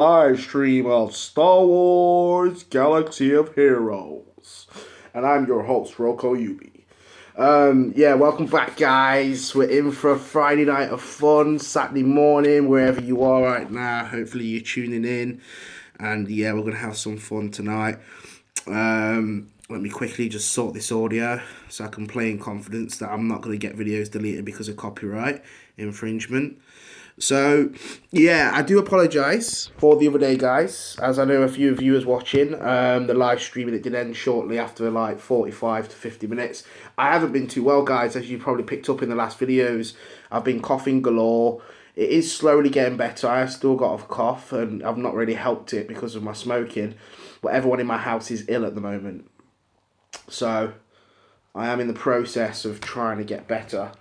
I stream on Star Wars Galaxy of Heroes. And I'm your host, Roko Yubi. Yeah, welcome back, guys. We're in for a Friday night of fun, Saturday morning, wherever you are right now. Hopefully, you're tuning in. And yeah, we're going to have some fun tonight. Let me quickly just sort this audio so I can play in confidence that I'm not going to get videos deleted because of copyright infringement. So, yeah, I do apologise for the other day, guys, as I know a few viewers watching. The live streaming, it did end shortly after like 45 to 50 minutes. I haven't been too well, guys, as you probably picked up in the last videos. I've been coughing galore. It is slowly getting better. I have still got a cough, and I've not really helped it because of my smoking. But everyone in my house is ill at the moment. So, I am in the process of trying to get better.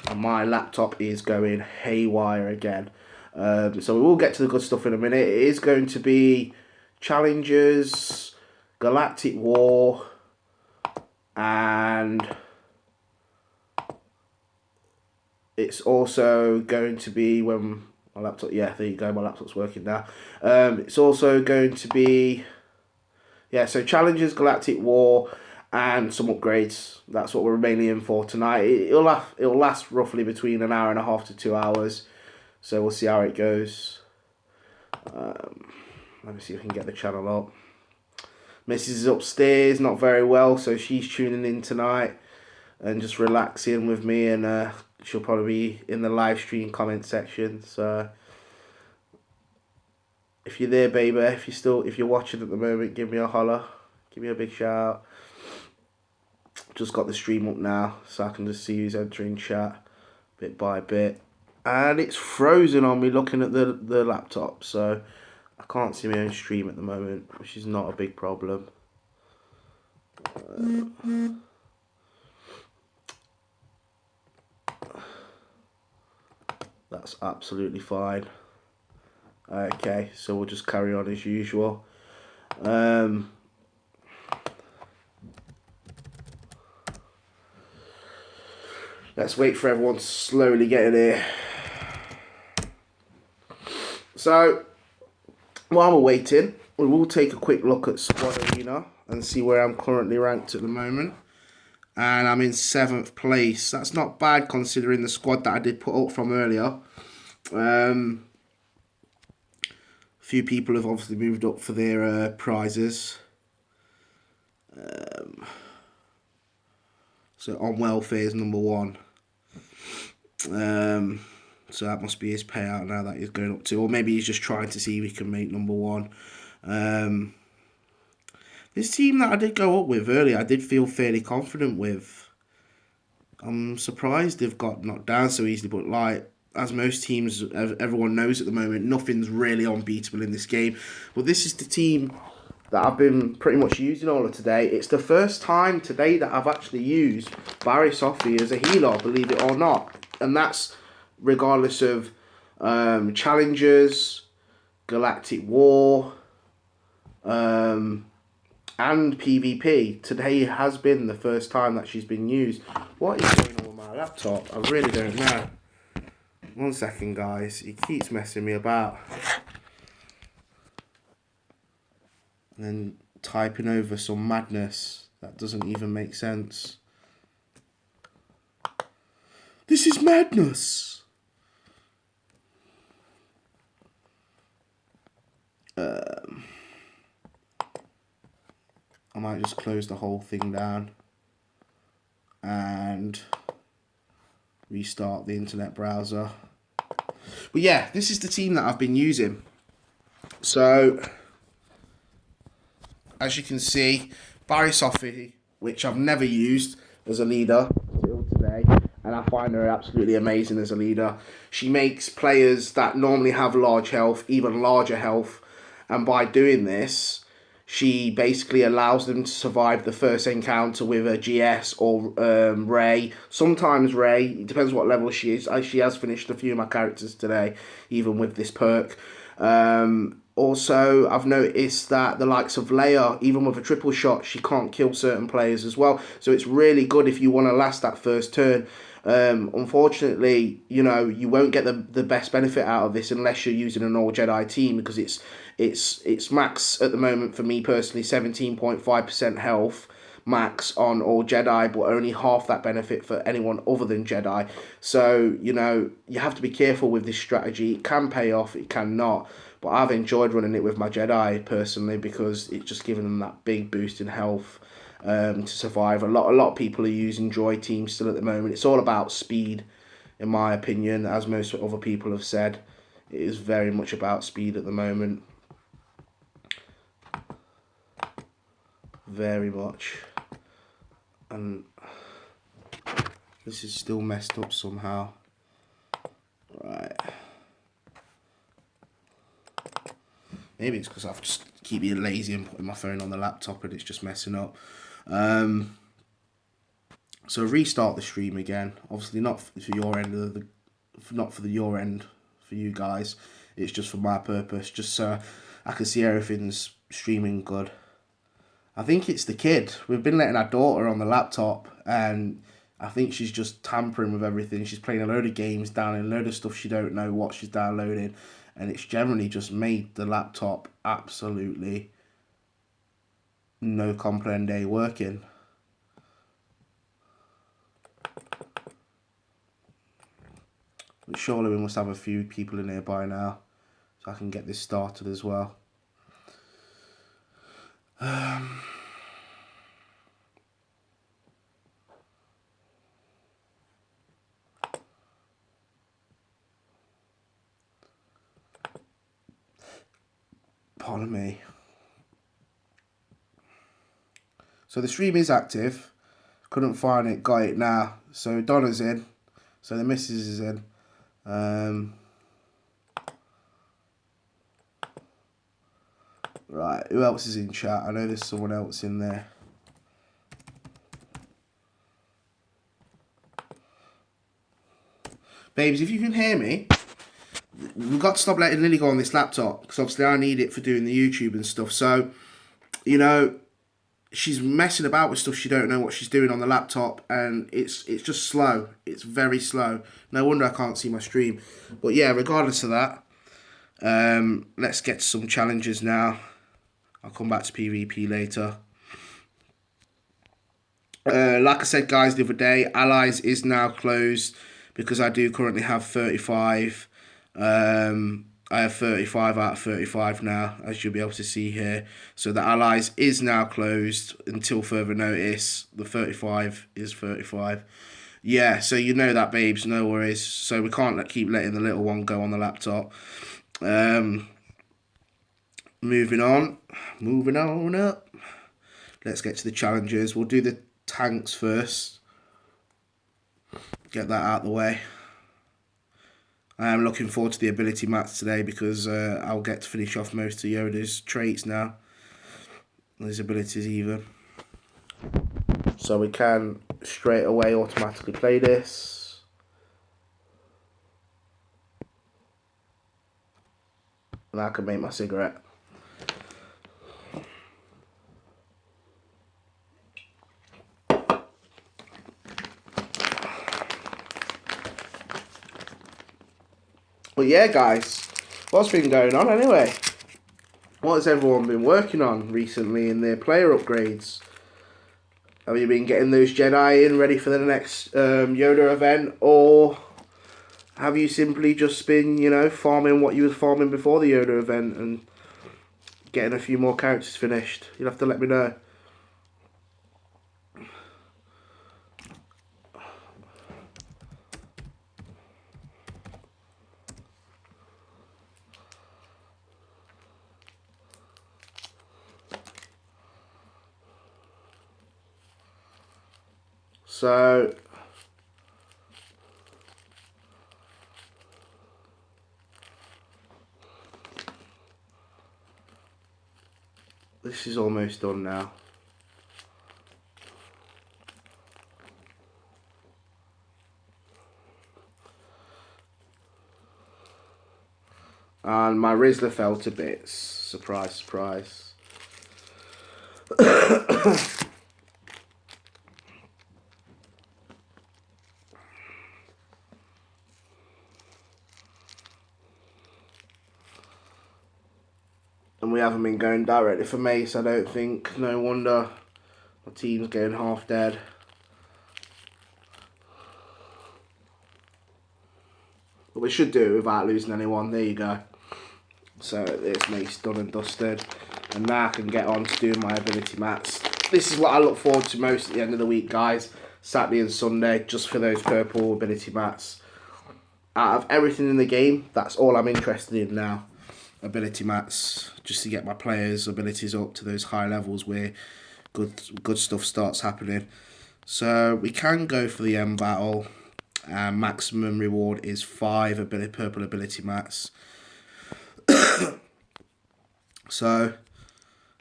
And my laptop is going haywire again. So we will get to the good stuff in a minute. It is going to be challenges, Galactic War, and it's also going to be when my laptop. Yeah, there you go. My laptop's working now. It's also going to be so challenges, Galactic War, and some upgrades. That's what we're mainly in for tonight. It'll last roughly between an hour and a half to 2 hours. So we'll see how it goes. Let me see if I can get the channel up. Mrs. is upstairs, not very well, so she's tuning in tonight and just relaxing with me, and she'll probably be in the live stream comment section. So if you're there, baby, if you're watching at the moment, give me a holler, give me a big shout. Just got the stream up now, so I can just see who's entering chat bit by bit. And it's frozen on me looking at the laptop, so I can't see my own stream at the moment, which is not a big problem. That's absolutely fine. Okay, so we'll just carry on as usual. Let's wait for everyone to slowly get in here. So, while we're waiting, we will take a quick look at Squad Arena and see where I'm currently ranked at the moment. And I'm in 7th place. That's not bad considering the squad that I did put up from earlier. A few people have obviously moved up for their prizes. So on welfare is number 1. So that must be his payout now that he's going up to. Or maybe he's just trying to see if he can make number 1. This team that I did go up with earlier, I did feel fairly confident with. I'm surprised they've got knocked down so easily, but like, as most teams, everyone knows at the moment, nothing's really unbeatable in this game. But this is the team that I've been pretty much using all of today. It's the first time today that I've actually used Barry Sophie as a healer, believe it or not. And that's regardless of challenges, Galactic War, and PvP. Today has been the first time that she's been used. What is going on with my laptop? I really don't know. 1 second, guys. It keeps messing me about. And then typing over some madness that doesn't even make sense. This is madness! I might just close the whole thing down and restart the internet browser. But yeah, this is the team that I've been using. So, as you can see, Barry Sophie, which I've never used as a leader until today, and I find her absolutely amazing as a leader. She makes players that normally have large health even larger health, and by doing this, she basically allows them to survive the first encounter with a GS or Ray. Sometimes Ray, it depends what level she is. She has finished a few of my characters today, even with this perk. Also, I've noticed that the likes of Leia, even with a triple shot, she can't kill certain players as well. So it's really good if you want to last that first turn. Unfortunately, you know, you won't get the best benefit out of this unless you're using an all Jedi team, because it's max at the moment for me personally 17.5% health max on all Jedi, but only half that benefit for anyone other than Jedi. So, you know, you have to be careful with this strategy. It can pay off, it can not. But I've enjoyed running it with my Jedi personally, because it's just given them that big boost in health to survive. A lot of people are using droid teams still at the moment. It's all about speed, in my opinion, as most other people have said. It is very much about speed at the moment. Very much. And this is still messed up somehow. Right. Maybe it's because I've just keep being lazy and putting my phone on the laptop and it's just messing up. So restart the stream again. Obviously not for your end of the, not for your end for you guys. It's just for my purpose, just so I can see everything's streaming good. I think it's the kid. We've been letting our daughter on the laptop, and I think she's just tampering with everything. She's playing a load of games, downloading a load of stuff she don't know what she's downloading, and it's generally just made the laptop absolutely no comprende working. But surely we must have a few people in here by now, so I can get this started as well. Pardon me. So the stream is active. Couldn't find it, got it now. So Donna's in. So the missus is in. Right, who else is in chat? I know there's someone else in there. Babes, if you can hear me, we've got to stop letting Lily go on this laptop, because obviously I need it for doing the YouTube and stuff. So, you know, she's messing about with stuff she don't know what she's doing on the laptop, and it's just slow. It's very slow. No wonder I can't see my stream. But yeah, regardless of that, let's get to some challenges now. I'll come back to PvP later. Like I said, guys, the other day, Allies is now closed because I do currently have 35. I have 35 out of 35 now, as you'll be able to see here. So the Allies is now closed until further notice. The 35 is 35. Yeah, so you know that, babes, no worries. So we can't keep letting the little one go on the laptop. Moving on up. Let's get to the challenges. We'll do the tanks first. Get that out of the way. I am looking forward to the ability mats today, because I'll get to finish off most of Yoda's traits now. His abilities even. So we can straight away automatically play this. And I can make my cigarette. Well, yeah, guys, what's been going on anyway? What has everyone been working on recently in their player upgrades? Have you been getting those Jedi in ready for the next Yoda event, or have you simply just been, you know, farming what you was farming before the Yoda event and getting a few more characters finished? You'll have to let me know. So this is almost done now. And my Rizzler fell to bits. Surprise, surprise. And we haven't been going directly for Mace, I don't think. No wonder my team's going half dead. But we should do it without losing anyone. There you go. So there's Mace done and dusted. And now I can get on to doing my ability mats. This is what I look forward to most at the end of the week, guys. Saturday and Sunday, just for those purple ability mats. Out of everything in the game, that's all I'm interested in now. Ability mats, just to get my players' abilities up to those high levels where good stuff starts happening. So we can go for the end battle. Maximum reward is 5 purple ability mats. So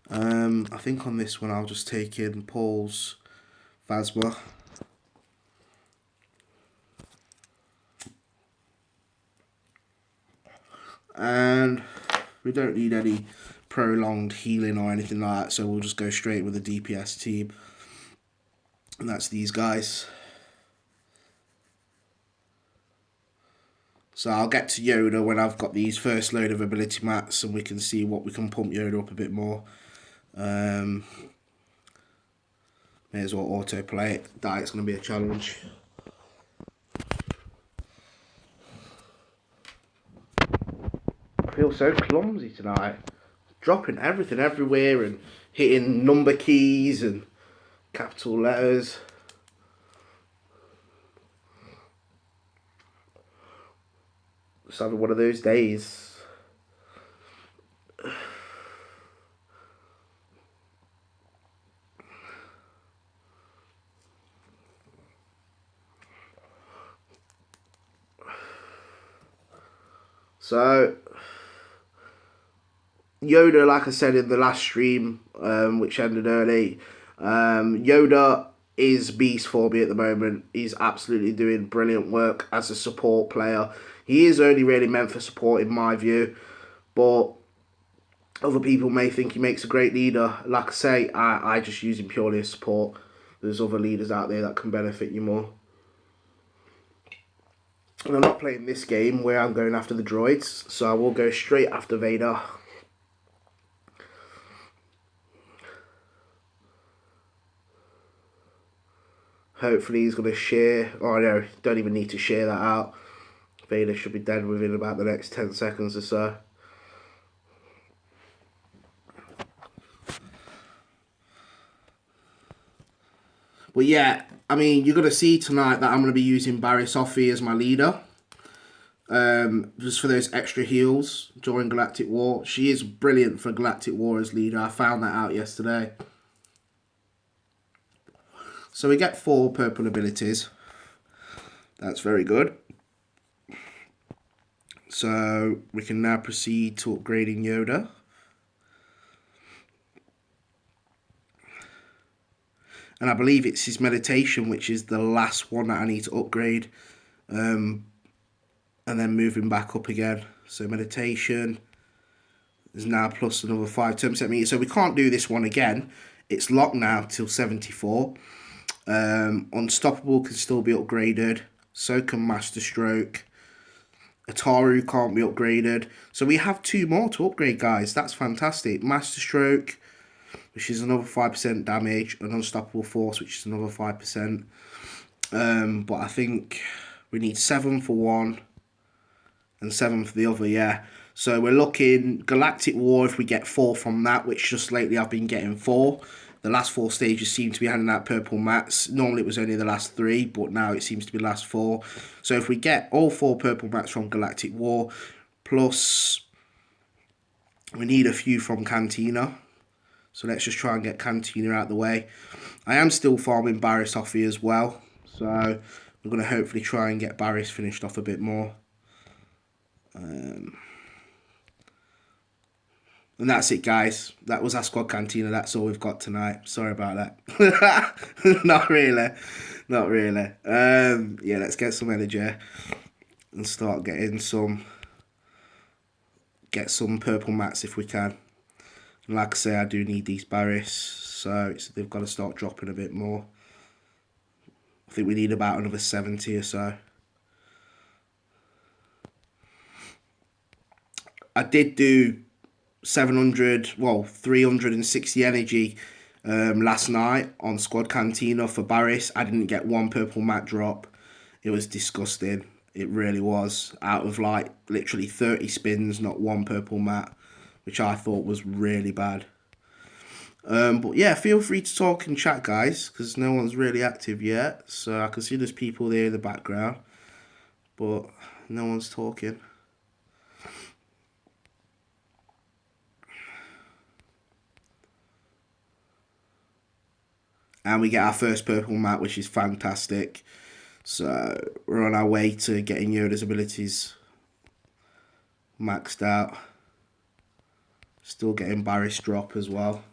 I think on this one I'll just take in Paul's Phasma. And we don't need any prolonged healing or anything like that, so we'll just go straight with the DPS team. And that's these guys. So I'll get to Yoda when I've got these first load of ability mats and we can see what we can pump Yoda up a bit more. May as well autoplay it. Diet's going to be a challenge. I feel so clumsy tonight. Dropping everything everywhere and hitting number keys and capital letters. Just having one of those days. So Yoda, like I said in the last stream, which ended early, Yoda is beast for me at the moment. He's absolutely doing brilliant work as a support player. He is only really meant for support in my view, but other people may think he makes a great leader. Like I say, I just use him purely as support. There's other leaders out there that can benefit you more. And I'm not playing this game where I'm going after the droids, so I will go straight after Vader. Hopefully he's going to share. Oh no, don't even need to share that out. Vader should be dead within about the next 10 seconds or so. But yeah, I mean, you're going to see tonight that I'm going to be using Barry Sophie as my leader. Just for those extra heals during Galactic War. She is brilliant for Galactic War as leader. I found that out yesterday. So we get 4 purple abilities. That's very good. So we can now proceed to upgrading Yoda. And I believe it's his meditation, which is the last one that I need to upgrade. And then moving back up again. So meditation is now plus another 5 10% meter. So we can't do this one again. It's locked now till 74. Unstoppable can still be upgraded. So can Master Stroke. Ataru can't be upgraded. So we have 2 more to upgrade, guys. That's fantastic. Master Stroke, which is another 5% damage. And Unstoppable Force, which is another 5%. But I think we need 7 for one and 7 for the other, yeah. So we're looking Galactic War if we get 4 from that, which just lately I've been getting 4. The last 4 stages seem to be handing out purple mats. Normally it was only the last 3, but now it seems to be the last 4. So if we get all 4 purple mats from Galactic War, plus we need a few from Cantina. So let's just try and get Cantina out of the way. I am still farming Barris off here as well. So we're going to hopefully try and get Barris finished off a bit more. And that's it, guys. That was our squad Cantina. That's all we've got tonight. Sorry about that. Not really. Not really. Yeah, let's get some energy and start getting some... Get some purple mats if we can. And like I say, I do need these Barris. So they've got to start dropping a bit more. I think we need about another 70 or so. I did do 700, 360 energy last night on Squad Cantina for Barris. I didn't get one purple mat drop. It was disgusting. It really was. Out of like literally 30 spins, not one purple mat, which I thought was really bad. But yeah, feel free to talk and chat, guys, because no one's really active yet. So I can see there's people there in the background, but no one's talking. And we get our first purple mat, which is fantastic. So we're on our way to getting Yoda's abilities maxed out. Still getting Barris drop as well.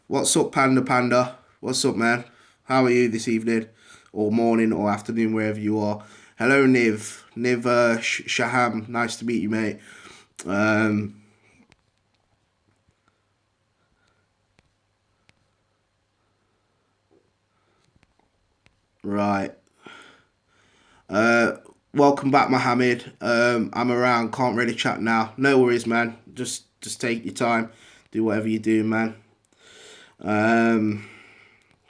What's up, Panda Panda? What's up, man? How are you this evening? Or morning or afternoon, wherever you are. Hello, Niv. Niv Shaham. Nice to meet you, mate. Right. Welcome back, Mohammed. I'm around. Can't really chat now. No worries, man. Just take your time. Do whatever you do, man. Come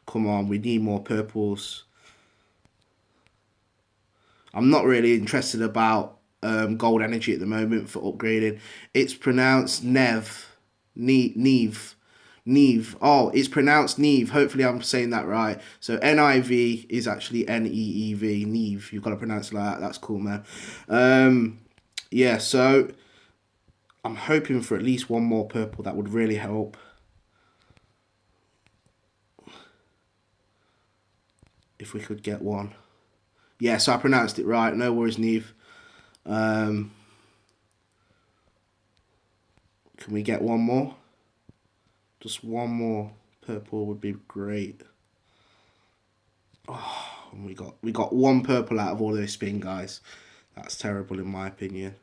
on. We need more purples. I'm not really interested about gold energy at the moment for upgrading. It's pronounced Neve. Neve. Oh, it's pronounced Neve. Hopefully, I'm saying that right. So NIV is actually NEEV. Neve. You've got to pronounce it like that. That's cool, man. Yeah. So I'm hoping for at least one more purple. That would really help. If we could get one. Yeah. So I pronounced it right. No worries, Neve. Can we get one more? Just one more purple would be great. Oh, we got one purple out of all those spin, guys. That's terrible in my opinion.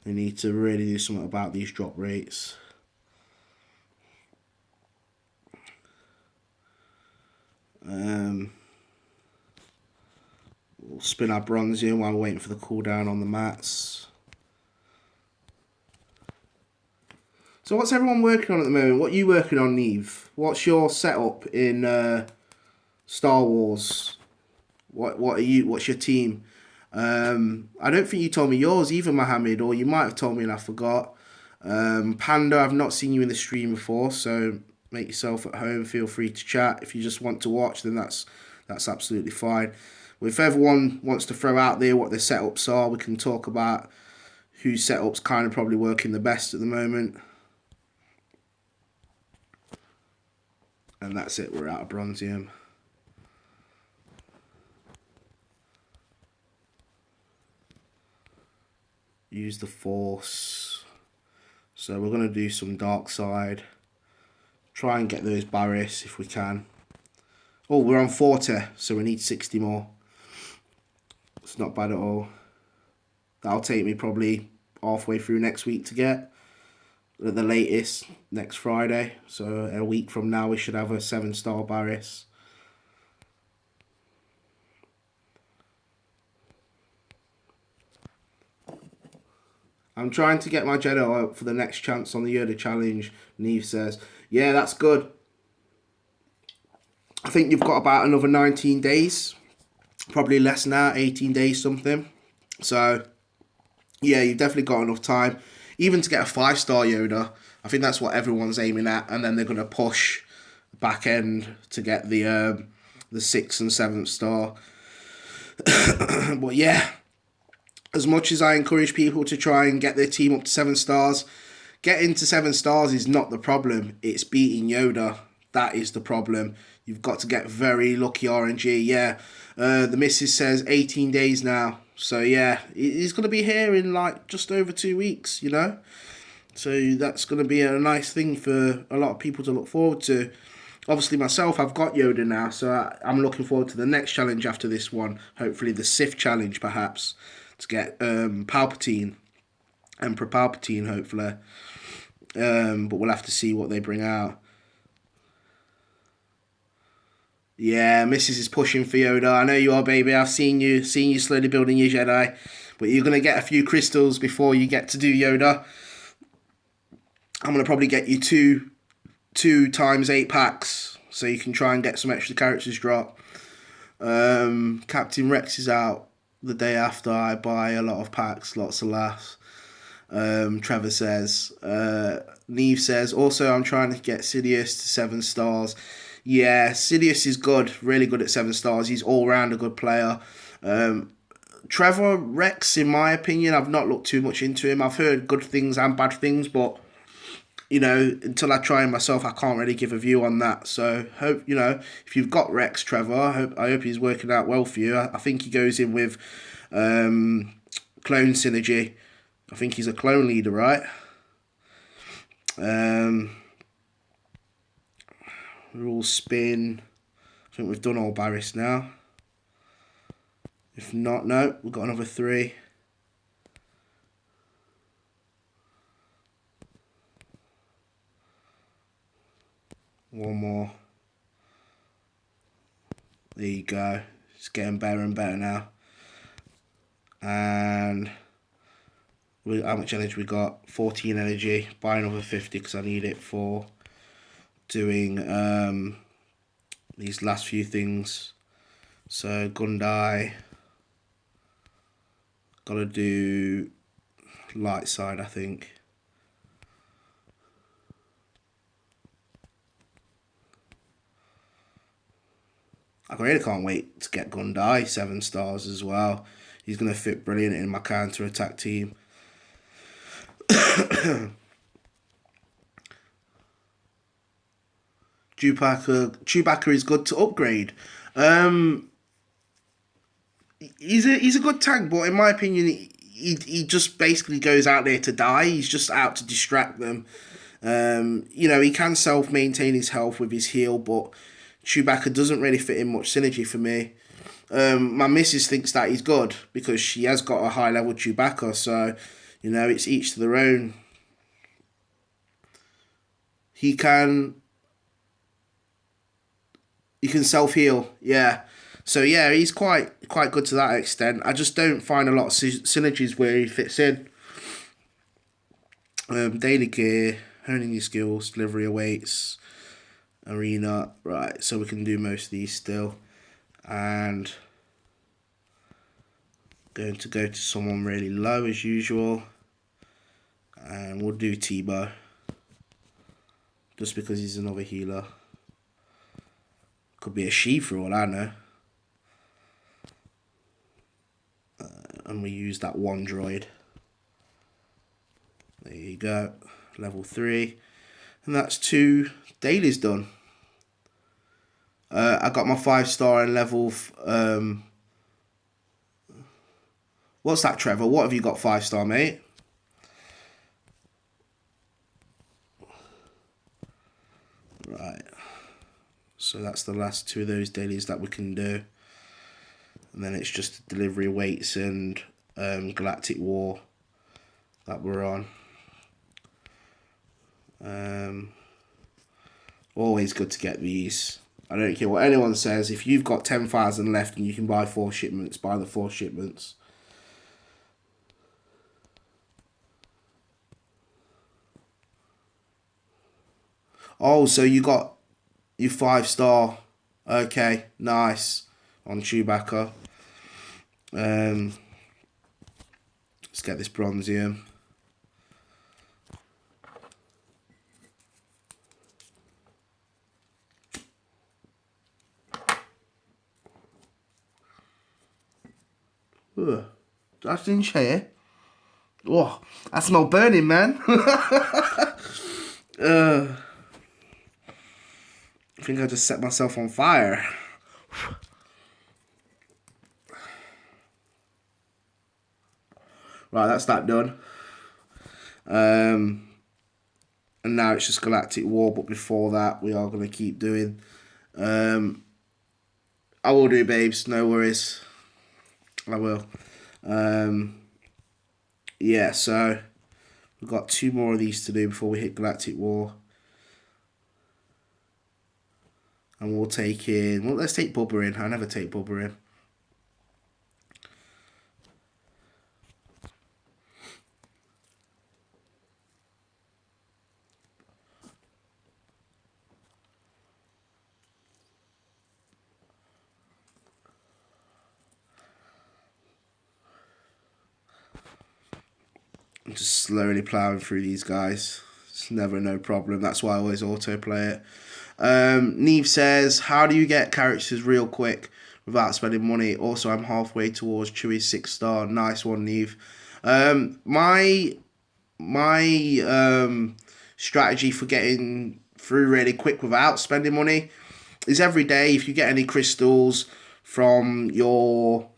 They need to really do something about these drop rates. We'll spin our bronze in while we're waiting for the cooldown on the mats. So what's everyone working on at the moment? What are you working on, Neve? What's your setup in Star Wars? What's your team? I don't think you told me yours either, Mohammed, or you might have told me and I forgot. Panda, I've not seen you in the stream before, so make yourself at home. Feel free to chat. If you just want to watch, then that's absolutely fine. Well, if everyone wants to throw out there what their setups are, we can talk about whose setups kind of probably working the best at the moment. And that's it, we're out of bronzium. Use the force. So we're going to do some dark side. Try and get those Barris if we can. Oh, we're on 40, so we need 60 more. It's not bad at all. That'll take me probably halfway through next week to get. At the latest, next Friday. So a week from now, we should have a 7-star Barris. I'm trying to get my Jedi out for the next chance on the Yoda challenge, Neve says. Yeah, that's good. I think you've got about another 19 days. Probably less now, 18 days something. So, yeah, you've definitely got enough time. Even to get a 5-star Yoda, I think that's what everyone's aiming at. And then they're going to push back end to get the 6th and 7th star. But yeah, as much as I encourage people to try and get their team up to 7 stars, getting to 7 stars is not the problem. It's beating Yoda. That is the problem. You've got to get very lucky RNG. Yeah, the missus says 18 days now. So yeah, he's going to be here in like just over 2 weeks, you know. So that's going to be a nice thing for a lot of people to look forward to. Obviously myself, I've got Yoda now, so I'm looking forward to the next challenge after this one. Hopefully the Sith challenge, perhaps, to get Palpatine, Emperor Palpatine, hopefully. But we'll have to see what they bring out. Yeah, Mrs. is pushing for Yoda. I know you are, baby. I've seen you slowly building your Jedi. But you're gonna get a few crystals before you get to do Yoda. I'm gonna probably get you two times 8 packs, so you can try and get some extra characters drop. Captain Rex is out the day after I buy a lot of packs, lots of laughs. Trevor says. Neve says, also I'm trying to get Sidious to 7 stars. Yeah, Sidious is good, really good at 7 stars. He's all round a good player. Trevor Rex, in my opinion, I've not looked too much into him. I've heard good things and bad things, but you know, until I try him myself, I can't really give a view on that. So hope if you've got Rex, Trevor, I hope he's working out well for you. I think he goes in with clone synergy. I think he's a clone leader, right? Rule spin. I think we've done all Barris now. If not, no, we've got another 3. One more. There you go. It's getting better and better now. And how much energy we got? 14 energy. Buy another 50 because I need it for doing these last few things. So Gundai. Gotta do light side, I think. I really can't wait to get Gundai 7 stars as well. He's going to fit brilliant in my counter-attack team. Chewbacca is good to upgrade. He's a good tank, but in my opinion, he just basically goes out there to die. He's just out to distract them. He can self-maintain his health with his heal, but Chewbacca doesn't really fit in much synergy for me. My missus thinks that he's good because she has got a high level Chewbacca, so it's each to their own. He can self heal, yeah. So yeah, he's quite good to that extent. I just don't find a lot of synergies where he fits in. Daily gear, honing your skills, delivery awaits, arena. Right, so we can do most of these still, and going to go to someone really low as usual, and we'll do Tebow just because he's another healer. Could be a she for all I know. And we use that one droid. There you go, level 3, and that's 2 dailies done. I got my 5-star in level. What's that, Trevor? What have you got 5-star, mate? Right. So that's the last 2 of those dailies that we can do. And then it's just delivery weights and Galactic War that we're on. Always good to get these. I don't care what anyone says. If you've got 10,000 left and you can buy 4 shipments, buy the 4 shipments. Oh, so you got your 5-star. Okay, nice. On Chewbacca. Let's get this Bronzium. Ugh, that's in here. Oh, I smell burning, man. I think I just set myself on fire. Right, that's that done. And now it's just Galactic War, but before that, we are going to keep doing. I will do, babes, no worries. I will. Yeah, so we've got 2 more of these to do before we hit Galactic War. And we'll take in... Well, let's take Bubba in. I never take Bubba in. I'm just slowly ploughing through these guys. It's never no problem. That's why I always autoplay it. Neve says, how do you get characters real quick without spending money? Also, I'm halfway towards Chewie's 6-star. Nice one, Neve. My strategy for getting through really quick without spending money is every day, if you get any crystals from your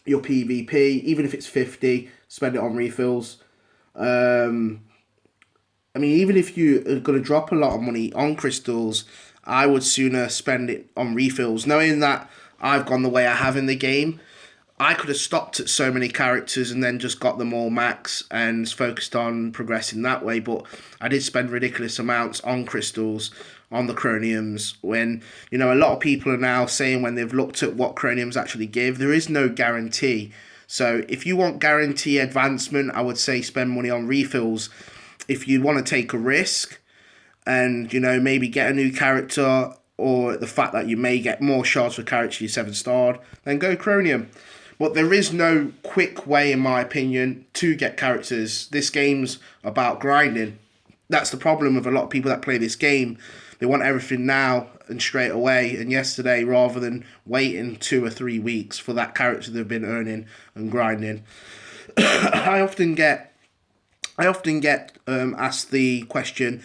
PvP, even if it's 50, spend it on refills. I mean, even if you are going to drop a lot of money on crystals, I would sooner spend it on refills, knowing that I've gone the way I have in the game. I could have stopped at so many characters and then just got them all max and focused on progressing that way. But I did spend ridiculous amounts on crystals, on the chromiums, when, you know, a lot of people are now saying when they've looked at what chromiums actually give, there is no guarantee. So if you want guarantee advancement, I would say spend money on refills. If you want to take a risk and, you know, maybe get a new character, or the fact that you may get more shards for character you 7-starred, then go chromium. But there is no quick way, in my opinion, to get characters. This game's about grinding. That's the problem with a lot of people that play this game. They want everything now and straight away and yesterday, rather than waiting 2 or 3 weeks for that character they've been earning and grinding. I often get asked the question,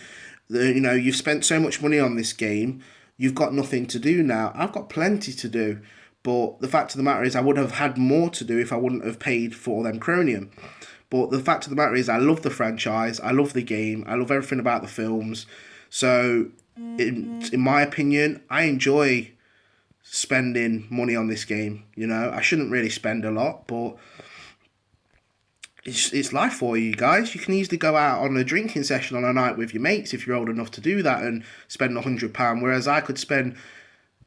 you know, you've spent so much money on this game, you've got nothing to do now. I've got plenty to do. But the fact of the matter is, I would have had more to do if I wouldn't have paid for them chromium. But the fact of the matter is, I love the franchise, I love the game, I love everything about the films. So, in my opinion, I enjoy spending money on this game. You know, I shouldn't really spend a lot, but it's life for you guys. You can easily go out on a drinking session on a night with your mates if you're old enough to do that and spend £100, whereas I could spend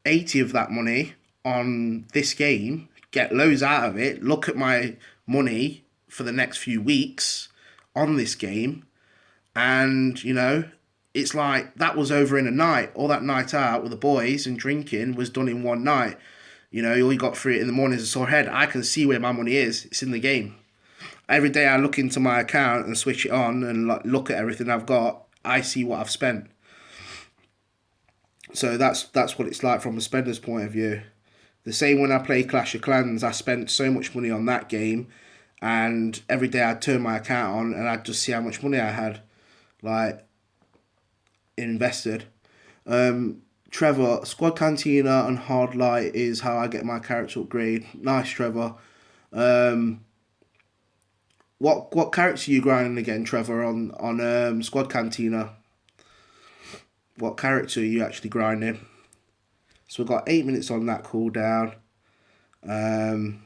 80 of that money on this game, get loads out of it, look at my money for the next few weeks on this game, and, you know, it's like that was over in a night. All that night out with the boys and drinking was done in one night. You know, all you got for it in the morning is a sore head. I can see where my money is. It's in the game. Every day I look into my account and switch it on and look at everything I've got, I see what I've spent. So that's what it's like from a spender's point of view. The same when I play Clash of Clans, I spent so much money on that game, and every day I'd turn my account on and I'd just see how much money I had, like, invested. Trevor, Squad Cantina and Hard Light is how I get my character upgrade. Nice, Trevor. What character are you grinding again, Trevor, on Squad Cantina? What character are you actually grinding? So we've got 8 minutes on that cooldown. And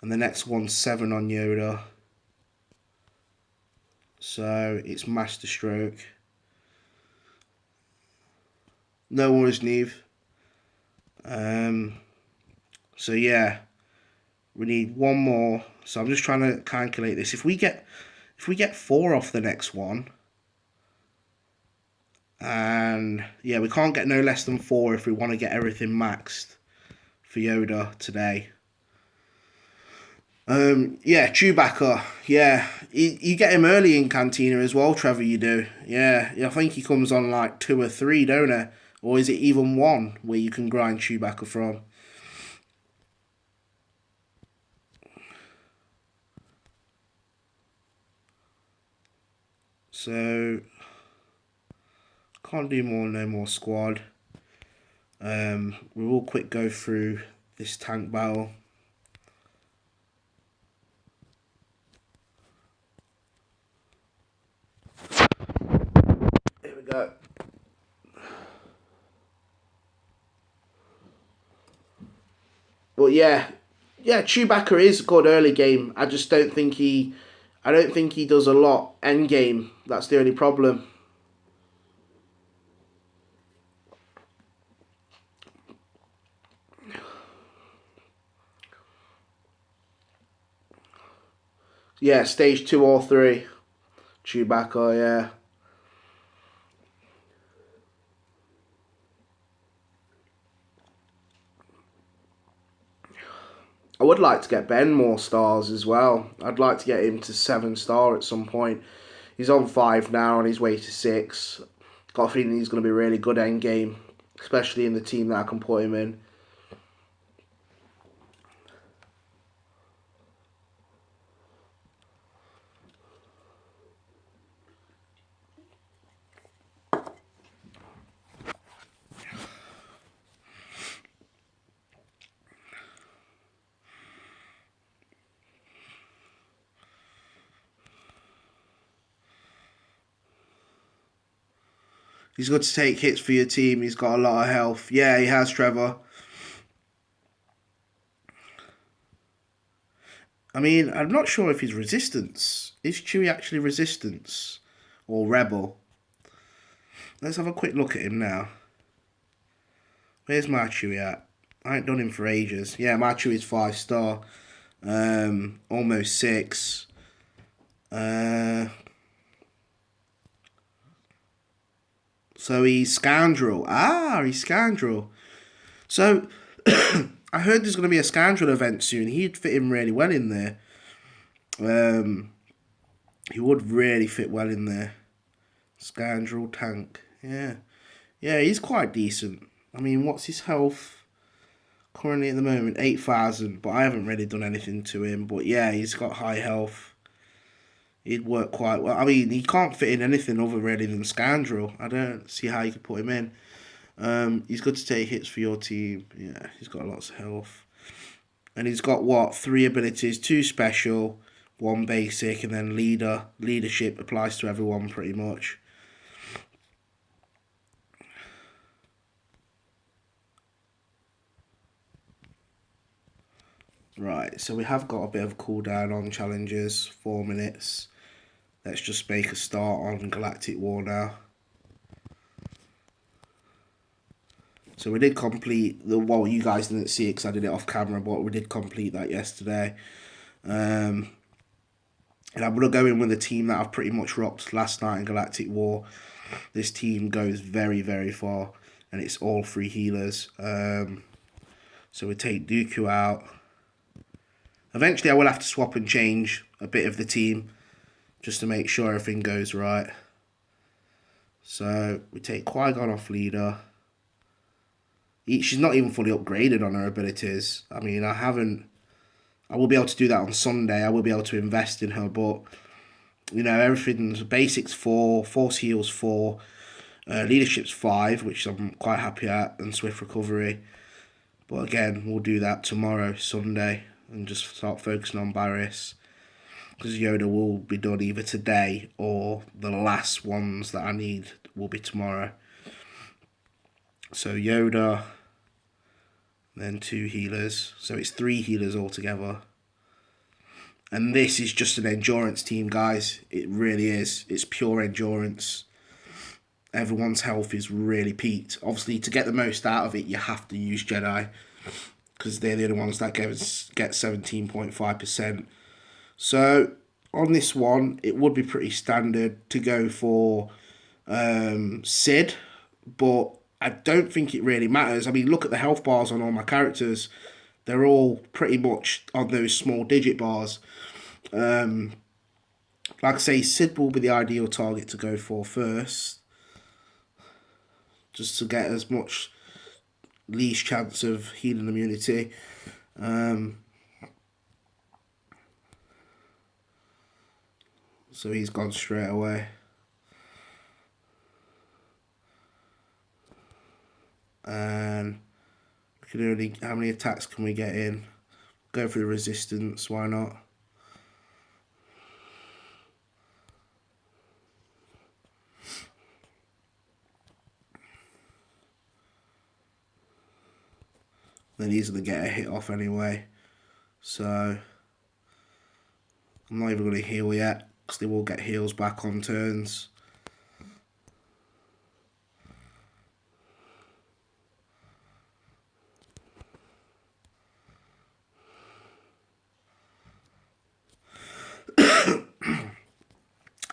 the next one's 7 on Yoda. So it's Master Stroke. No worries, Neve. So yeah, we need one more. So I'm just trying to calculate this. If we get 4 off the next one, and yeah, we can't get no less than 4 if we want to get everything maxed for Yoda today. Yeah, Chewbacca. Yeah, you get him early in Cantina as well, Trevor. You do. Yeah, I think he comes on like 2 or 3, don't he? Or is it even 1 where you can grind Chewbacca from? So can't do no more squad. We will quick go through this tank battle. Here we go. But yeah, Chewbacca is a good early game. I just don't think he does a lot end game. That's the only problem. Yeah, stage 2 or 3. Chewbacca, yeah. I would like to get Ben more stars as well. I'd like to get him to 7-star at some point. He's on 5 now, on his way to 6. Got a feeling he's going to be really good end game, especially in the team that I can put him in. He's good to take hits for your team. He's got a lot of health. Yeah, he has, Trevor. I mean, I'm not sure if he's resistance. Is Chewie actually resistance or rebel? Let's have a quick look at him now. Where's my Chewie at? I ain't done him for ages. Yeah, my Chewie's 5-star. Almost 6. So he's Scoundrel. Ah, he's Scoundrel. So I heard there's going to be a Scoundrel event soon. He'd fit in really well in there. He would really fit well in there. Scoundrel tank. Yeah. Yeah, he's quite decent. I mean, what's his health? Currently at the moment, 8,000, but I haven't really done anything to him. But yeah, he's got high health. He'd work quite well. I mean, he can't fit in anything other really than Scoundrel. I don't see how you could put him in. He's good to take hits for your team. Yeah, he's got lots of health. And he's got what? 3 abilities, 2 special, 1 basic, and then leader. Leadership applies to everyone pretty much. Right, so we have got a bit of a cooldown on challenges, 4 minutes. Let's just make a start on Galactic War now. So we did complete the, well, you guys didn't see it because I did it off camera, but we did complete that yesterday. And I'm going to go in with a team that I've pretty much rocked last night in Galactic War. This team goes very, very far, and it's all 3 healers. So we take Dooku out. Eventually I will have to swap and change a bit of the team just to make sure everything goes right. So we take Qui-Gon off leader. She's not even fully upgraded on her abilities. I mean, I will be able to do that on Sunday. I will be able to invest in her, but you know, everything's basics 4, force heals 4, leadership's 5, which I'm quite happy at, and swift recovery. But again, we'll do that tomorrow, Sunday, and just start focusing on Barriss, because Yoda will be done either today or the last ones that I need will be tomorrow. So Yoda, then 2 healers, so it's 3 healers altogether. And this is just an endurance team, guys. It really is. It's pure endurance. Everyone's health is really peaked. Obviously, to get the most out of it, you have to use Jedi, because they're the only ones that get 17.5%. So on this one, it would be pretty standard to go for Sid, but I don't think it really matters. I mean, look at the health bars on all my characters. They're all pretty much on those small digit bars. Like I say, Sid will be the ideal target to go for first, just to get as much least chance of healing immunity. So he's gone straight away. And we can only, how many attacks can we get in? Go for the resistance, why not? Then he's going to get a hit off anyway. So I'm not even going to heal yet, because they will get heals back on turns.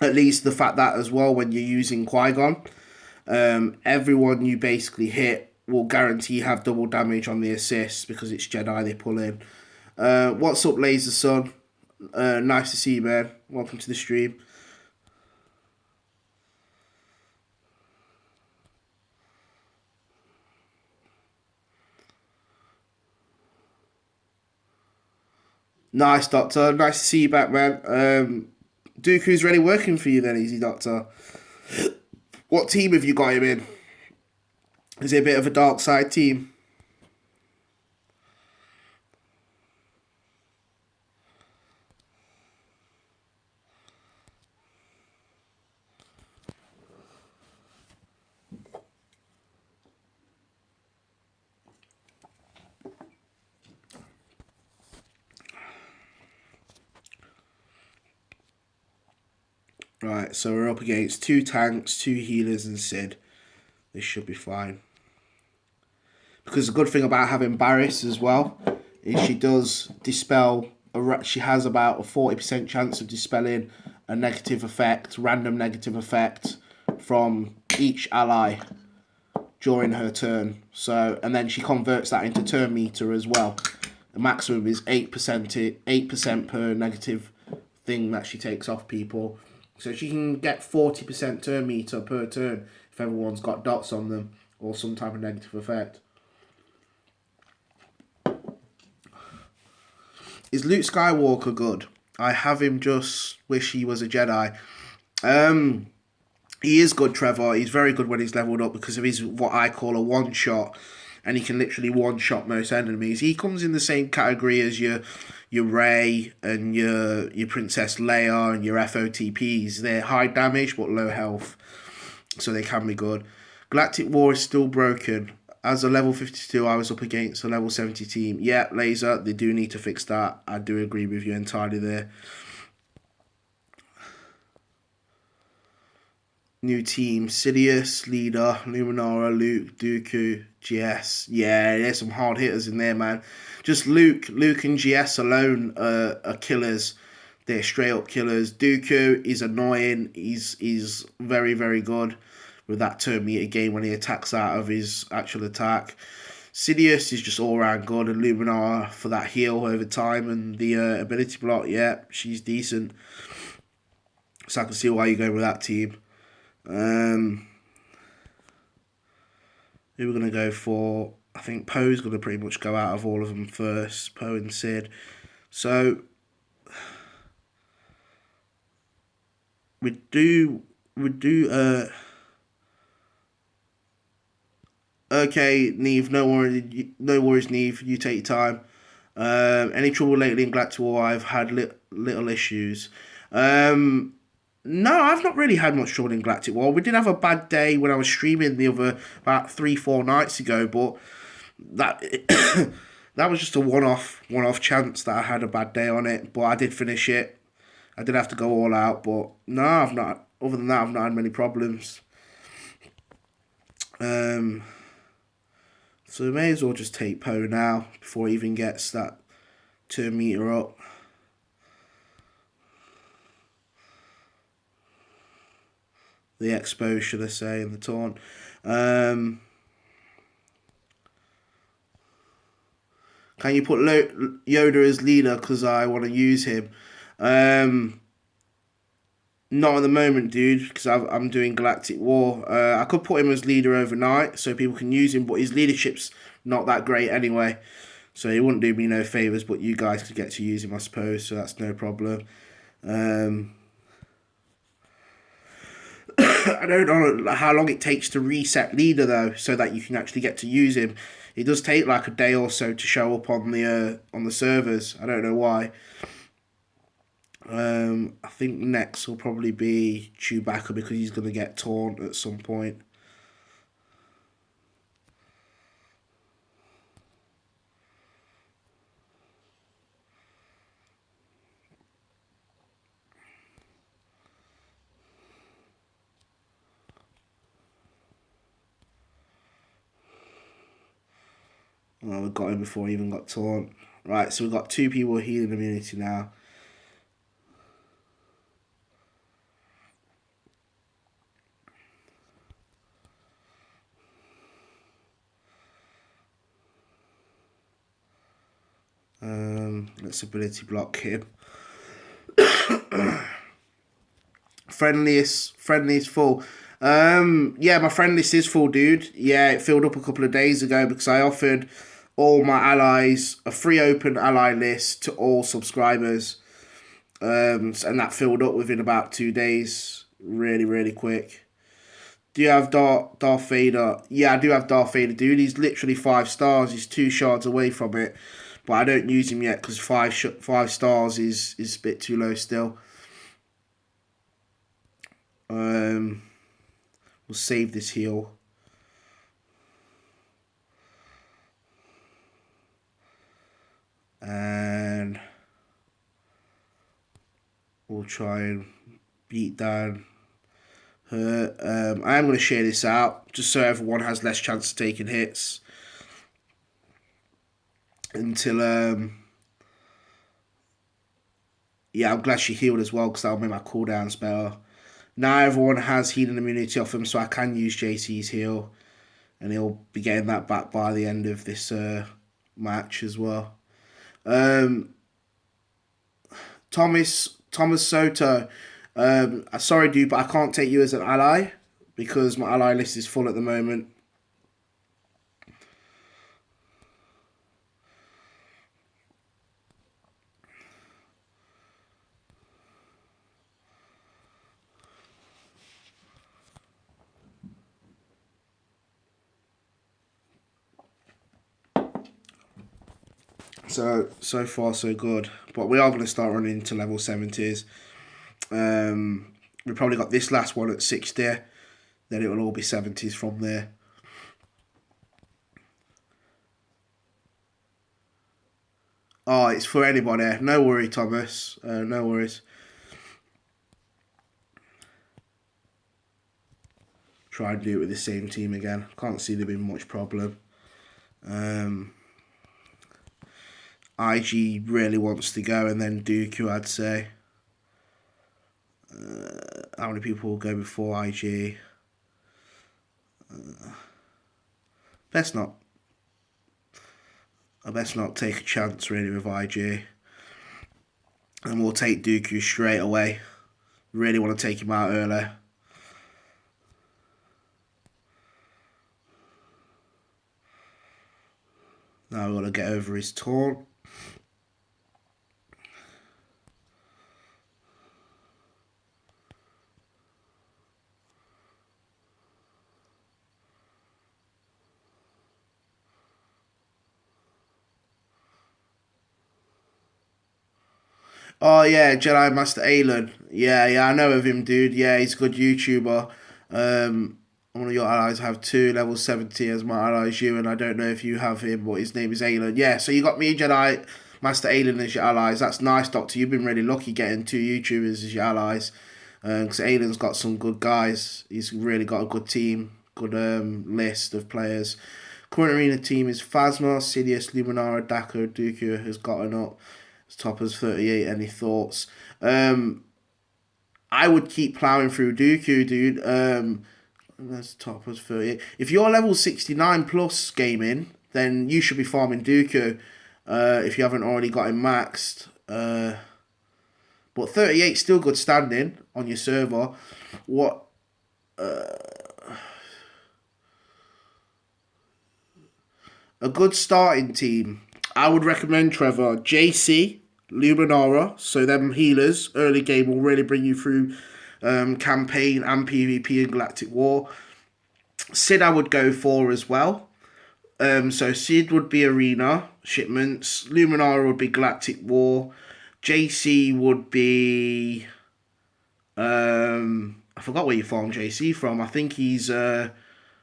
At least the fact that as well, when you're using Qui-Gon, everyone you basically hit will guarantee have double damage on the assist because it's Jedi they pull in. What's up, Laser Son? Nice to see you, man. Welcome to the stream. Nice, Doctor. Nice to see you back, man. Dooku's really working for you then, Easy Doctor. What team have you got him in? Is it a bit of a dark side team? Right, so we're up against 2 tanks, 2 healers, and Sid. This should be fine. Because the good thing about having Barris as well is she does dispel. She has about a 40% chance of dispelling a negative effect, random negative effect, from each ally during her turn. So, and then she converts that into turn meter as well. The maximum is 8% per negative thing that she takes off people. So she can get 40% turn meter per turn if everyone's got dots on them or some type of negative effect. Is Luke Skywalker good? I have him just wish he was a Jedi. He is good, Trevor. He's very good when he's leveled up because of his what I call a one shot, and he can literally one shot most enemies. He comes in the same category as your Rey and your Princess Leia and your FOTPs. They're high damage but low health, so they can be good. Galactic War is still broken. As a level 52, I was up against a level 70 team. Yeah, Laser, they do need to fix that. I do agree with you entirely there. New team, Sidious, Leader, Luminara, Luke, Dooku, GS. Yeah, there's some hard hitters in there, man. Just Luke and GS alone are killers. They're straight up killers. Dooku is annoying. He's very, very good with that turn meter game when he attacks out of his actual attack. Sidious is just all around good, and Luminar for that heal over time and the ability block. Yeah, she's decent. So I can see why you're going with that team. Who we're going to go for? I think Poe's going to pretty much go out of all of them first. Poe and Sid. So we do. Okay, Neve. No worries, Neve. You take your time. Any trouble lately in Galactic War? I've had little issues. No, I've not really had much trouble in Galactic War. We did have a bad day when I was streaming about 3-4 nights ago, but that that was just a one-off chance that I had a bad day on it. But I did finish it. I did have to go all out, but no, I've not. Other than that, I've not had many problems. So we may as well just take Poe now before he even gets that turn meter up. The expo, should I say, and the taunt. Can you put Yoda as leader because I want to use him? Not at the moment, dude, because I'm doing Galactic War. I could put him as leader overnight so people can use him, but his leadership's not that great anyway. So he wouldn't do me no favours, but you guys could get to use him, I suppose, so that's no problem. I don't know how long it takes to reset leader though, so that you can actually get to use him. It does take like a day or so to show up on the servers. I don't know why. I think next will probably be Chewbacca because he's going to get taunt at some point. Oh, we got him before he even got taunt. Right, so we've got 2 people healing immunity now. Let's ability block him. Friendliest full. Yeah, my friend list is full, dude. Yeah, it filled up a couple of days ago because I offered all my allies a free open ally list to all subscribers. And that filled up within about 2 days. Really, really quick. Do you have Darth Vader? Yeah, I do have Darth Vader, dude. He's literally 5 stars. He's 2 shards away from it. But I don't use him yet because 5 stars is a bit too low still. We'll save this heal. And we'll try and beat down her. I am going to share this out just so everyone has less chance of taking hits until yeah, I'm glad she healed as well because that'll make my cooldowns better. Now everyone has healing immunity off him, so I can use JC's heal, and he'll be getting that back by the end of this match as well. Thomas Soto, sorry dude, but I can't take you as an ally because my ally list is full at the moment. So far so good, but we are going to start running into level 70s. We probably got this last one at 60, then it will all be 70s from there. Oh, it's for anybody. No worry, Thomas. No worries. Try and do it with the same team again. Can't see there being much problem. IG really wants to go, and then Dooku, I'd say. How many people will go before IG? Best not. I best not take a chance really with IG. And we'll take Dooku straight away. Really want to take him out early. Now we've got to get over his taunt. Oh yeah, Jedi Master Aelin. Yeah, I know of him, dude. Yeah, he's a good YouTuber. One of your allies have 2 level 70 as my allies you, and I don't know if you have him, but his name is Aelin. Yeah, so you got me, Jedi Master Aelin, as your allies. That's nice, Doctor. You've been really lucky getting 2 YouTubers as your allies. Because Aelin's got some good guys. He's really got a good team, good list of players. Current arena team is Phasma, Sidious, Luminara, Dako, Dooku has gotten up. Top as 38. Any thoughts? I would keep plowing through Dooku, dude. That's top as 38. If you're level 69 plus gaming, then you should be farming Dooku. If you haven't already got him maxed. But 38 still good standing on your server. What? A good starting team. I would recommend Trevor. JC, Luminara, so them healers early game will really bring you through campaign and PvP and Galactic War. Sid I would go for as well. So Sid would be Arena, Shipments. Luminara would be Galactic War. JC would be... I forgot where you farm JC from. I think he's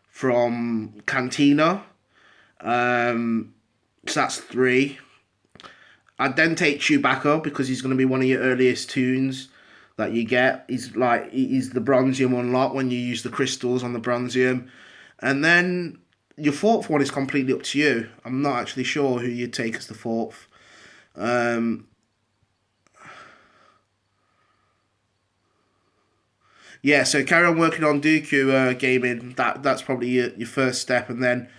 from Cantina. So that's 3. I'd then take Chewbacca because he's going to be one of your earliest tunes that you get. He's the Bronzium unlock when you use the crystals on the Bronzium. And then your 4th one is completely up to you. I'm not actually sure who you'd take as the 4th. Yeah, so carry on working on Dooku gaming. That's probably your first step, and then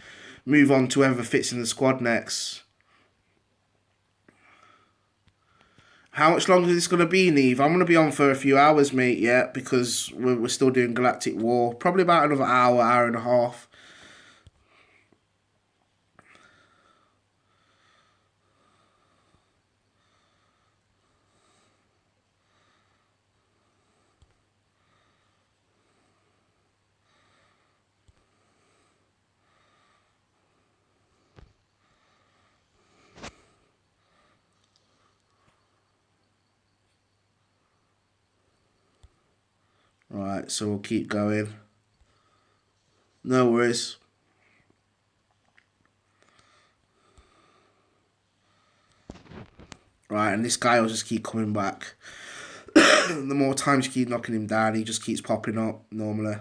move on to whoever fits in the squad next. How much longer is this going to be, Neve? I'm going to be on for a few hours, mate, yeah, because we're still doing Galactic War. Probably about another hour, hour and a half. Right, so we'll keep going. No worries. Right, and this guy will just keep coming back. The more times you keep knocking him down, he just keeps popping up normally.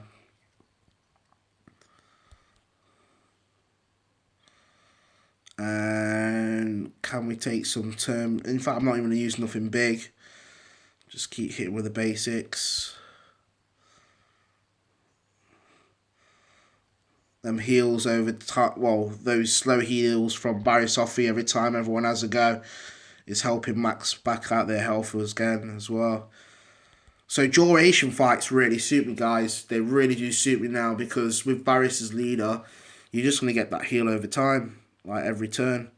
And can we take some term? In fact, I'm not even going to use nothing big. Just keep hitting with the basics. Them heals over time. Well, those slow heals from Barry Sophie every time everyone has a go is helping Max back out their health again as well. So duration fights really suit me, guys. They really do suit me now because with Barris as leader, you're just going to get that heal over time, like every turn.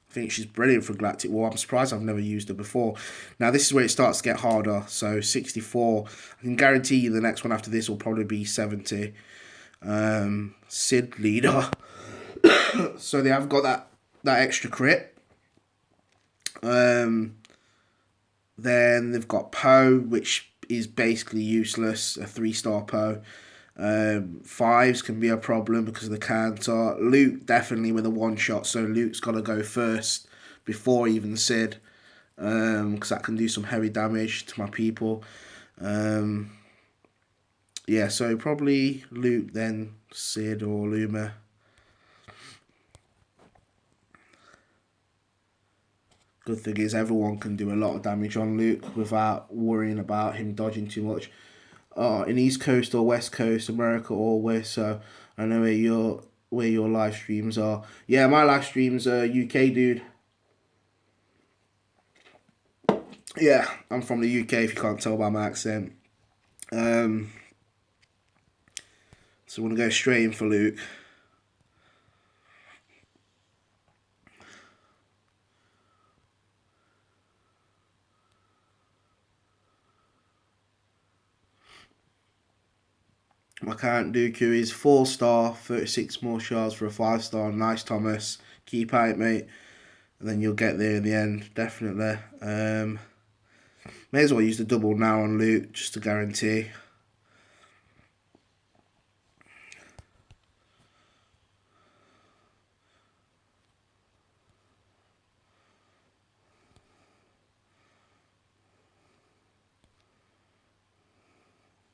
I think she's brilliant for Galactic War. I'm surprised I've never used her before. Now, this is where it starts to get harder. So, 64. I can guarantee you the next one after this will probably be 70. Sid leader. So, they have got that extra crit. Then they've got Poe, which is basically useless. A 3-star Poe. Fives can be a problem because of the counter. Luke definitely with a one-shot, so Luke's got to go first before even Sid, because that can do some heavy damage to my people. Yeah, so probably Luke, then Sid or Luma. Good thing is everyone can do a lot of damage on Luke without worrying about him dodging too much. In East Coast or West Coast, America or West. So I know where your live streams are. Yeah, my live streams are UK, dude. Yeah, I'm from the UK. If you can't tell by my accent. So we're gonna go straight in for Luke. My current Dooku is 4-star, 36 more shards for a 5-star. Nice, Thomas. Keep out, mate. And then you'll get there in the end, definitely. May as well use the double now on Luke, just to guarantee.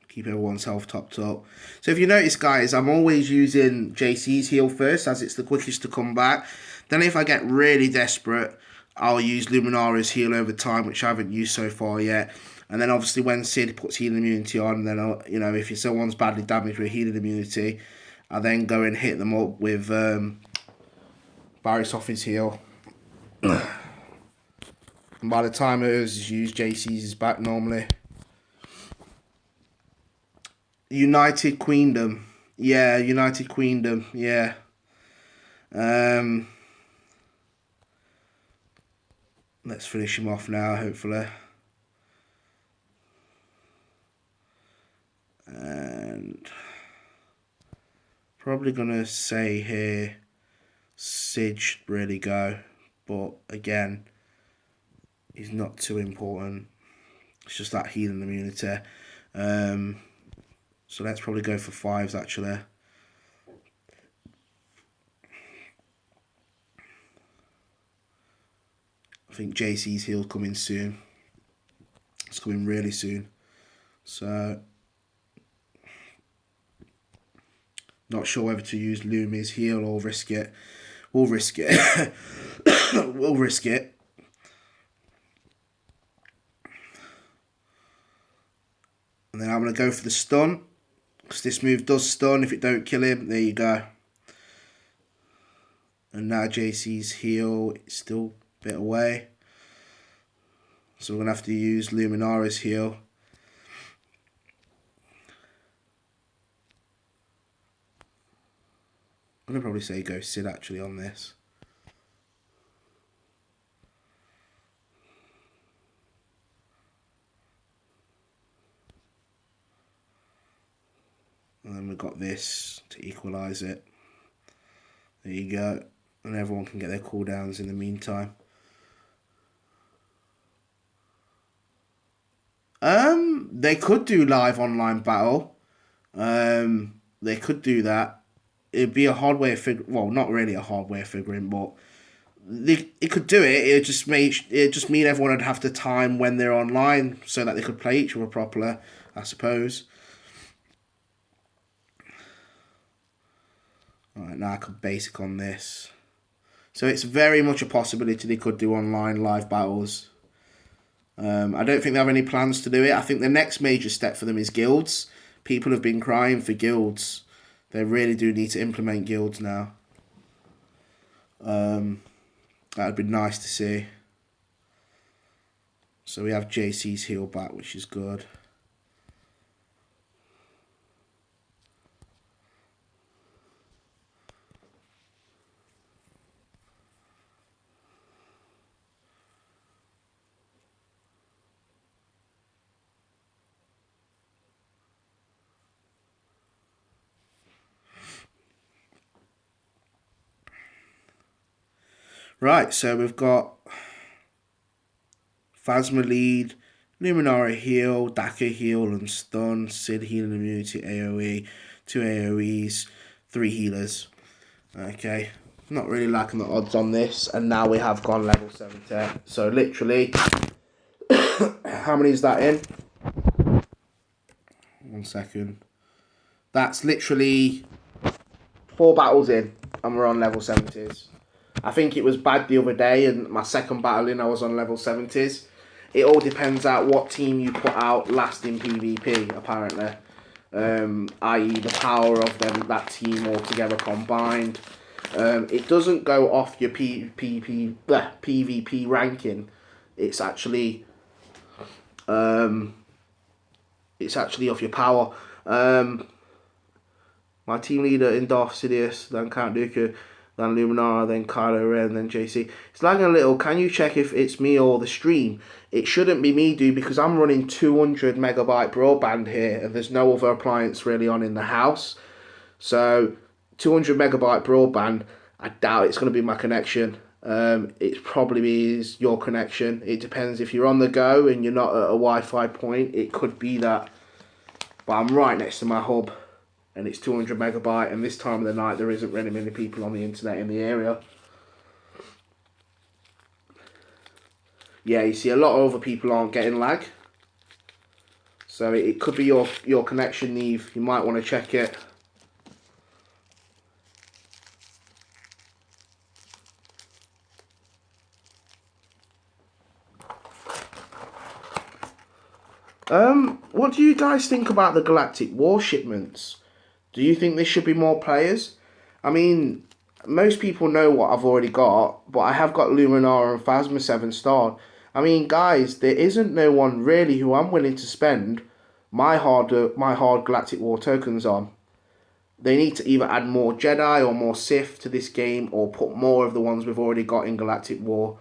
Keep everyone's health topped up. So if you notice, guys, I'm always using JC's heal first, as it's the quickest to come back. Then if I get really desperate, I'll use Luminara's heal over time, which I haven't used so far yet. And then obviously when Sid puts healing immunity on, then if someone's badly damaged with healing immunity, I then go and hit them up with Barry Sophie's heal. And by the time hers is used, JC's is back normally. United Queendom. Yeah, United Queendom. Yeah. Let's finish him off now, hopefully. And probably gonna say here, Sid should really go, but again, he's not too important. It's just that healing immunity. So let's probably go for 5s actually. I think JC's heal's coming soon. It's coming really soon. So not sure whether to use Lumi's heal or risk it. We'll risk it. We'll risk it. And then I'm going to go for the stun. Because this move does stun. If it don't kill him, there you go. And now JC's heal is still a bit away. So we're going to have to use Luminara's heal. I'm going to probably say go Sid actually on this. And then we've got this to equalise it. There you go. And everyone can get their cooldowns in the meantime. They could do live online battle. They could do that. It'd be a hard way of figuring. Well, not really a hard way of figuring, but it could do it. It just mean everyone would have to time when they're online so that they could play each other properly, I suppose. Alright, now I could basic on this. So it's very much a possibility they could do online live battles. I don't think they have any plans to do it. I think the next major step for them is guilds. People have been crying for guilds. They really do need to implement guilds now. That would be nice to see. So we have JC's heal back, which is good. Right, so we've got Phasma lead, Luminara heal, Daka heal and stun, Sid healing immunity, AoE, 2 AoEs, 3 healers. Okay, not really liking the odds on this, and now we have gone level 70. So literally, how many is that in? 1 second. That's literally 4 battles in, and we're on level 70s. I think it was bad the other day, and my second battle in, I was on level 70s. It all depends on what team you put out last in PvP, apparently. I.e. the power of them, that team all together combined. It doesn't go off your PvP ranking. It's actually off your power. My team leader in Darth Sidious, then Count Dooku, then Luminara, then Kylo Ren, then JC. It's lagging a little. Can you check if it's me or the stream? It shouldn't be me, dude, because I'm running 200 megabyte broadband here, and there's no other appliance really on in the house. So 200 megabyte broadband, I doubt it's going to be my connection. It probably is your connection. It depends if you're on the go and you're not at a Wi-Fi point. It could be that. But I'm right next to my hub, and it's 200 megabyte, and this time of the night there isn't really many people on the internet in the area. Yeah, you see a lot of other people aren't getting lag. So it could be your connection, Neve. You might want to check it. What do you guys think about the Galactic War shipments? Do you think there should be more players? I mean, most people know what I've already got, but I have got Luminara and Phasma 7-star. I mean, guys, there isn't no one really who I'm willing to spend my hard Galactic War tokens on. They need to either add more Jedi or more Sith to this game, or put more of the ones we've already got in Galactic War.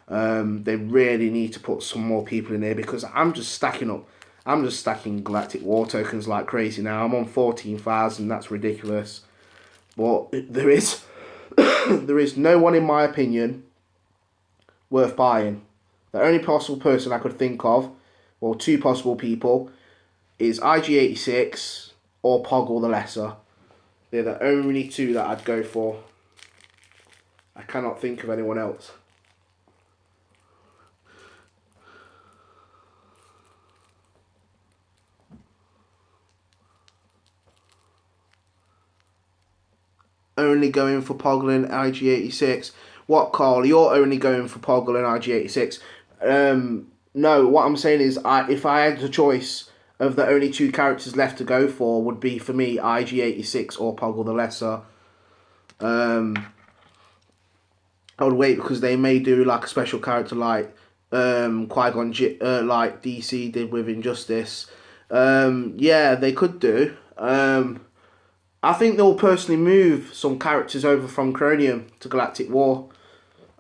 They really need to put some more people in here, because I'm just stacking up. I'm just stacking Galactic War tokens like crazy now. I'm on 14,000. That's ridiculous. But there is no one, in my opinion, worth buying. The only possible person I could think of, or 2 possible people, is IG86 or Poggle the Lesser. They're the only 2 that I'd go for. I cannot think of anyone else. Only going for Poggle and IG86. What, Carl? You're only going for Poggle and IG86. No, what I'm saying is, if I had the choice of the only 2 characters left to go for, would be for me IG86 or Poggle the Lesser. I would wait because they may do like a special character like Qui-Gon like DC did with Injustice. Yeah, they could do. I think they'll personally move some characters over from Chromium to Galactic War.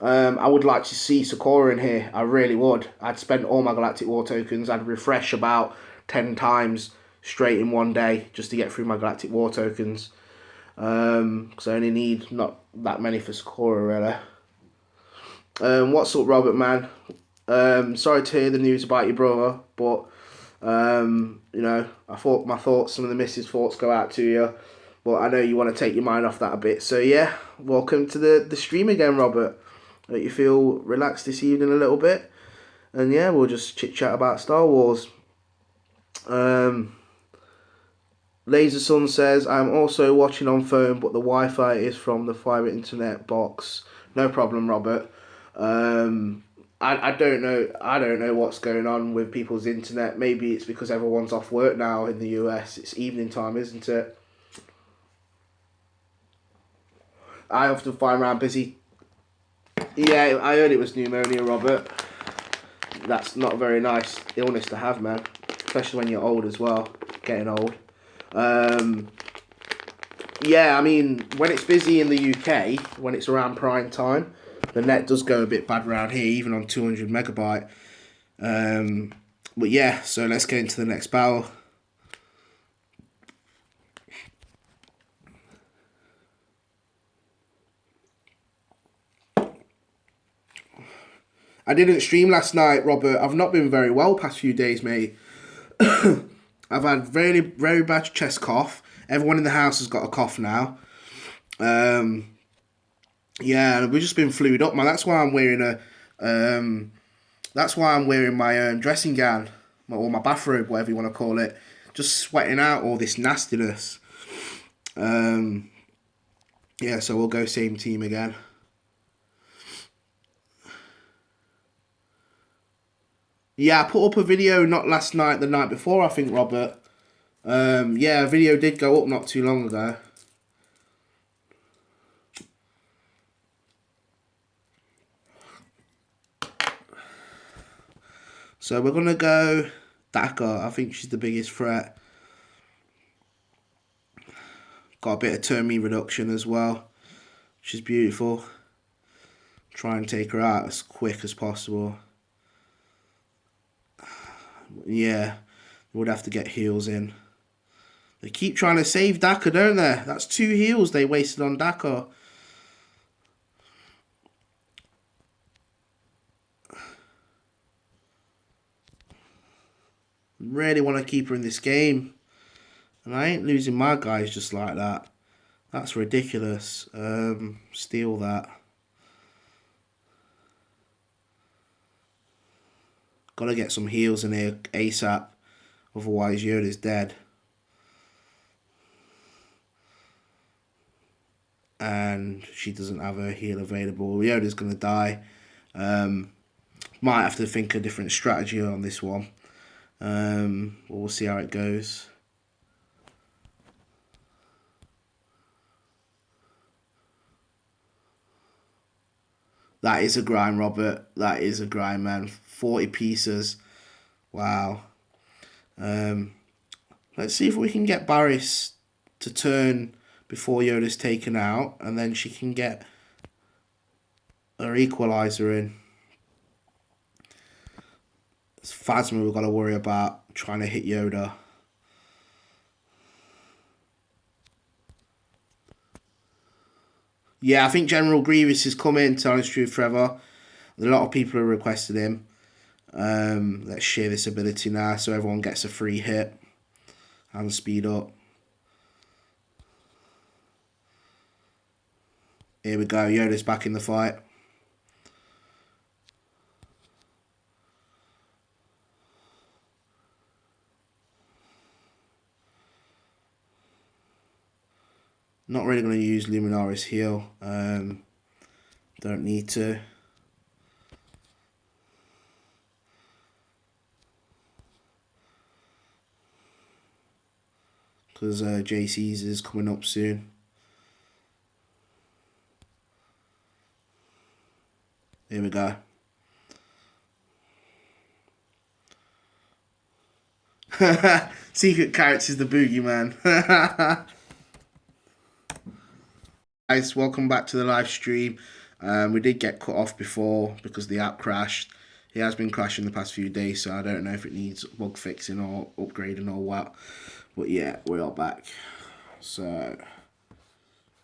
I would like to see Sakura in here. I really would. I'd spend all my Galactic War tokens. I'd refresh about 10 times straight in one day just to get through my Galactic War tokens. Because I only need not that many for Sakura, really. What's up, Robert, man? Sorry to hear the news about your brother, but you know, I thought my thoughts, some of the missus' thoughts go out to you, but I know you want to take your mind off that a bit. So yeah, welcome to the stream again, Robert. Hope you feel relaxed this evening a little bit, and yeah, we'll just chit chat about Star Wars. Laser Sun says, I'm also watching on phone, but the Wi-Fi is from the fibre internet box. No problem, Robert. I don't know. I don't know what's going on with people's internet. Maybe it's because everyone's off work now in the US. It's evening time, isn't it? I often find around busy. Yeah, I heard it was pneumonia, Robert. That's not a very nice illness to have, man. Especially when you're old as well. Getting old. Yeah, I mean, when it's busy in the UK, when it's around prime time, the net does go a bit bad around here, even on 200 megabyte. But yeah, so let's get into the next battle. I didn't stream last night, Robert. I've not been very well past few days, mate. I've had very, very bad chest cough. Everyone in the house has got a cough now. Yeah, we've just been flued up, man. That's why I'm wearing my dressing gown, or my bathrobe, whatever you want to call it. Just sweating out all this nastiness. Yeah, so we'll go same team again. Yeah, I put up a video not last night, the night before, I think, Robert. Yeah, a video did go up not too long ago. So we're going to go Daka. I think she's the biggest threat. Got a bit of turn me reduction as well. She's beautiful. Try and take her out as quick as possible. Yeah, would have to get heals in. They keep trying to save Daka, don't they? That's 2 heals they wasted on Daka. Really want to keep her in this game. And I ain't losing my guys just like that. That's ridiculous. Steal that. Gotta get some heals in here ASAP. Otherwise Yoda's dead. And she doesn't have her heal available. Yoda's gonna die. Might have to think a different strategy on this one. We'll see how it goes. That is a grind, Robert. That is a grind, man. 40 pieces. Wow. Let's see if we can get Barris to turn before Yoda's taken out, and then she can get her equalizer in. It's Phasma we've got to worry about trying to hit Yoda. Yeah, I think General Grievous is coming, to honest truth, Trevor. A lot of people have requested him. Let's share this ability now so everyone gets a free hit and speed up. Here we go, Yoda's back in the fight. Not really going to use Luminaris heal. Don't need to. Because JC's is coming up soon. Here we go. Secret characters, the boogeyman. Guys, welcome back to the live stream. We did get cut off before because the app crashed. It has been crashing the past few days, so I don't know if it needs bug fixing or upgrading or what. But yeah, we are back. So,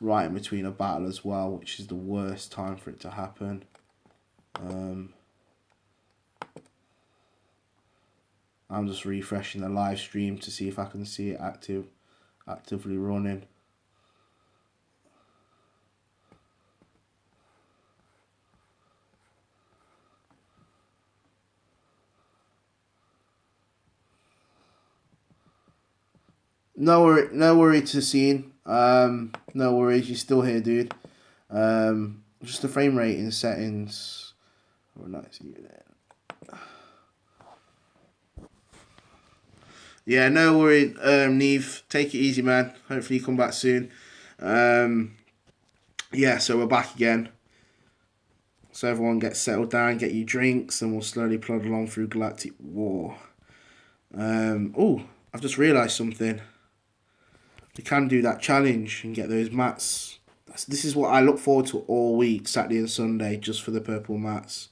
right in between a battle as well, which is the worst time for it to happen. I'm just refreshing the live stream to see if I can see it actively running. No worry to seeing. No worries, you're still here, dude. Just the frame rate in settings. Oh, nice. Yeah, no worry, Neve. Take it easy, man. Hopefully you come back soon. Yeah, so we're back again. So everyone get settled down, get you drinks, and we'll slowly plod along through Galactic War. Oh, I've just realised something. We can do that challenge and get those mats. This is what I look forward to all week, Saturday and Sunday, just for the purple mats.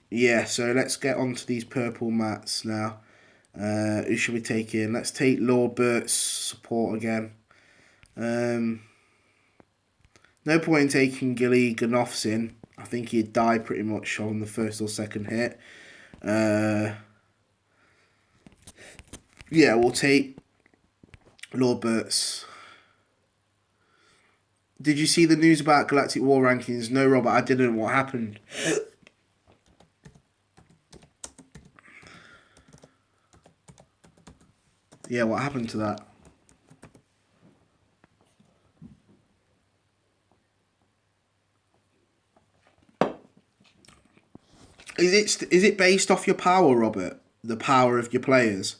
Yeah, so let's get on to these purple mats now. Who should we take in? Let's take Lord Bert's support again. No point in taking Gilly Ganoffs in. I think he'd die pretty much on the first or second hit. Yeah, we'll take Lord Bert's. Did you see the news about Galactic War rankings? No, Robert, I didn't. What happened? Yeah, what happened to that? Is it based off your power, Robert? The power of your players?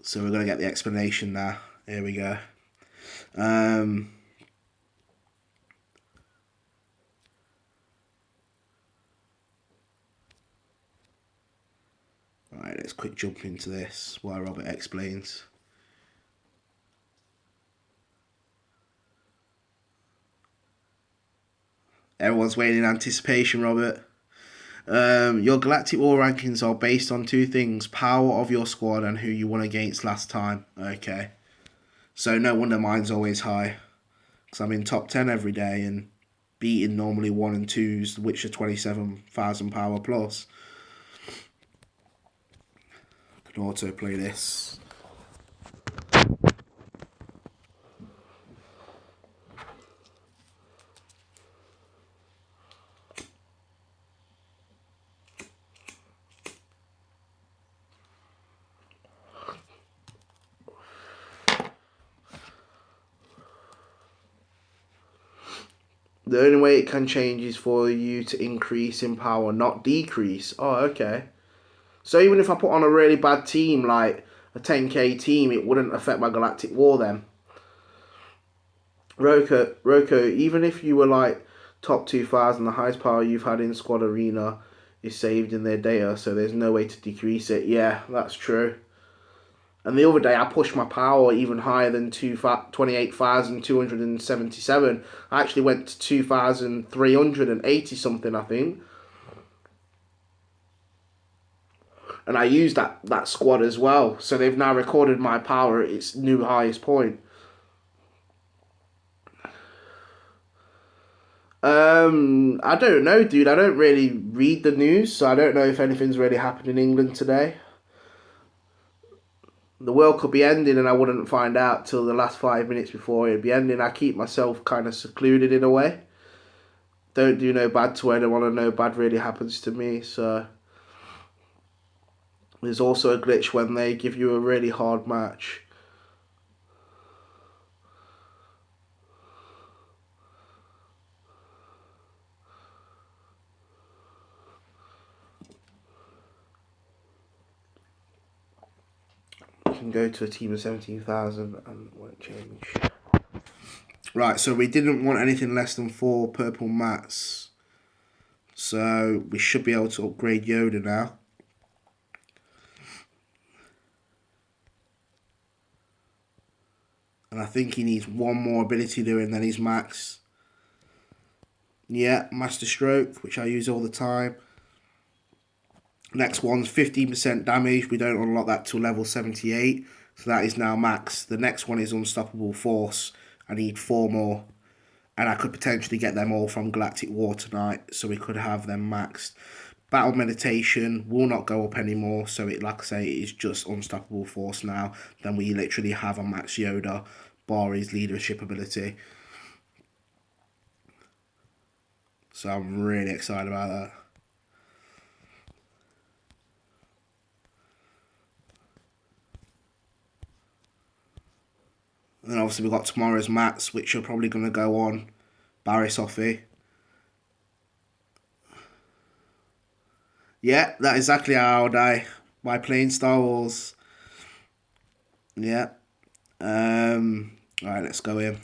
So we're going to get the explanation now. Here we go. Alright, let's quick jump into this while Robert explains. Everyone's waiting in anticipation, Robert. Your Galactic War rankings are based on two things: power of your squad and who you won against last time. Okay. So no wonder mine's always high. Because I'm in top 10 every day and beating normally 1 and 2s, which are 27,000 power plus. I can autoplay this. The only way it can change is for you to increase in power, not decrease. Oh, okay. So even if I put on a really bad team, like a 10k team, it wouldn't affect my Galactic War then. Roko, even if you were like top 2,000, the highest power you've had in Squad Arena is saved in their data, so there's no way to decrease it. Yeah, that's true. And the other day, I pushed my power even higher than 28,277. I actually went to 2,380 something, I think. And I used that squad as well. So they've now recorded my power at its new highest point. I don't know, dude. I don't really read the news, so I don't know if anything's really happened in England today. The world could be ending and I wouldn't find out till the last 5 minutes before it'd be ending. I keep myself kind of secluded in a way. Don't do no bad to anyone and no bad really happens to me. So there's also a glitch when they give you a really hard match. can go to a team of 17,000 and it won't change. Right, so we didn't want anything less than 4 purple mats. So we should be able to upgrade Yoda now. And I think he needs 1 more ability doing than he's max. Yeah, Master Stroke, which I use all the time. Next one's 15% damage. We don't unlock that till level 78. So that is now max. The next one is Unstoppable Force. I need 4 more. And I could potentially get them all from Galactic War tonight. So we could have them maxed. Battle Meditation will not go up anymore. So it, like I say, it is just Unstoppable Force now. Then we literally have a max Yoda, bar his leadership ability. So I'm really excited about that. And then obviously we've got tomorrow's mats, which are probably going to go on Barry Sophie. Yeah, that's exactly how I'll die. By playing Star Wars. Yeah. Alright, let's go in.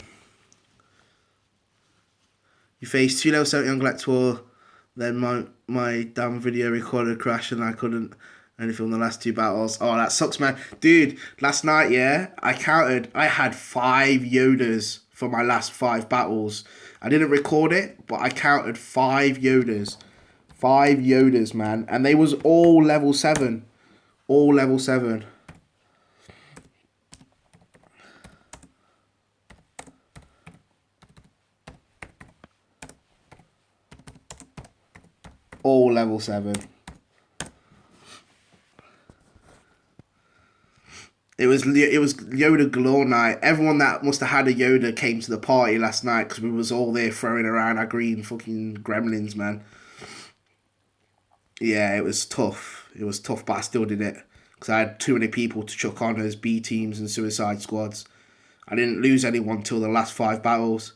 You faced 2 level 70 on Galactic War. Then my damn video recorder crashed and I couldn't only film the last 2 battles. Oh, that sucks, man. Dude, last night, yeah, I had 5 Yodas for my last 5 battles. I didn't record it, but I counted 5 Yodas. 5 Yodas, man. And they was all level 7. All level 7. All level 7. It was Yoda galore night. Everyone that must have had a Yoda came to the party last night because we was all there throwing around our green fucking gremlins, man. Yeah, it was tough. It was tough, but I still did it because I had too many people to chuck on as B teams and suicide squads. I didn't lose anyone till the last 5 battles.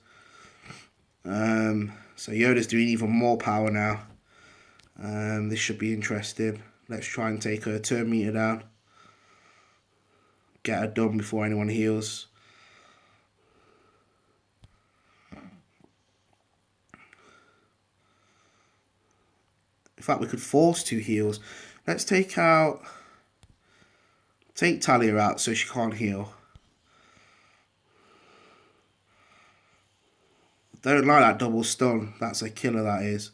So Yoda's doing even more power now. This should be interesting. Let's try and take her turn meter down. Get her done before anyone heals. In fact, we could force 2 heals. Let's take Talia out so she can't heal. Don't like that double stun. That's a killer, that is.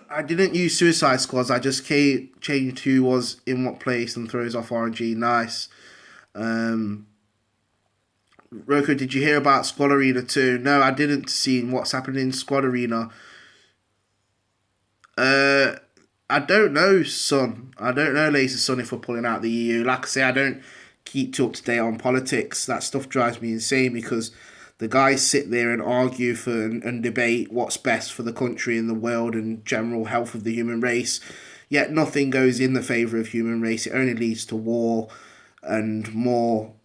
I didn't use suicide squads. I just changed who was in what place and throws off RNG. Nice. Roko, did you hear about Squad Arena 2? No, I didn't see what's happening in Squad Arena. I don't know, son. I don't know, Laser Son, if we're pulling out the EU. Like I say, I don't keep too up to date on politics. That stuff drives me insane because the guys sit there and argue for and debate what's best for the country and the world and general health of the human race. Yet nothing goes in the favour of human race. It only leads to war and more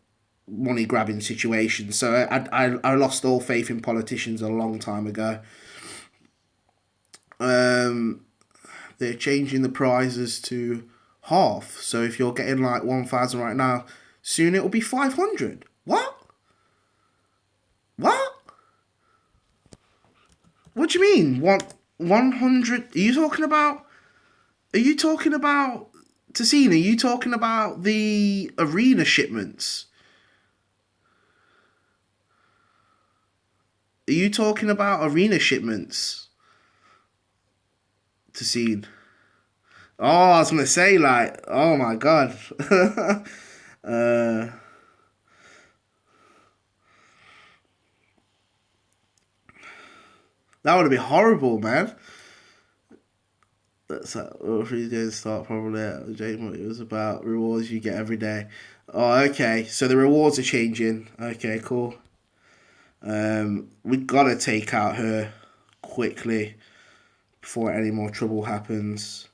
money grabbing situations. So I lost all faith in politicians a long time ago. They're changing the prizes to half. So if you're getting like 1,000 right now, soon it will be 500. What? What? What do you mean? 100? Are you talking about? Tassina? Are you talking about the arena shipments? Are you talking about arena shipments? Tassina? Oh, I was gonna say like, oh my god. That would have been horrible, man. That's how she's going to start probably. It was about rewards you get every day. Oh, okay. So the rewards are changing. Okay, cool. We gotta take out her quickly before any more trouble happens.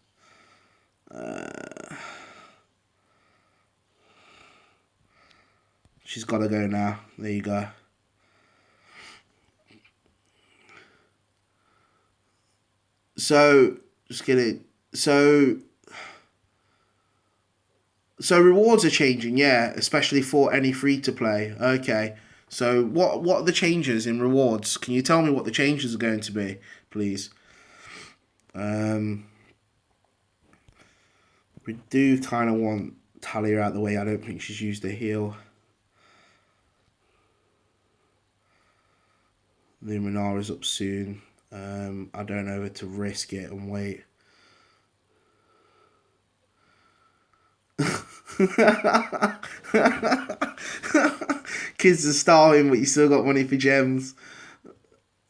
She's gotta go now. There you go. So, just kidding. So, So rewards are changing, yeah, especially for any free to play. Okay. So what are the changes in rewards? Can you tell me what the changes are going to be, please? Um, we do kind of want Talia out the way. I don't think she's used the heal. Luminara's up soon. I don't know whether to risk it and wait. Kids are starving, but you still got money for gems.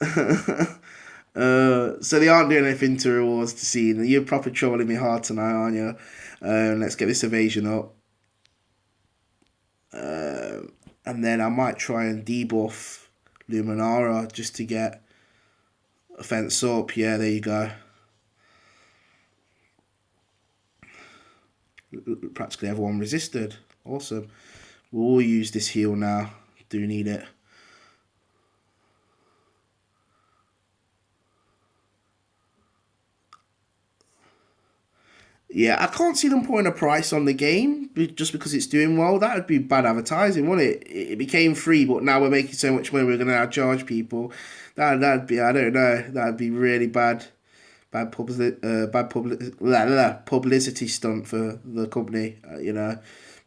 So they aren't doing anything to rewards to see. You're proper trolling me hard tonight, aren't you? Let's get this evasion up. And then I might try and debuff Luminara just to get offense up. Yeah, there you go. Practically everyone resisted. Awesome. We'll all use this heal now. Do need it. Yeah, I can't see them putting a price on the game just because it's doing well. That would be bad advertising, wouldn't it? It became free, but now we're making so much money we're going to now charge people. That'd be, I don't know, that'd be really bad publicity stunt for the company, you know.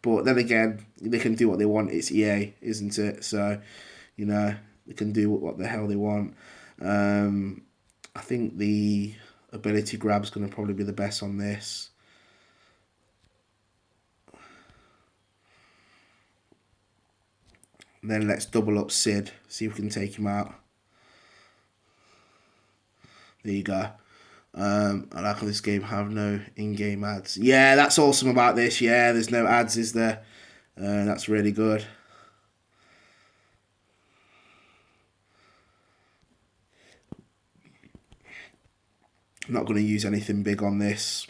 But then again, they can do what they want. It's EA, isn't it? So, you know, they can do what the hell they want. I think the ability grab's going to probably be the best on this. Then let's double up Sid, see if we can take him out. There you go. I like how this game have no in-game ads. Yeah, that's awesome about this. Yeah, there's no ads, is there? That's really good. I'm not going to use anything big on this.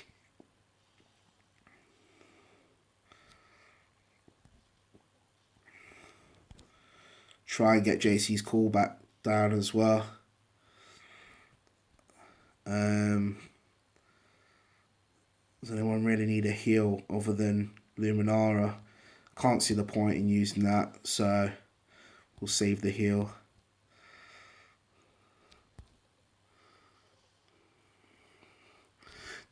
Try and get JC's callback down as well. Does anyone really need a heal other than Luminara? Can't see the point in using that, so we'll save the heal.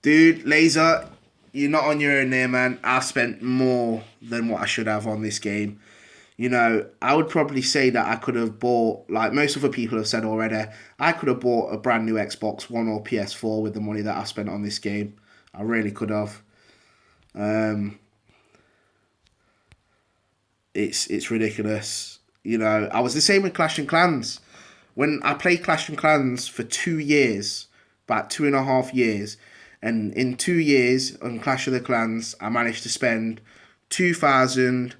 Dude, Laser, you're not on your own there, man. I've spent more than what I should have on this game. You know, I would probably say that I could have bought, like most other people have said already, I could have bought a brand new Xbox One or PS4 with the money that I spent on this game. I really could have. It's ridiculous. You know, I was the same with Clash and Clans. When I played Clash and Clans for 2 years, about 2.5 years, and in 2 years on Clash of the Clans, I managed to spend 2,000.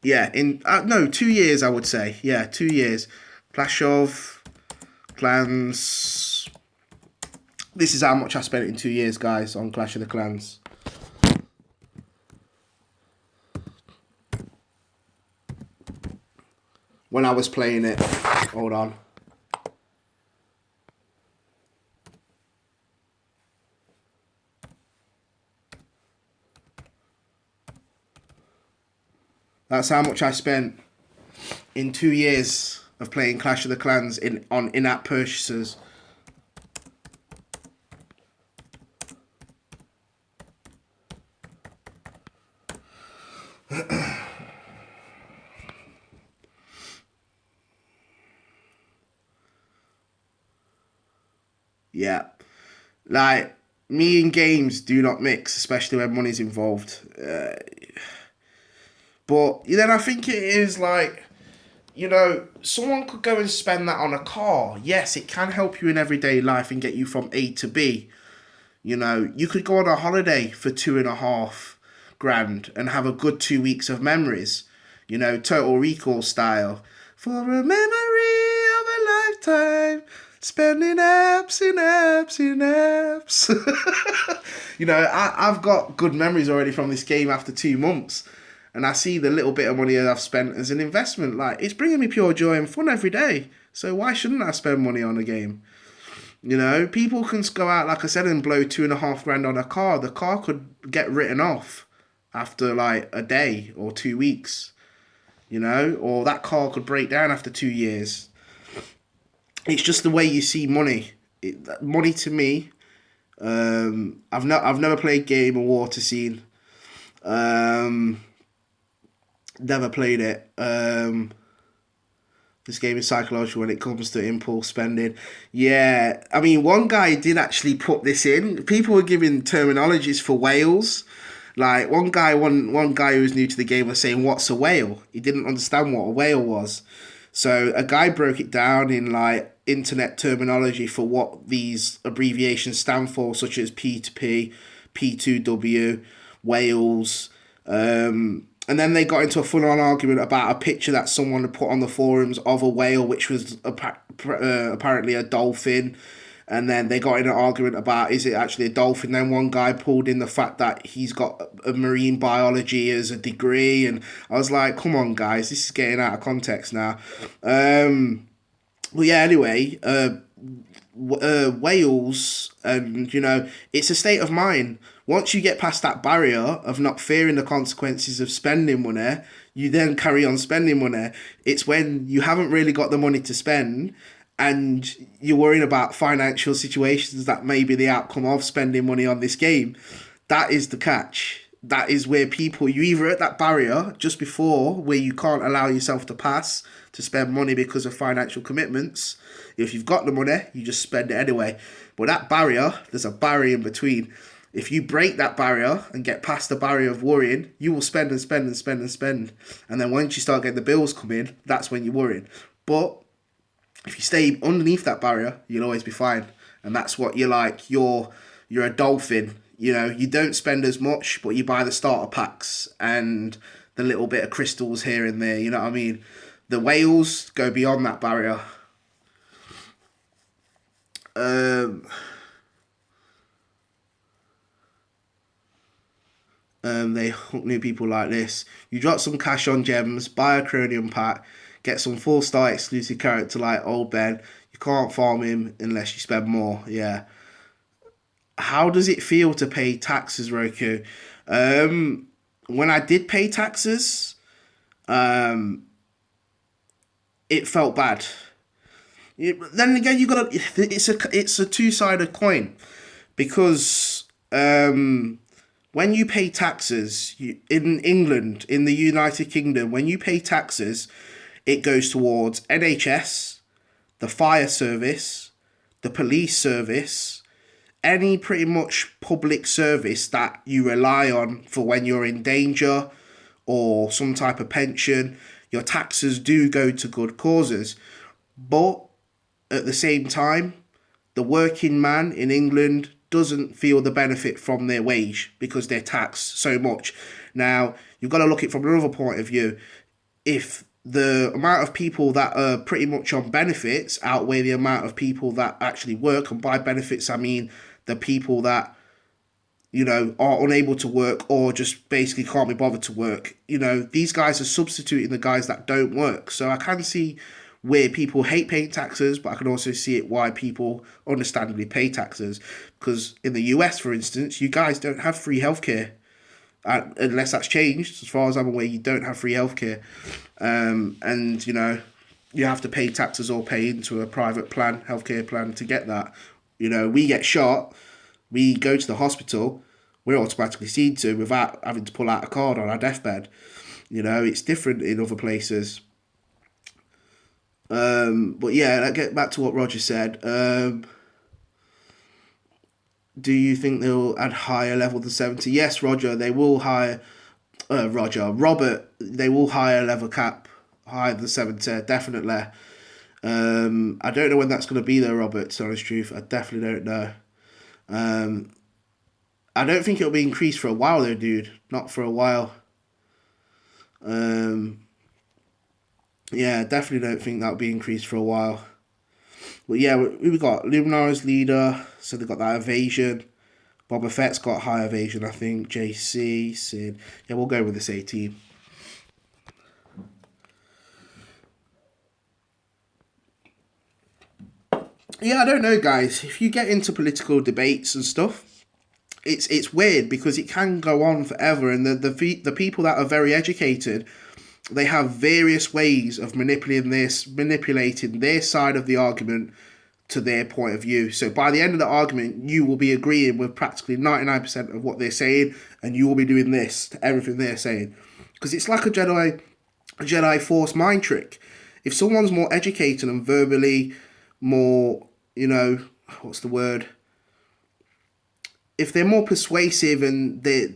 Yeah, in no 2 years I would say. Yeah, 2 years. Clash of Clans. This is how much I spent in 2 years, guys, on Clash of the Clans. When I was playing it. Hold on. That's how much I spent in 2 years of playing Clash of the Clans on in-app purchases. Yeah. Like, me and games do not mix, especially when money's involved. But then I think it is like, you know, someone could go and spend that on a car. Yes, it can help you in everyday life and get you from A to B. You know, you could go on a holiday for 2.5 grand and have a good 2 weeks of memories. You know, Total Recall style. For a memory of a lifetime, spending apps in apps in apps. You know, I've got good memories already from this game after 2 months. And I see the little bit of money that I've spent as an investment. Like, it's bringing me pure joy and fun every day. So why shouldn't I spend money on a game? You know, people can go out, like I said, and blow 2.5 grand on a car. The car could get written off. after like a day or 2 weeks, or that car could break down after 2 years. It's just the way you see money. Money to me. I've never played Game or Water Scene. Um, Never played it. This game is psychological when it comes to impulse spending. Yeah, I mean, one guy did actually put this in. People were giving terminologies for whales. Like one guy who was new to the game was saying, "What's a whale?" He didn't understand what a whale was. So a guy broke it down in like internet terminology for what these abbreviations stand for, such as P2P, P2W, whales. And then they got into a full-on argument about a picture that someone had put on the forums of a whale, which was apparently a dolphin. And then they got in an argument about, is it actually a dolphin? Then one guy pulled in the fact that he's got a marine biology as a degree. And I was like, come on, guys, this is getting out of context now. Well, yeah, anyway, whales, and it's a state of mind. Once you get past that barrier of not fearing the consequences of spending money, you then carry on spending money. It's when you haven't really got the money to spend and you're worrying about financial situations that may be the outcome of spending money on this game. That is the catch. That is where you either at that barrier just before where you can't allow yourself to pass to spend money because of financial commitments. If you've got the money, you just spend it anyway. But that barrier, there's a barrier in between. If you break that barrier and get past the barrier of worrying, you will spend and spend and spend and spend. And then once you start getting the bills come in, that's when you're worrying. But if you stay underneath that barrier, you'll always be fine. And that's what you're like. You're a dolphin. You don't spend as much, but you buy the starter packs and the little bit of crystals here and there. You know what I mean? The whales go beyond that barrier. They hook new people like this. You drop some cash on gems, buy a Cronium pack, get some 4-star exclusive character like Old Ben. You can't farm him unless you spend more. Yeah. How does it feel to pay taxes, Roku? When I did pay taxes, it felt bad. Then again, it's a two-sided coin, because when you pay taxes in England, in the United Kingdom, when you pay taxes, it goes towards NHS, the fire service, the police service, any pretty much public service that you rely on for when you're in danger or some type of pension. Your taxes do go to good causes. But at the same time, the working man in England doesn't feel the benefit from their wage because they're taxed so much. Now, you've got to look at it from another point of view. If the amount of people that are pretty much on benefits outweigh the amount of people that actually work, and by benefits I mean the people that are unable to work or just basically can't be bothered to work. These guys are substituting the guys that don't work. So I can see where people hate paying taxes, but I can also see it why people understandably pay taxes. Because in the US, for instance, you guys don't have free healthcare. Unless that's changed. As far as I'm aware, you don't have free healthcare. And you have to pay taxes or pay into a private healthcare plan to get that. We get shot, we go to the hospital, we're automatically seen to without having to pull out a card on our deathbed. It's different in other places. But yeah, let's get back to what Roger said. Do you think they'll add higher level than 70? Yes, Roger, they will hire... Robert, they will hire level cap higher than 70, definitely. I don't know when that's going to be though, Robert, to honest truth. I definitely don't know. I don't think it'll be increased for a while though, dude. Not for a while. Yeah, definitely don't think that'll be increased for a while. But yeah, we got Luminara's leader, so they got that evasion. Boba Fett's got high evasion, I think. JC, Sid. Yeah, we'll go with this 18. Yeah, I don't know, guys. If you get into political debates and stuff, it's weird because it can go on forever, and the people that are very educated, they have various ways of manipulating their side of the argument to their point of view. So by the end of the argument, you will be agreeing with practically 99% of what they're saying, and you will be doing this to everything they're saying. Because it's like a Jedi Force mind trick. If someone's more educated and verbally more, what's the word? If they're more persuasive and their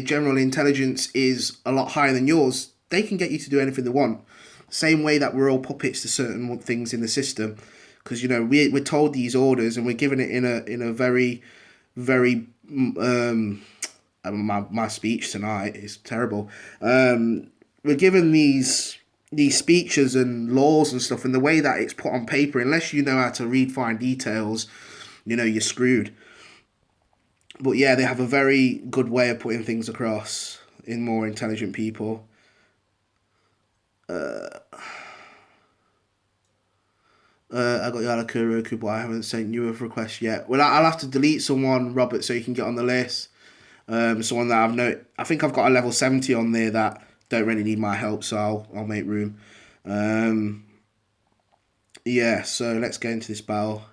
general intelligence is a lot higher than yours, they can get you to do anything they want. Same way that we're all puppets to certain things in the system, because we're told these orders and we're given it in a very, very my speech tonight is terrible. We're given these speeches and laws and stuff, and the way that it's put on paper, unless you know how to read fine details, you're screwed. But yeah, they have a very good way of putting things across in more intelligent people. I got Yala Kuroku, but I haven't sent you a request yet. Well, I'll have to delete someone, Robert, so you can get on the list. Someone that I think I've got a level 70 on there that don't really need my help, so I'll make room. Yeah, so let's get into this battle.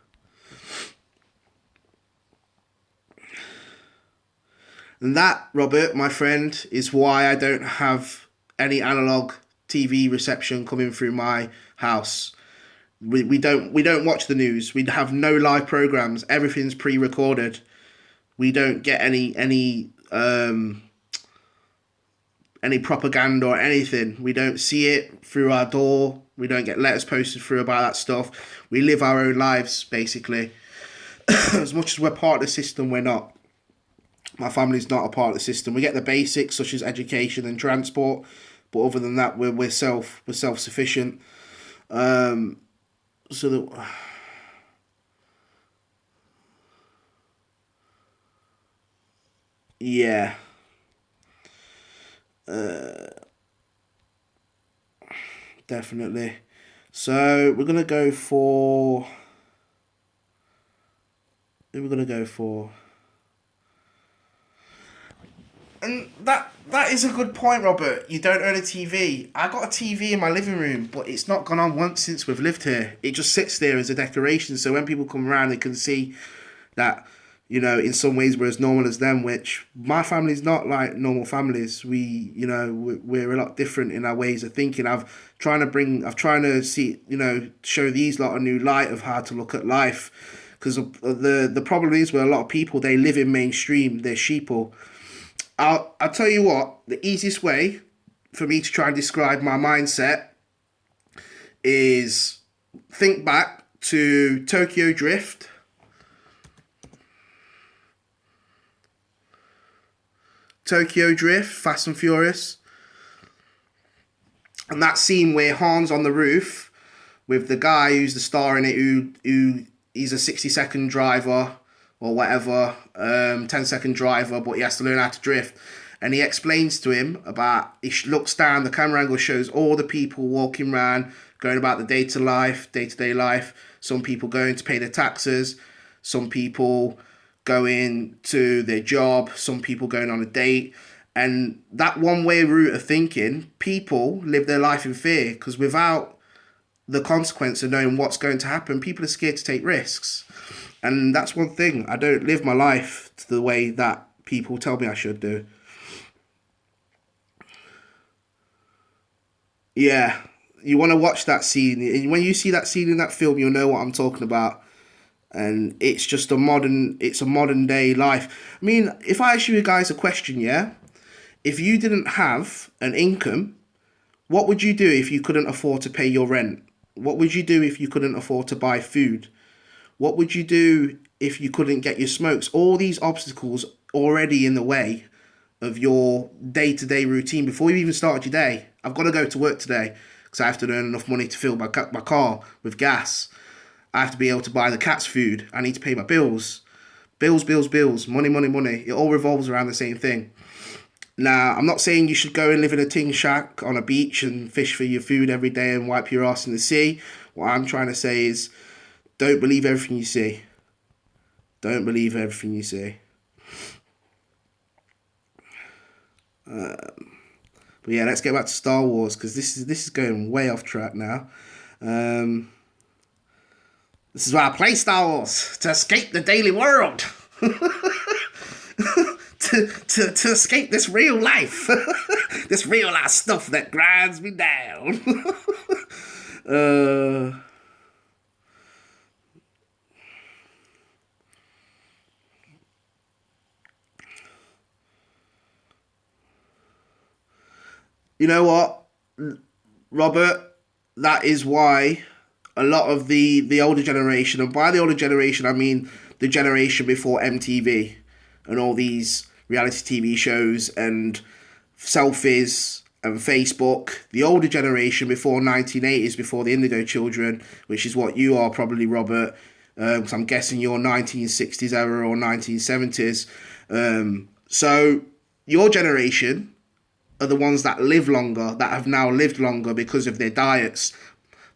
And that, Robert, my friend, is why I don't have any analog TV reception coming through my house. We don't watch the news. We have no live programs. Everything's pre-recorded. We don't get any propaganda or anything. We don't see it through our door. We don't get letters posted through about that stuff. We live our own lives, basically. As much as we're part of the system, we're not. My family's not a part of the system. We get the basics such as education and transport, but other than that, we're self-sufficient. So that. Yeah. Definitely. So we're gonna go for. Who we're gonna go for? And that is a good point, Robert. You don't own a TV. I got a TV in my living room, but it's not gone on once since we've lived here. It just sits there as a decoration, so when people come around, they can see that, in some ways we're as normal as them, which my family's not like normal families. We're a lot different in our ways of thinking. I've trying to see, show these lot a new light of how to look at life. Because the problem is with a lot of people, they live in mainstream, they're sheeple. I'll tell you what, the easiest way for me to try and describe my mindset is think back to Tokyo Drift. Tokyo Drift, Fast and Furious. And that scene where Han's on the roof with the guy who's the star in it, who he's a 60-second driver or whatever, 10-second driver, but he has to learn how to drift. And he explains to him about, he looks down, the camera angle shows all the people walking around, going about the day-to-day life. Some people going to pay their taxes, some people going to their job, some people going on a date. And that one-way route of thinking, people live their life in fear, because without the consequence of knowing what's going to happen, people are scared to take risks. And that's one thing. I don't live my life to the way that people tell me I should do. Yeah, you want to watch that scene. And when you see that scene in that film, you'll know what I'm talking about. And it's just a modern day life. I mean, if I ask you guys a question, yeah? If you didn't have an income, what would you do if you couldn't afford to pay your rent? What would you do if you couldn't afford to buy food? What would you do if you couldn't get your smokes? All these obstacles already in the way of your day-to-day routine before you even started your day. I've got to go to work today because I have to earn enough money to fill my car with gas. I have to be able to buy the cat's food. I need to pay my bills. Bills, bills, bills. Money, money, money. It all revolves around the same thing. Now, I'm not saying you should go and live in a ting shack on a beach and fish for your food every day and wipe your ass in the sea. What I'm trying to say is, don't believe everything you see. Don't believe everything you see. But yeah, let's get back to Star Wars because this is going way off track now. This is why I play Star Wars to escape the daily world, to escape this real life, this real life stuff that grinds me down. You know what, Robert? That is why a lot of the older generation, and by the older generation I mean the generation before MTV and all these reality TV shows and selfies and Facebook, the older generation before 1980s, before the Indigo Children, which is what you are probably, Robert, because I'm guessing you're 1960s era or 1970s. So your generation are the ones that live longer, that have now lived longer because of their diets.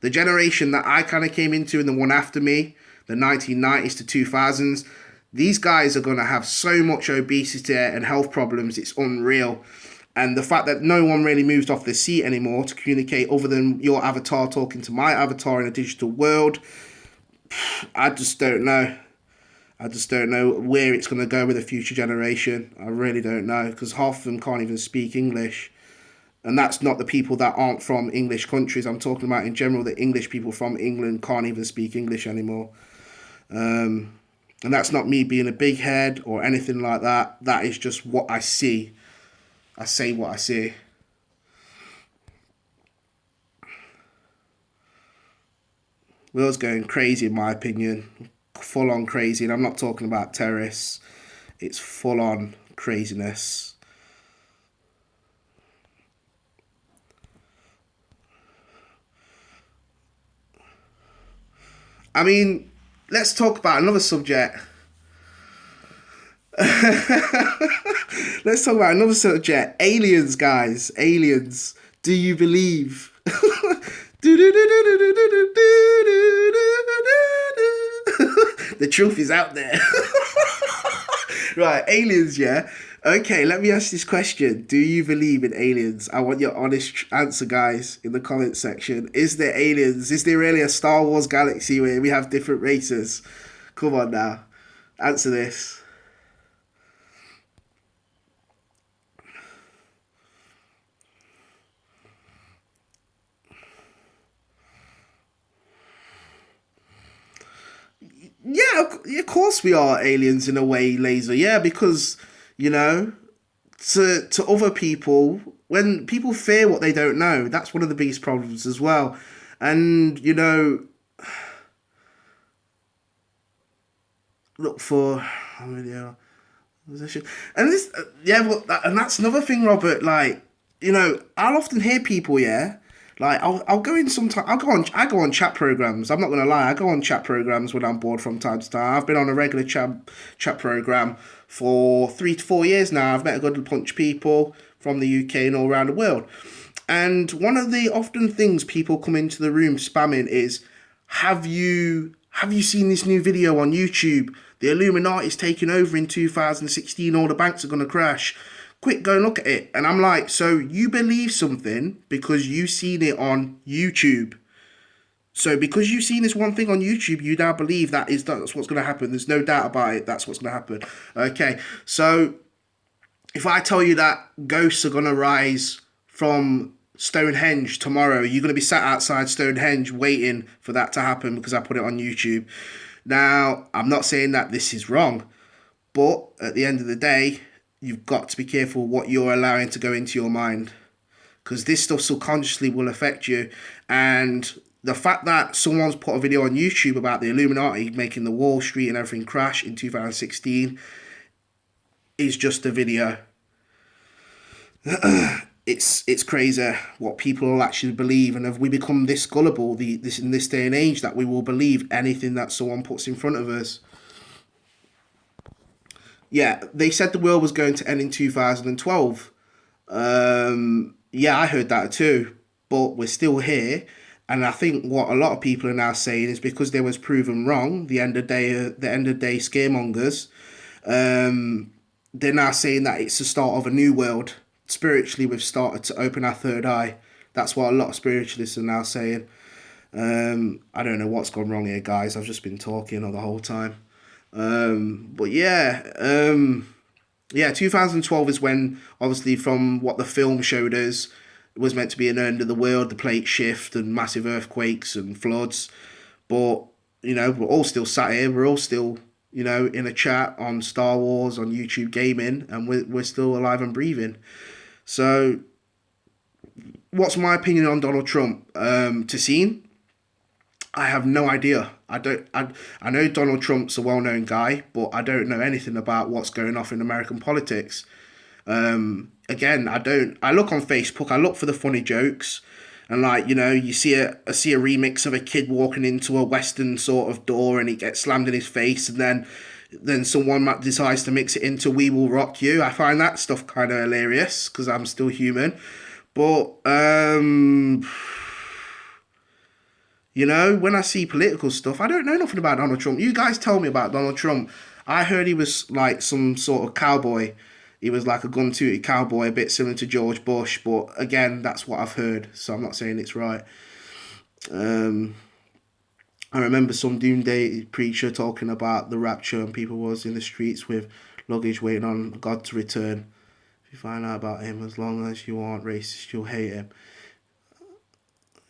The generation that I kind of came into and the one after me, the 1990s to 2000s, these guys are going to have so much obesity and health problems, it's unreal. And the fact that no one really moves off their seat anymore to communicate other than your avatar talking to my avatar in a digital world, I just don't know. I just don't know where it's going to go with the future generation. I really don't know, because half of them can't even speak English. And that's not the people that aren't from English countries. I'm talking about in general, the English people from England can't even speak English anymore. And that's not me being a big head or anything like that. That is just what I see. I say what I see. World's going crazy in my opinion. Full on crazy. And I'm not talking about terrorists. It's full on craziness. I mean, let's talk about another subject. Let's talk about another subject. Aliens, guys. Aliens. Do you believe? The truth is out there. Right, aliens, yeah. Okay, let me ask this question. Do you believe in aliens? I want your honest answer, guys, in the comment section. Is there aliens? Is there really a Star Wars galaxy where we have different races? Come on now. Answer this. Yeah, of course we are aliens in a way, Laser. Yeah, because, you know, to other people, when people fear what they don't know, that's one of the biggest problems as well. And, you know, look for video position. And this, yeah, well, and that's another thing, Robert. Like, you know, I'll often hear people, yeah, like I'll go in sometime. I go on chat programs. I'm not gonna lie. I go on chat programs when I'm bored from time to time. I've been on a regular chat program for 3 to 4 years now. I've met a good bunch of people from the UK and all around the world. And one of the often things people come into the room spamming is, have you seen this new video on YouTube? The Illuminati's taking over in 2016. All the banks are going to crash. Quick, go and look at it. And I'm like, so you believe something because you've seen it on YouTube. So because you've seen this one thing on YouTube, you now believe that's what's going to happen. There's no doubt about it. That's what's going to happen. Okay, so if I tell you that ghosts are going to rise from Stonehenge tomorrow, you're going to be sat outside Stonehenge waiting for that to happen because I put it on YouTube. Now, I'm not saying that this is wrong, but at the end of the day, you've got to be careful what you're allowing to go into your mind, because this stuff subconsciously will affect you. And the fact that someone's put a video on YouTube about the Illuminati making the Wall Street and everything crash in 2016 is just a video. It's crazy what people will actually believe, and have we become this gullible this in this day and age that we will believe anything that someone puts in front of us? Yeah, they said the world was going to end in 2012. Yeah, I heard that too, but we're still here. And I think what a lot of people are now saying is because they was proven wrong, the end of day scaremongers, they're now saying that it's the start of a new world. spiritually we've started to open our third eye. That's what a lot of spiritualists are now saying. I don't know what's gone wrong here, guys. I've just been talking all the whole time. But yeah, 2012 is when, obviously, from what the film showed us, it was meant to be an end of the world, the plate shift and massive earthquakes and floods. But, we're all still sat here. We're all still, in a chat on Star Wars, on YouTube gaming, and we're still alive and breathing. So, what's my opinion on Donald Trump? To see, I have no idea. I know Donald Trump's a well-known guy, but I don't know anything about what's going on in American politics. Again, I don't. I look on Facebook. I look for the funny jokes, and you see a remix of a kid walking into a Western sort of door, and it gets slammed in his face, and then someone decides to mix it into "We Will Rock You." I find that stuff kind of hilarious because I'm still human, but when I see political stuff, I don't know nothing about Donald Trump. You guys tell me about Donald Trump. I heard he was like some sort of cowboy. He was like a gun-tooted cowboy, a bit similar to George Bush. But again, that's what I've heard, so I'm not saying it's right. I remember some doomsday preacher talking about the rapture and people was in the streets with luggage waiting on God to return. If you find out about him, as long as you aren't racist, you'll hate him.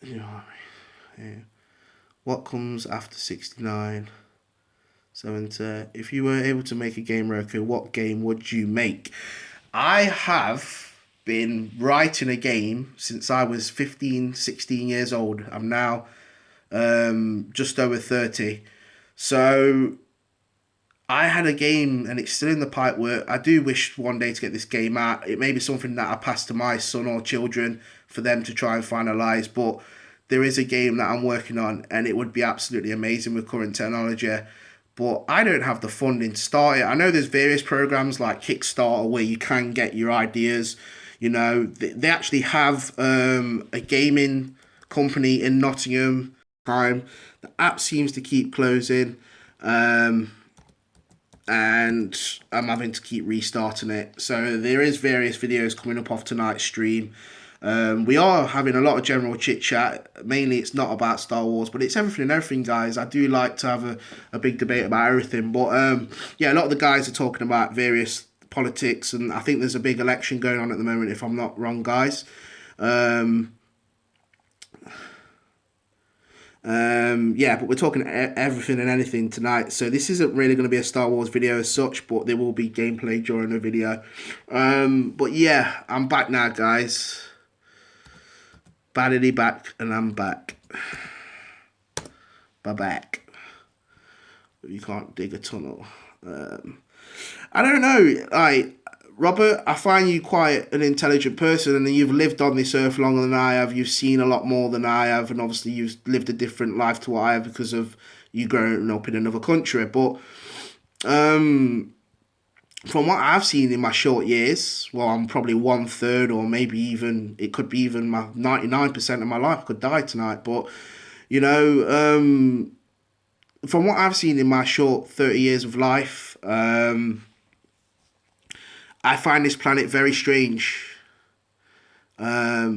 You know what I mean? Yeah. What comes after 69? 70. If you were able to make a game, Roku, what game would you make? I have been writing a game since I was 15, 16 years old. I'm now just over 30. So I had a game and it's still in the pipe work. I do wish one day to get this game out. It may be something that I pass to my son or children for them to try and finalise, but there is a game that I'm working on and it would be absolutely amazing with current technology. But I don't have the funding to start it. I know there's various programs like Kickstarter where you can get your ideas. They actually have a gaming company in Nottingham. The app seems to keep closing. And I'm having to keep restarting it. So there is various videos coming up off tonight's stream. We are having a lot of general chit chat. Mainly, it's not about Star Wars, but it's everything and everything, guys. I do like to have a big debate about everything. But a lot of the guys are talking about various politics, and I think there's a big election going on at the moment, if I'm not wrong, guys. But we're talking everything and anything tonight. So this isn't really going to be a Star Wars video as such, but there will be gameplay during the video. But yeah, I'm back now, guys. Badly back, and I'm back. Back. You can't dig a tunnel. I don't know. Robert, I find you quite an intelligent person, and you've lived on this earth longer than I have. You've seen a lot more than I have, and obviously you've lived a different life to what I have because of you growing up in another country. But from what I've seen in my short years, well, I'm probably 1/3, or maybe even it could be even my 99% of my life could die tonight. But from what I've seen in my short 30 years of life, I find this planet very strange. Yeah,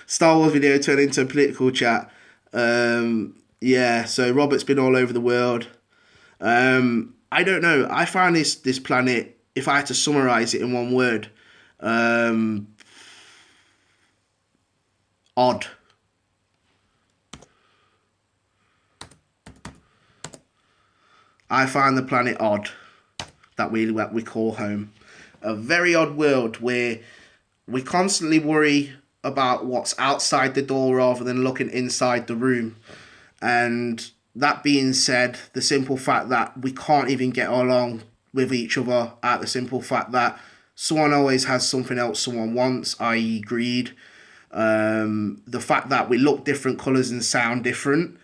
Star Wars video turned into a political chat. So Robert's been all over the world. I don't know. I find this planet, if I had to summarize it in one word, odd. I find the planet odd that we call home. A very odd world where we constantly worry about what's outside the door rather than looking inside the room. And that being said, the simple fact that we can't even get along with each other, at the simple fact that someone always has something else someone wants, i.e. greed. The fact that we look different colours and sound different.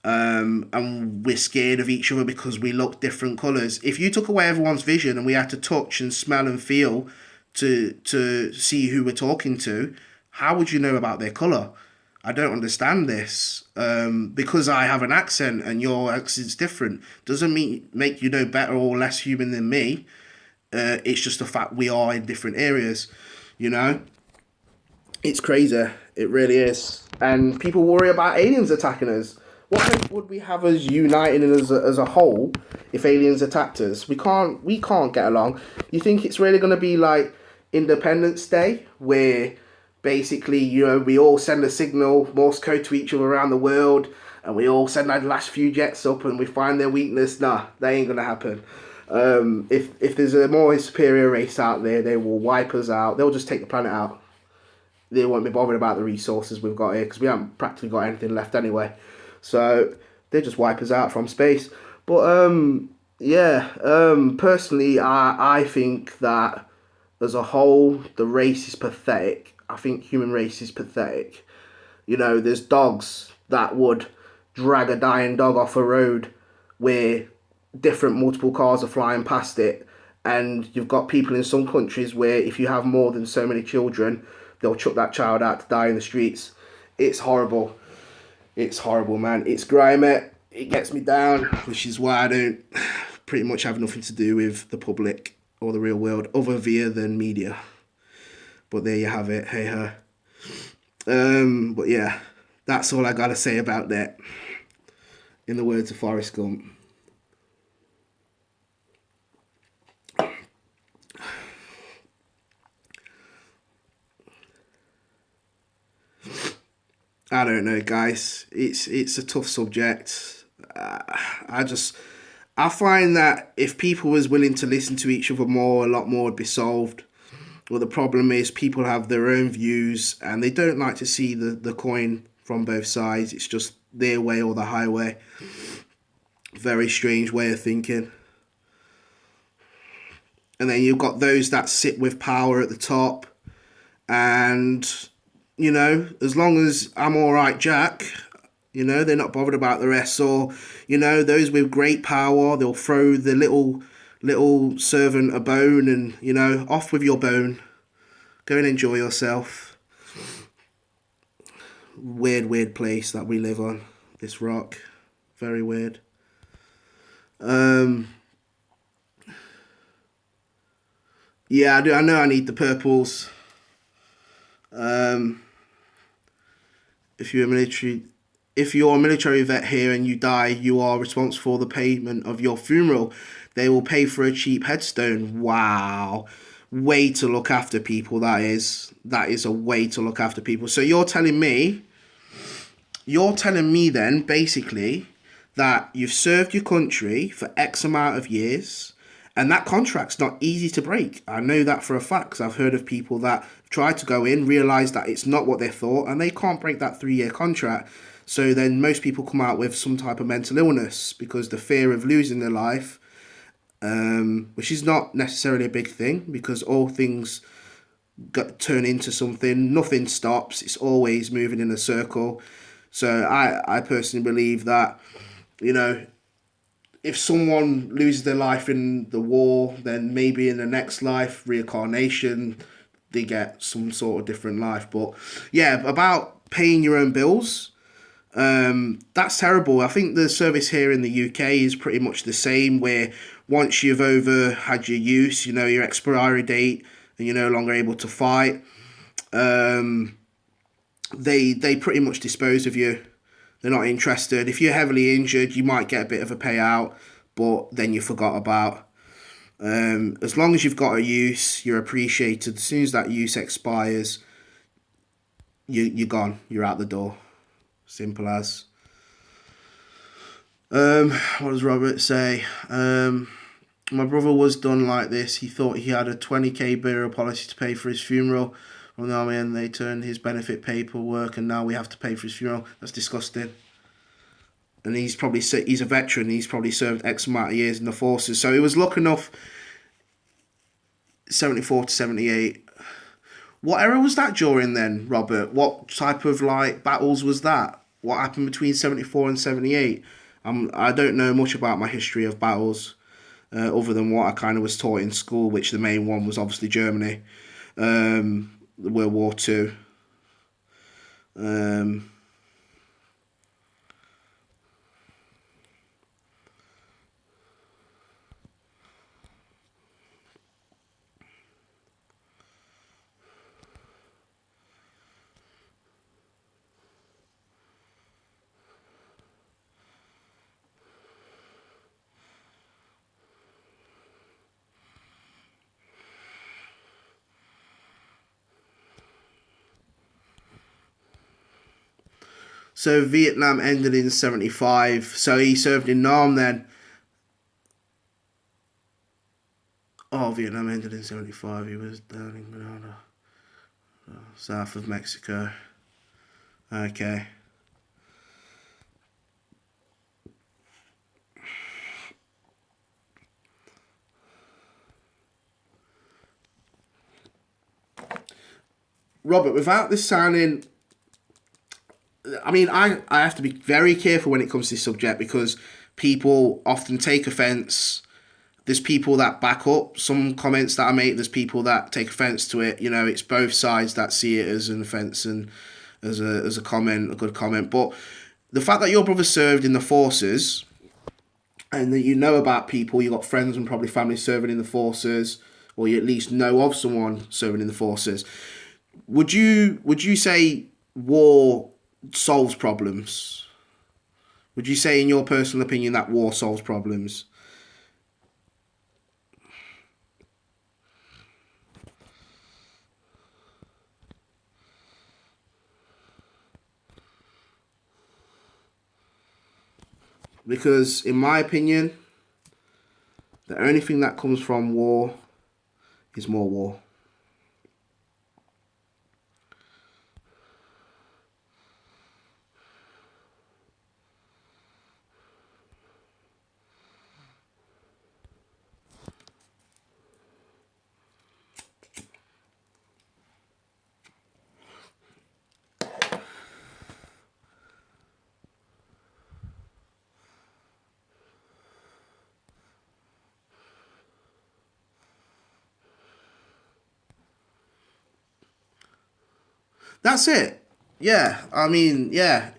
And we're scared of each other because we look different colours. If you took away everyone's vision and we had to touch and smell and feel to see who we're talking to, how would you know about their colour? I don't understand this. Because I have an accent and your accent's different doesn't make you no better or less human than me. It's just the fact we are in different areas, you know? It's crazy. It really is. And people worry about aliens attacking us. What hope would we have us uniting as a whole if aliens attacked us? We can't get along. You think it's really going to be like Independence Day, where basically, we all send a signal, Morse code to each other around the world, and we all send our last few jets up and we find their weakness? Nah, that ain't going to happen. If there's a more superior race out there, they will wipe us out. They'll just take the planet out. They won't be bothered about the resources we've got here because we haven't practically got anything left anyway. So they just wipe us out from space. But yeah, personally, I think that as a whole, the race is pathetic. I think human race is pathetic. There's dogs that would drag a dying dog off a road where different multiple cars are flying past it. And you've got people in some countries where if you have more than so many children, they'll chuck that child out to die in the streets. It's horrible. It's horrible, man. It's grimy. It gets me down, which is why I don't pretty much have nothing to do with the public or the real world other via than media. But there you have it. Hey ho. But yeah, that's all I gotta say about that. In the words of Forrest Gump. I don't know, guys. It's a tough subject. I find that if people was willing to listen to each other more, a lot more would be solved. Well, the problem is people have their own views and they don't like to see the coin from both sides. It's just their way or the highway. Very strange way of thinking. And then you've got those that sit with power at the top. And, as long as I'm all right, Jack, they're not bothered about the rest. Or, those with great power, they'll throw the little servant a bone and, off with your bone. Go and enjoy yourself. Weird place that we live on. This rock. Very weird. Yeah, I know I need the purples. If you're a military vet here and you die, you are responsible for the payment of your funeral. They will pay for a cheap headstone. Wow. Way to look after people, that is. That is a way to look after people. So you're telling me then, basically, that you've served your country for X amount of years, and that contract's not easy to break. I know that for a fact because I've heard of people that tried to go in, realise that it's not what they thought, and they can't break that 3-year contract. So then most people come out with some type of mental illness because the fear of losing their life, which is not necessarily a big thing because all things turn into something. Nothing stops. It's always moving in a circle. So I personally believe that, if someone loses their life in the war, then maybe in the next life, reincarnation, they get some sort of different life. But yeah, about paying your own bills, that's terrible. I think the service here in the UK is pretty much the same, where once you've over had your use, your expiry date, and you're no longer able to fight, they pretty much dispose of you. They're not interested. If you're heavily injured, you might get a bit of a payout, but then you forgot about. As long as you've got a use, you're appreciated. As soon as that use expires, you're gone. You're out the door. Simple as. What does Robert say? My brother was done like this. He thought he had a 20k burial policy to pay for his funeral from the army, and they turned his benefit paperwork, and now we have to pay for his funeral. That's disgusting. And he's a veteran. He's probably served X amount of years in the forces. So he was lucky enough. 74 to 78. What era was that during then, Robert? What type of battles was that? What happened between 74 and 78? I don't know much about my history of battles, other than what I kind of was taught in school, which the main one was obviously Germany, World War Two. So Vietnam ended in 75. So he served in Nam then. Oh, Vietnam ended in 75. He was down in Grenada, south of Mexico. Okay. Robert, without this sounding, I mean, I have to be very careful when it comes to this subject because people often take offence. There's people that back up some comments that I make. There's people that take offence to it. You know, it's both sides that see it as an offence and as a comment, a good comment. But the fact that your brother served in the forces and that you know about people, you got friends and probably family serving in the forces, or you at least know of someone serving in the forces. Would you say war solves problems? Would you say, in your personal opinion, that war solves problems? Because, in my opinion, the only thing that comes from war is more war. That's it. Yeah, I mean, yeah.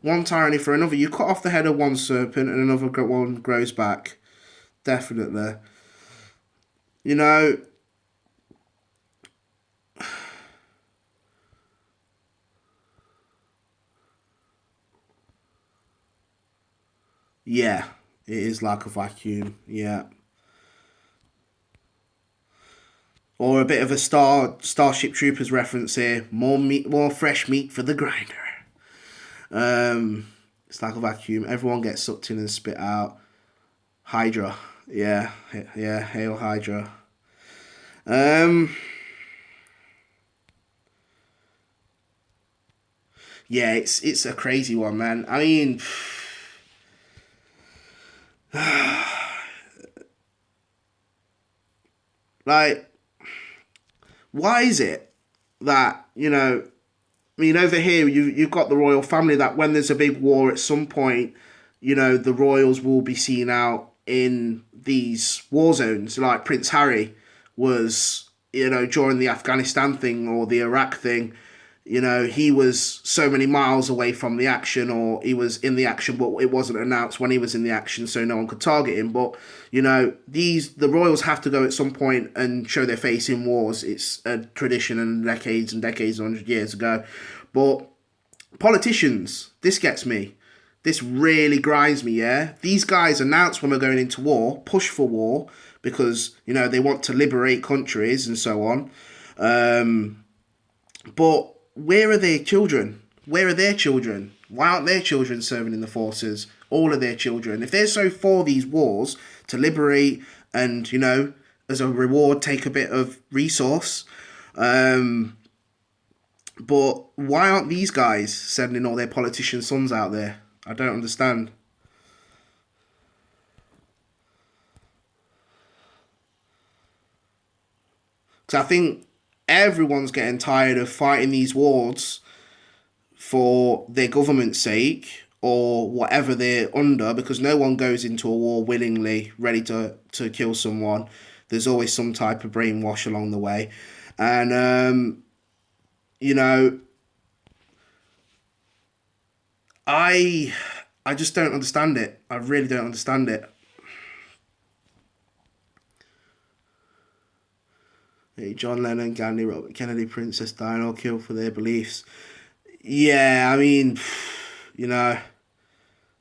One tyranny for another. You cut off the head of one serpent and another one grows back. Definitely. You know, yeah, it is like a vacuum. Yeah. Or a bit of a Starship Troopers reference here. More meat, more fresh meat for the grinder. It's like a vacuum. Everyone gets sucked in and spit out. Hydra. Yeah, yeah. Hail Hydra. Um, yeah, it's a crazy one, man. I mean, like, why is it that I mean, over here you've got the royal family that when there's a big war at some point, the royals will be seen out in these war zones. Like Prince Harry was, during the Afghanistan thing or the Iraq thing, he was so many miles away from the action, or he was in the action, but it wasn't announced when he was in the action, so no one could target him. But the royals have to go at some point and show their face in wars. It's a tradition, and decades, 100 years ago. But politicians, this gets me. This really grinds me. Yeah, these guys announce when we're going into war, push for war because they want to liberate countries and so on. But where are their children? Where are their children? Why aren't their children serving in the forces? All of their children. If they're so for these wars to liberate and, as a reward, take a bit of resource. But why aren't these guys sending all their politician sons out there? I don't understand. Because I think everyone's getting tired of fighting these wars for their government's sake or whatever they're under, because no one goes into a war willingly, ready to kill someone. There's always some type of brainwash along the way. And, you know, I I just don't understand it. I really don't understand it. Hey, John Lennon, Gandhi, Robert Kennedy, Princess Diana, all killed for their beliefs. Yeah, I mean, you know,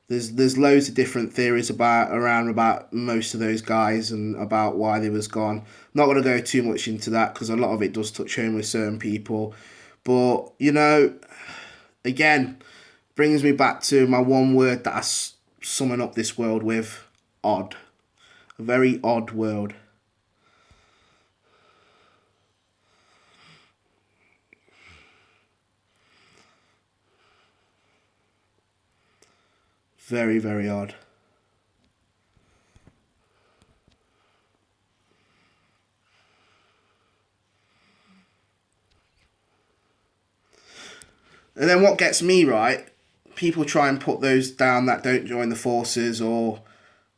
there's loads of different theories about most of those guys and about why they was gone. Not gonna go too much into that because a lot of it does touch home with certain people. But again, brings me back to my one word that I summon up this world with: odd. A very odd world. Very, very odd. And then what gets me, right, people try and put those down that don't join the forces, or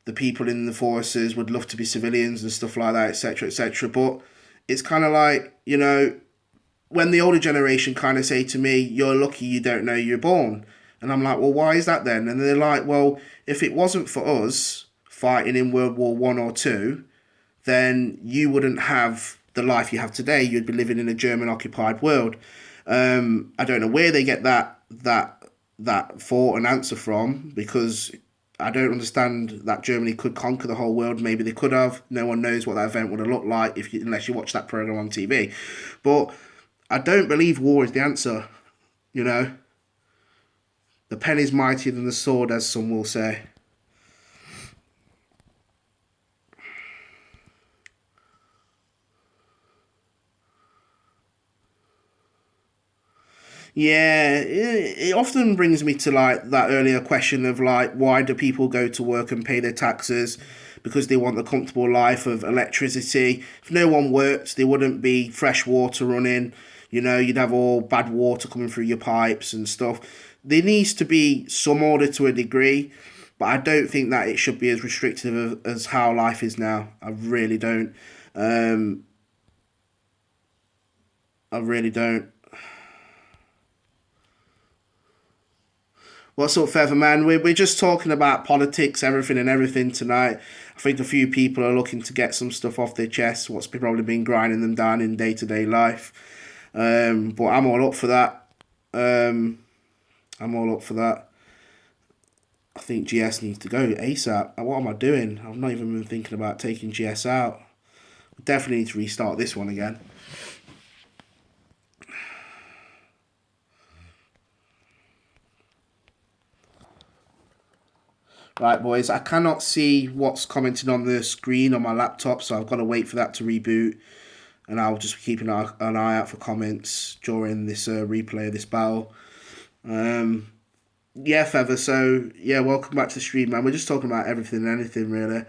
the people in the forces would love to be civilians and stuff like that, etc., etc. But it's kind of like, when the older generation kind of say to me, "You're lucky you don't know you're born," and I'm like, "Well, why is that then?" And they're like, "Well, if it wasn't for us fighting in World War I or two, then you wouldn't have the life you have today. You'd be living in a German occupied world." I don't know where they get that thought and answer from, because I don't understand that Germany could conquer the whole world. Maybe they could have. No one knows what that event would have looked like unless you watch that program on TV. But I don't believe war is the answer. You know, the pen is mightier than the sword, as some will say. Yeah, it often brings me to like that earlier question of like, why do people go to work and pay their taxes? Because they want the comfortable life of electricity. If no one worked, there wouldn't be fresh water running. You'd have all bad water coming through your pipes and stuff. There needs to be some order to a degree, but I don't think that it should be as restrictive as how life is now. I really don't. Um, I really don't. What's up, Featherman? We're just talking about politics, everything tonight. I think a few people are looking to get some stuff off their chest, what's probably been grinding them down in day to day life. But I'm all up for that. Um, I'm all up for that. I think GS needs to go ASAP. What am I doing? I've not even been thinking about taking GS out. Definitely need to restart this one again. Right, boys, I cannot see what's commented on the screen on my laptop, so I've got to wait for that to reboot. And I'll just keep an eye out for comments during this replay of this battle. Yeah, Feather, so, yeah, welcome back to the stream, man. We're just talking about everything and anything, really.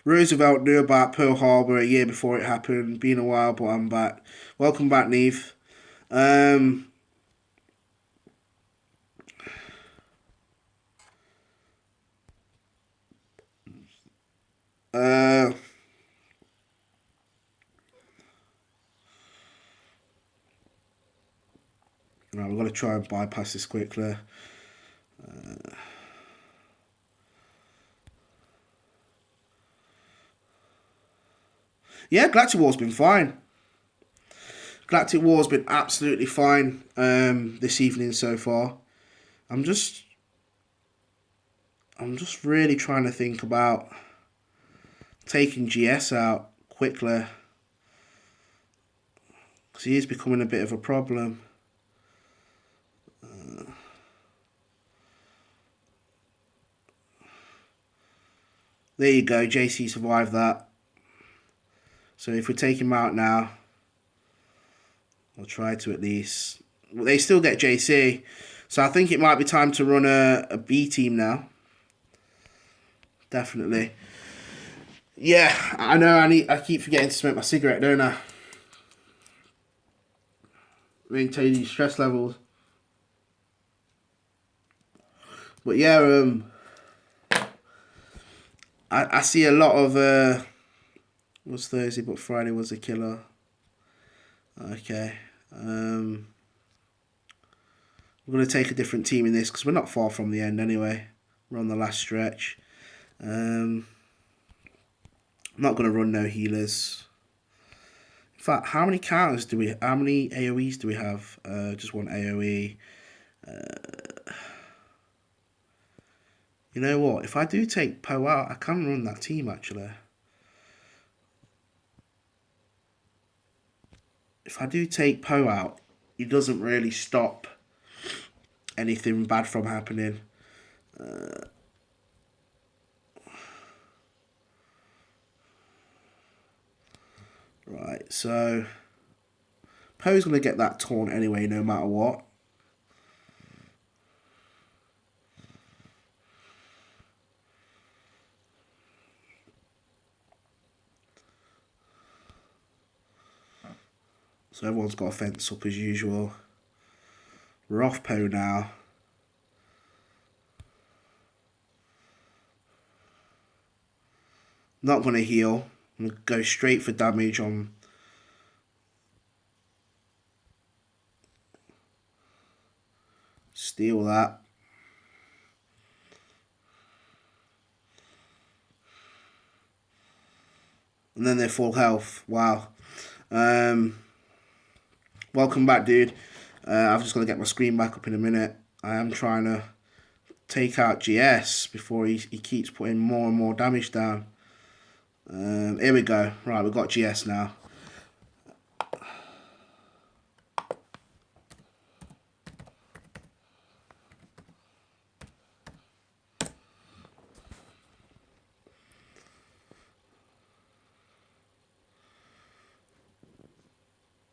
Roosevelt knew about Pearl Harbor a year before it happened. Been a while, but I'm back. Welcome back, Neve. Um, uh, right, we're going to try and bypass this quickly. Yeah, Galactic War's been fine. Galactic War's been absolutely fine this evening so far. I'm just really trying to think about taking GS out quickly, because he is becoming a bit of a problem. There you go, JC survived that. So if we take him out now, I'll try to at least. Well, they still get JC, so I think it might be time to run a B team now. Definitely. Yeah, I know. I keep forgetting to smoke my cigarette, don't I? Maintaining stress levels. But yeah, I see a lot of was Thursday, but Friday was a killer. Okay. We're going to take a different team in this because we're not far from the end anyway. We're on the last stretch. I'm not going to run no healers. In fact, how many counters do we? How many AOE's do we have? Just one AOE. You know what? If I do take Poe out, I can run that team actually. if I do take Poe out, he doesn't really stop anything bad from happening. Right, so Poe's going to get that taunt anyway, no matter what. So everyone's got a fence up as usual. We're off Poe now. Not going to heal. I'm going to go straight for damage on... Steal that. And then they're full health. Wow. Welcome back, dude. I've just got to get my screen back up in a minute. I am trying to take out GS before he keeps putting more and more damage down. Here we go. Right, we've got GS now.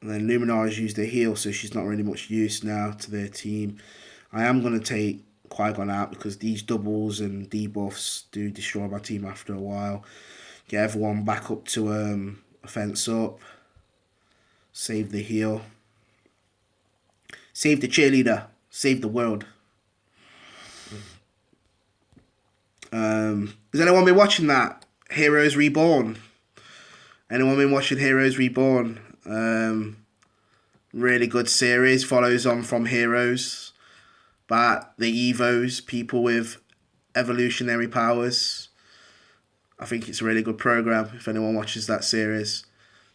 And then Luminara's used a heal, so she's not really much use now to their team. I am going to take Qui-Gon out because these doubles and debuffs do destroy my team after a while. Get everyone back up to a fence up. Save the heal. Save the cheerleader. Save the world. Has anyone been watching that? Heroes Reborn. Anyone been watching Heroes Reborn? Really good series. Follows on from Heroes. But the Evos, people with evolutionary powers. I think it's a really good program if anyone watches that series.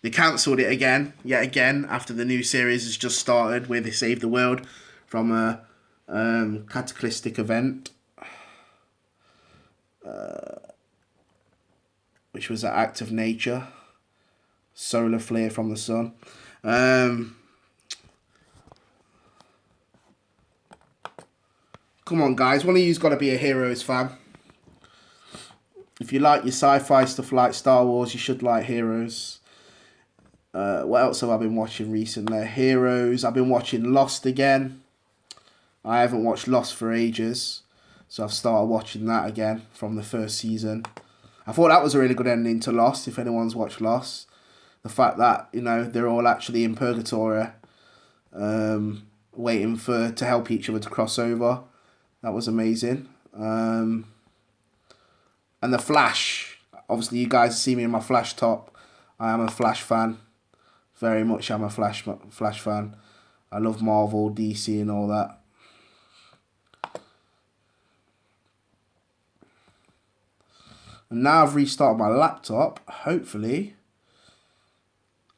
They cancelled it again, yet again, after the new series has just started where they saved the world from a cataclysmic event. Which was an act of nature. Solar flare from the sun. Come on, guys. One of you's got to be a Heroes fan. If you like your sci-fi stuff like Star Wars, you should like Heroes. What else have I been watching recently? Heroes. I've been watching Lost again. I haven't watched Lost for ages. So I've started watching that again from the first season. I thought that was a really good ending to Lost, if anyone's watched Lost. The fact that, you know, they're all actually in purgatory, waiting to help each other to cross over. That was amazing. And The Flash. Obviously, you guys see me in my Flash top. I am a Flash fan. Very much I'm a Flash fan. I love Marvel, DC and all that. And now I've restarted my laptop. Hopefully,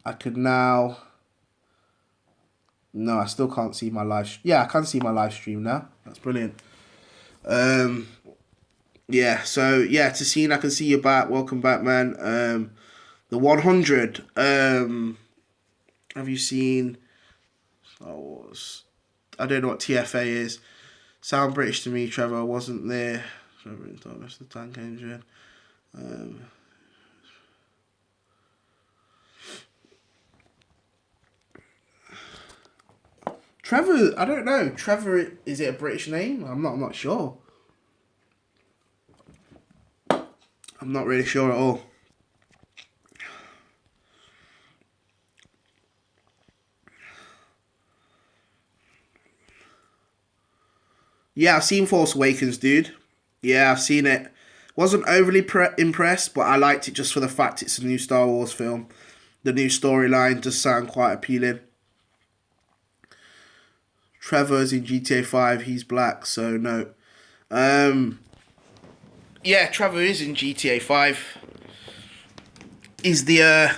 I could now... No, I still can't see my live... Yeah, I can see my live stream now. That's brilliant. Yeah, so, yeah, Tassine, I can see you back. Welcome back, man. The 100. Have you seen Star Wars? I don't know what TFA is. Sound British to me, Trevor. I wasn't there. That's the tank engine. Trevor, I don't know. Trevor, is it a British name? I'm not sure. I'm not really sure at all. Yeah, I've seen Force Awakens, dude. Yeah, I've seen it. Wasn't overly impressed, but I liked it just for the fact it's a new Star Wars film. The new storyline does sound quite appealing. Trevor's in GTA 5. He's black, so no. Yeah, Trevor is in GTA 5. He's the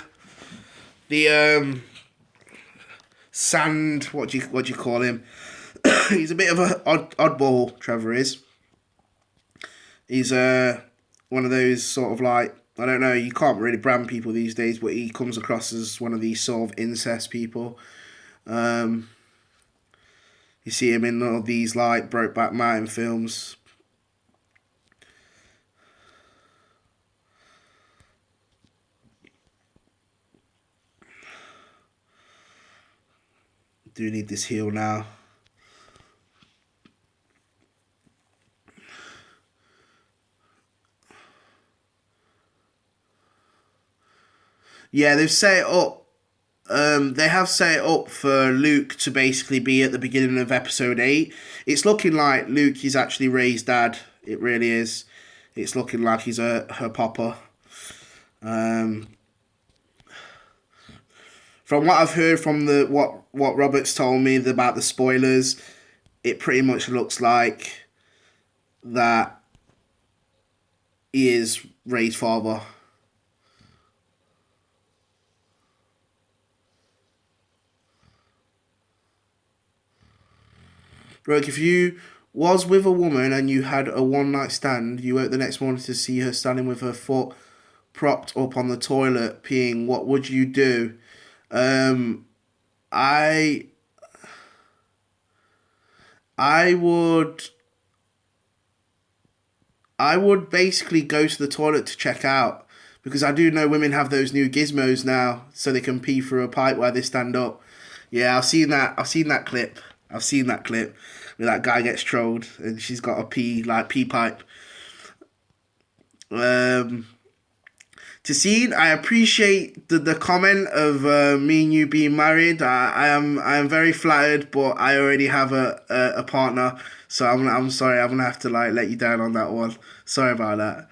sand. What do you call him? He's a bit of a oddball. Trevor is. He's one of those sort of like I don't know, you can't really brand people these days, but he comes across as one of these sort of incest people. Um, you see him in all these like Brokeback Mountain films. Do need this heal now. Yeah, they've set it up. They have set it up for Luke to basically be at the beginning of episode 8. It's looking like Luke is actually Rey's dad. It really is. It's looking like he's her papa. Um, from what I've heard from the what Robert's told me about the spoilers, it pretty much looks like that he is Rey's father. Like, if you was with a woman and you had a one night stand, you woke the next morning to see her standing with her foot propped up on the toilet peeing, what would you do? Um, I I would I would basically go to the toilet to check out because I do know women have those new gizmos now, so they can pee through a pipe while they stand up. Yeah, I've seen that. I've seen that clip. I've seen that clip where that guy gets trolled and she's got a pee pipe. Um, to see, I appreciate the comment of me and you being married. I am very flattered, but I already have a partner, so I'm sorry. I'm gonna have to like let you down on that one. Sorry about that.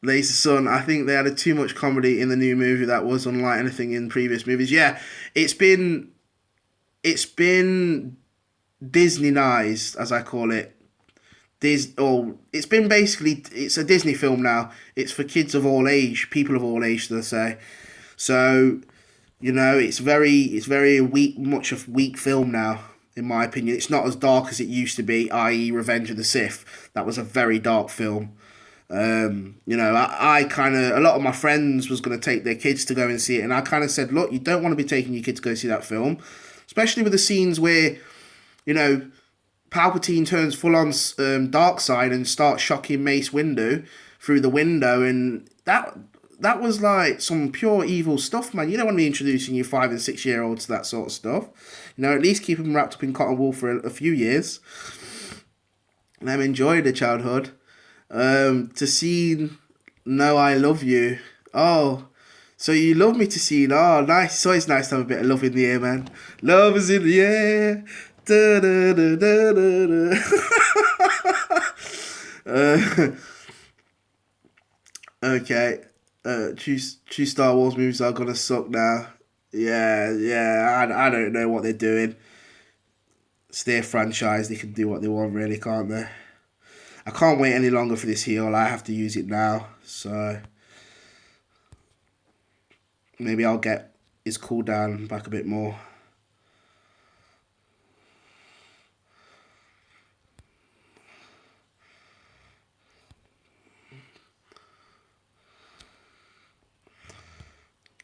Laser Son, I think they added too much comedy in the new movie that was unlike anything in previous movies. Yeah, it's been Disneyized, as I call it. It's been basically, it's a Disney film now. It's for kids of all age, people of all age, should I say. So, it's very weak, much a weak film now, in my opinion. It's not as dark as it used to be, i.e. Revenge of the Sith. That was a very dark film. I kind of, a lot of my friends was going to take their kids to go and see it, and I kind of said, look, you don't want to be taking your kids to go see that film, especially with the scenes where, you know, Palpatine turns full on dark side and starts shocking Mace Windu through the window, and that was like some pure evil stuff, man. You don't want to be introducing your 5 and 6 year olds to that sort of stuff. At least keep them wrapped up in cotton wool for a few years. Let them enjoy their childhood. To see No, I Love You. Oh, so you love me to see. Oh, nice. It's always nice to have a bit of love in the air, man. Love is in the air. Da, da, da, da, da, da. Okay. Two Star Wars movies are gonna suck now. Yeah, yeah. I don't know what they're doing. It's their franchise. They can do what they want, really, can't they? I can't wait any longer for this heal. I have to use it now. So maybe I'll get his cooldown back a bit more.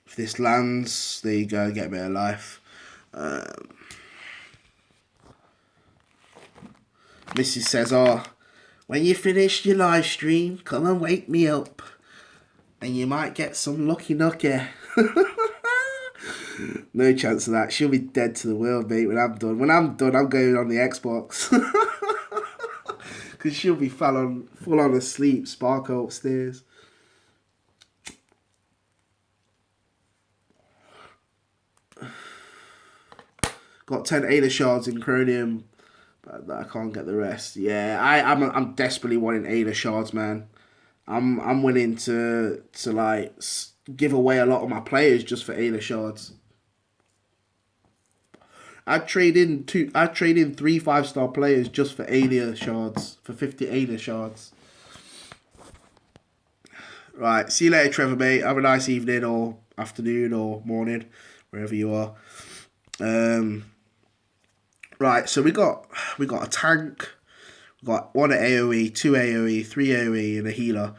If this lands, there you go, get a bit of life. Mrs. says, oh, when you finish your live stream, come and wake me up. And you might get some lucky nucky. No chance of that. She'll be dead to the world, mate, when I'm done. When I'm done, I'm going on the Xbox. Because she'll be full on asleep, Sparko upstairs. Got 10 Ada shards in Chromium, but I can't get the rest. Yeah, I'm desperately wanting Ada shards, man. I'm willing to like give away a lot of my players just for Ada shards. I'd trade in 3 5-star players just for Ada shards, for 50 Ada shards. Right, see you later, Trevor, mate. Have a nice evening or afternoon or morning, wherever you are. Right, so we got a tank, we got 1 AoE, 2 AoE, 3 AoE, and a healer.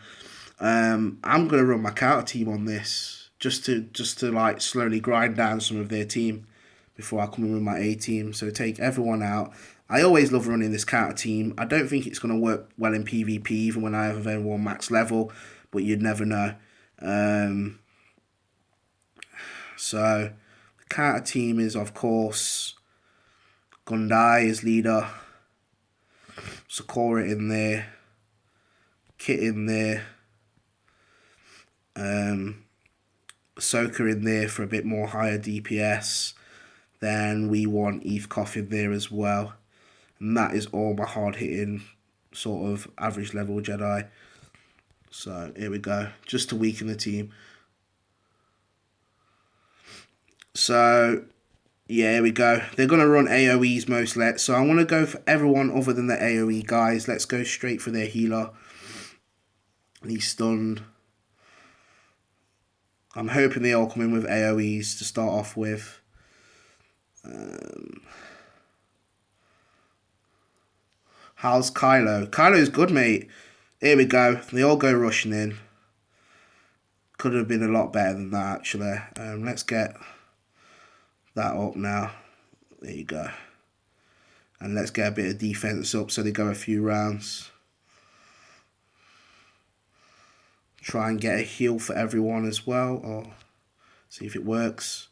I'm gonna run my counter team on this just to like slowly grind down some of their team before I come in with my A team. So take everyone out. I always love running this counter team. I don't think it's gonna work well in PvP even when I have everyone max level, but you'd never know. So the counter team is of course Gundai as leader, Sakura in there, Kit in there, Ahsoka in there for a bit more higher DPS. Then we want Eve Koff in there as well. And that is all my hard hitting sort of average level Jedi. So here we go. Just to weaken the team. So yeah, here we go. They're going to run AoEs mostly. So I want to go for everyone other than the AoE guys. Let's go straight for their healer. He's stunned. I'm hoping they all come in with AoEs to start off with. How's Kylo? Kylo's good, mate. Here we go. They all go rushing in. Could have been a lot better than that, actually. Let's get that up now. There you go. And let's get a bit of defense up so they go a few rounds. Try and get a heal for everyone as well. Or see if it works.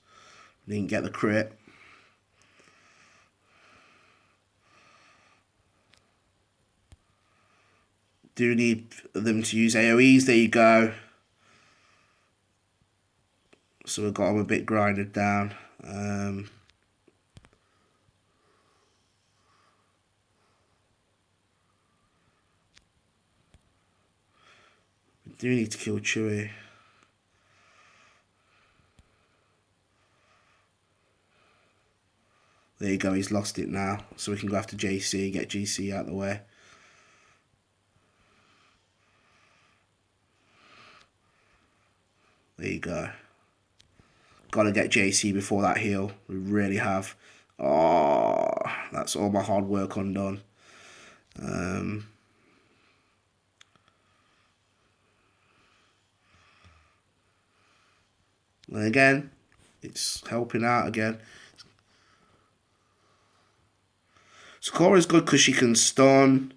Didn't get the crit. Do need them to use AoEs. There you go. So we've got them a bit grinded down. We do need to kill Chewie. There you go, he's lost it now. So we can go after JC, get GC out of the way. There you go. Got to get JC before that heal. We really have. Oh, that's all my hard work undone. And again, it's helping out again. Sakura's good because she can stun.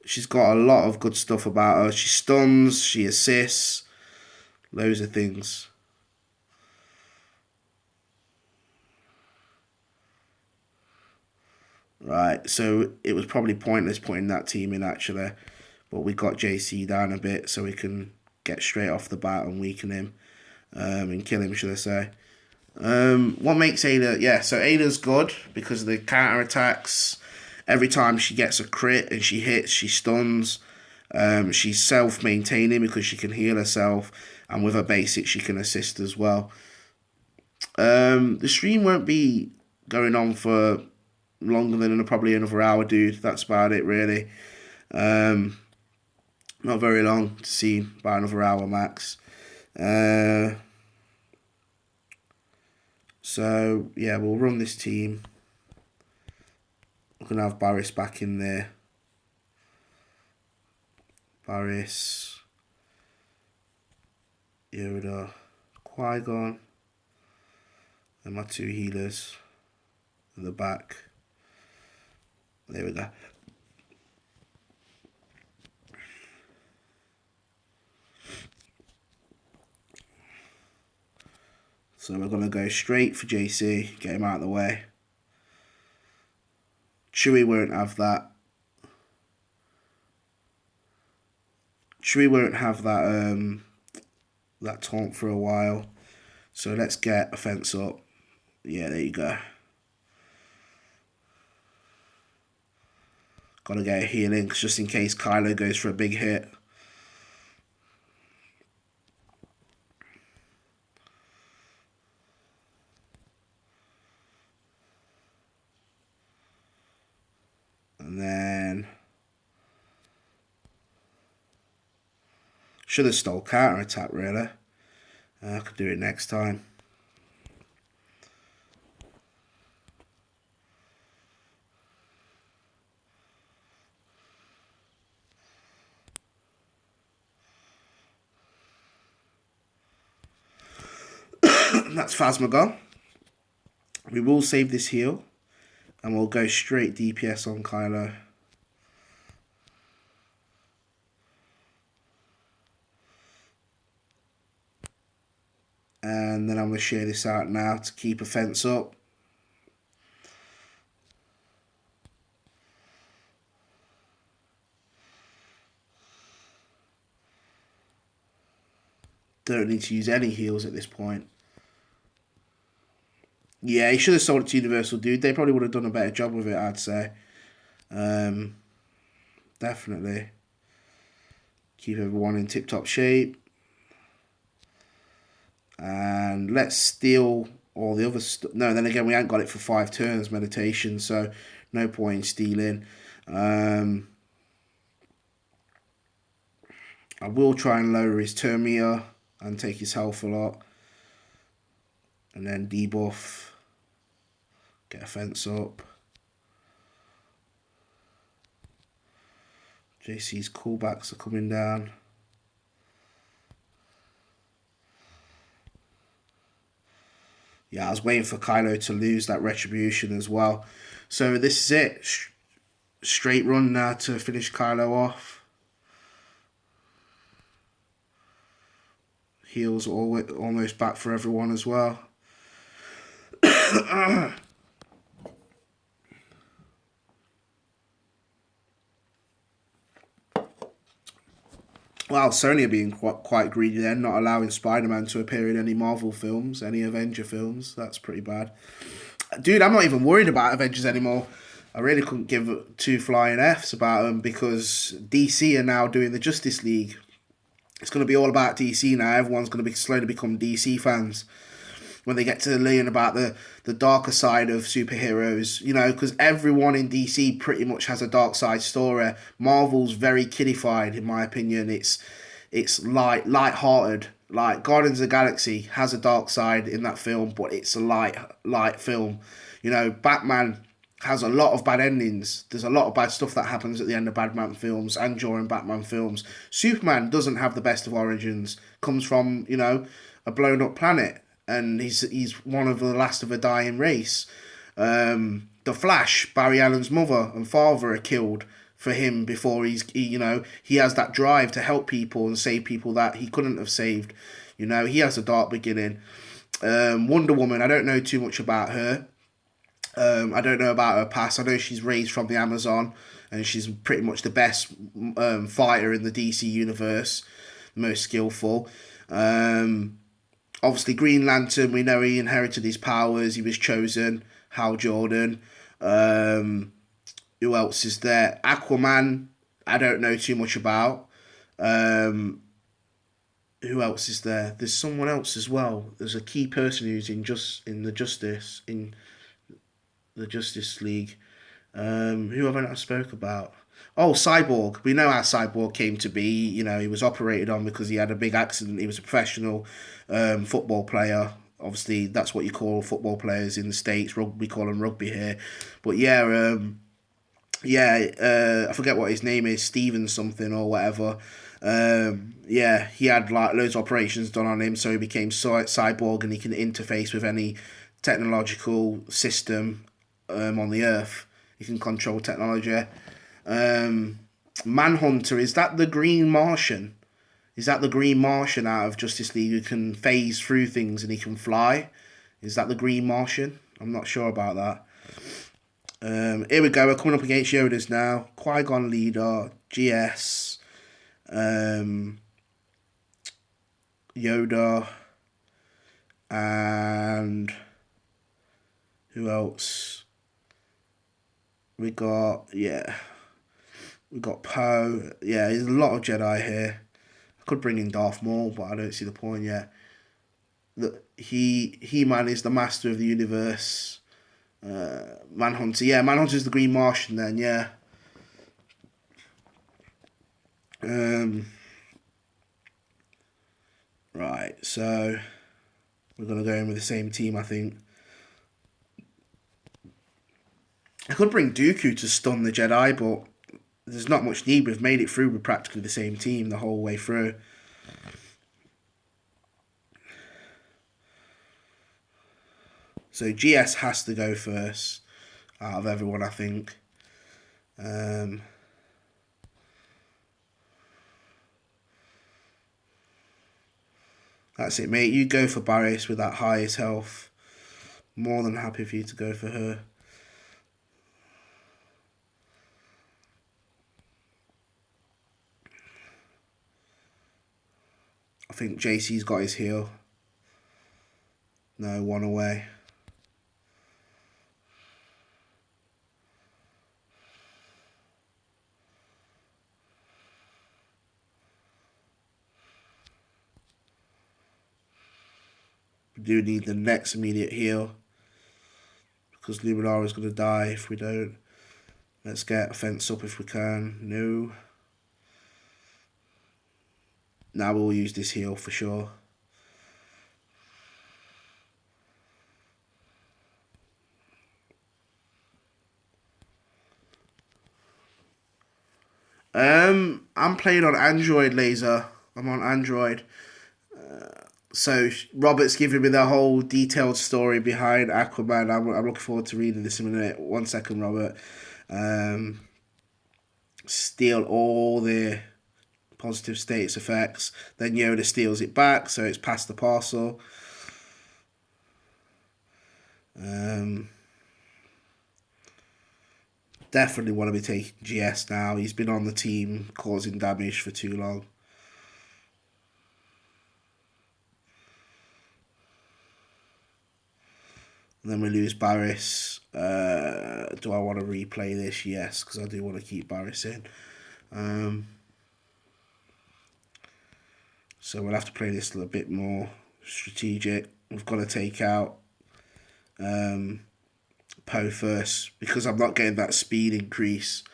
She's got a lot of good stuff about her. She stuns, she assists, loads of things. Right, so it was probably pointless putting that team in actually, but we got JC down a bit so we can get straight off the bat and weaken him, and kill him, should I say. What makes Ada? Yeah, so Ada's good because of the counter attacks. Every time she gets a crit and she hits, she stuns. She's self-maintaining because she can heal herself, and with her basic, she can assist as well. The stream won't be going on for longer than probably another hour, dude. That's about it, really. Not very long to see, about another hour max. So, yeah, we'll run this team. We're going to have Barriss back in there. Barriss, Yoda, Qui-Gon, and my two healers at the back. There we go. So we're going to go straight for JC, get him out of the way. Chewie won't have that. Chewie won't have that that taunt for a while. So let's get a fence up. Yeah, there you go. Gotta get a healing just in case Kylo goes for a big hit. And then should have stole counter attack really. I could do it next time. That's Phasma gone. We will save this heal. And we'll go straight DPS on Kylo. And then I'm going to share this out now to keep a fence up. Don't need to use any heals at this point. Yeah, he should have sold it to Universal, dude. They probably would have done a better job with it, I'd say. Definitely. Keep everyone in tip-top shape. And let's steal all the other stuff. No, then again, we ain't got it for 5 turns, meditation, so no point in stealing. I will try and lower his turn meter and take his health a lot. And then debuff. Get a fence up. JC's callbacks are coming down. Yeah, I was waiting for Kylo to lose that retribution as well. So this is it. Straight run now to finish Kylo off. Heals almost back for everyone as well. Well, Sony are being quite greedy there, not allowing Spider-Man to appear in any Marvel films, any Avenger films. That's pretty bad. Dude, I'm not even worried about Avengers anymore. I really couldn't give 2 flying Fs about them because DC are now doing the Justice League. It's going to be all about DC now. Everyone's going to be slowly become DC fans when they get to learn about the darker side of superheroes, you know, because everyone in DC pretty much has a dark side story. Marvel's very kiddified, in my opinion. It's light-hearted. Like, Guardians of the Galaxy has a dark side in that film, but it's a light film. You know, Batman has a lot of bad endings. There's a lot of bad stuff that happens at the end of Batman films and during Batman films. Superman doesn't have the best of origins. Comes from, you know, a blown-up planet. And he's one of the last of a dying race. The Flash, Barry Allen's mother and father are killed for him before he has that drive to help people and save people that he couldn't have saved. You know, he has a dark beginning. Wonder Woman, I don't know too much about her. I don't know about her past. I know she's raised from the Amazon and she's pretty much the best fighter in the DC universe, most skillful. Obviously, Green Lantern, we know he inherited his powers. He was chosen. Hal Jordan. Who else is there? Aquaman, I don't know too much about. Who else is there? There's someone else as well. There's a key person who's in the Justice League. Who haven't I spoke about? Oh, Cyborg. We know how Cyborg came to be. You know, he was operated on because he had a big accident. He was a professional football player. Obviously, that's what you call football players in the States. We call them rugby here. But yeah, I forget what his name is, Steven something or whatever. Yeah, he had like loads of operations done on him, so he became cyborg and he can interface with any technological system on the Earth. He can control technology. Manhunter, is that the Green Martian? Is that the Green Martian out of Justice League who can phase through things and he can fly? Is that the Green Martian? I'm not sure about that. Here we go. We're coming up against Yoda's now. Qui-Gon Leader, GS, Yoda, and who else? We got Poe. Yeah, there's a lot of Jedi here. I could bring in Darth Maul, but I don't see the point yet. He-Man is the master of the universe. Manhunter. Yeah, Manhunter's the Green Martian then, yeah. Right, so we're going to go in with the same team, I think. I could bring Dooku to stun the Jedi, but there's not much need. We've made it through with practically the same team the whole way through. So GS has to go first out of everyone, I think. That's it, mate. You go for Barris with that highest health. More than happy for you to go for her. I think JC's got his heal. No, one away. We do need the next immediate heal, because Luminara is going to die if we don't. Let's get a fence up if we can. No. Now we'll use this heal for sure. I'm playing on Android, Laser. I'm on Android. So Robert's giving me the whole detailed story behind Aquaman. I'm looking forward to reading this in a minute. 1 second, Robert. Steal all the positive status effects. Then Yoda steals it back, so it's past the parcel. Definitely want to be taking GS now. He's been on the team causing damage for too long. And then we lose Barris. Do I want to replay this? Yes, because I do want to keep Barris in. So we'll have to play this a little bit more strategic. We've got to take out Poe first, because I'm not getting that speed increase.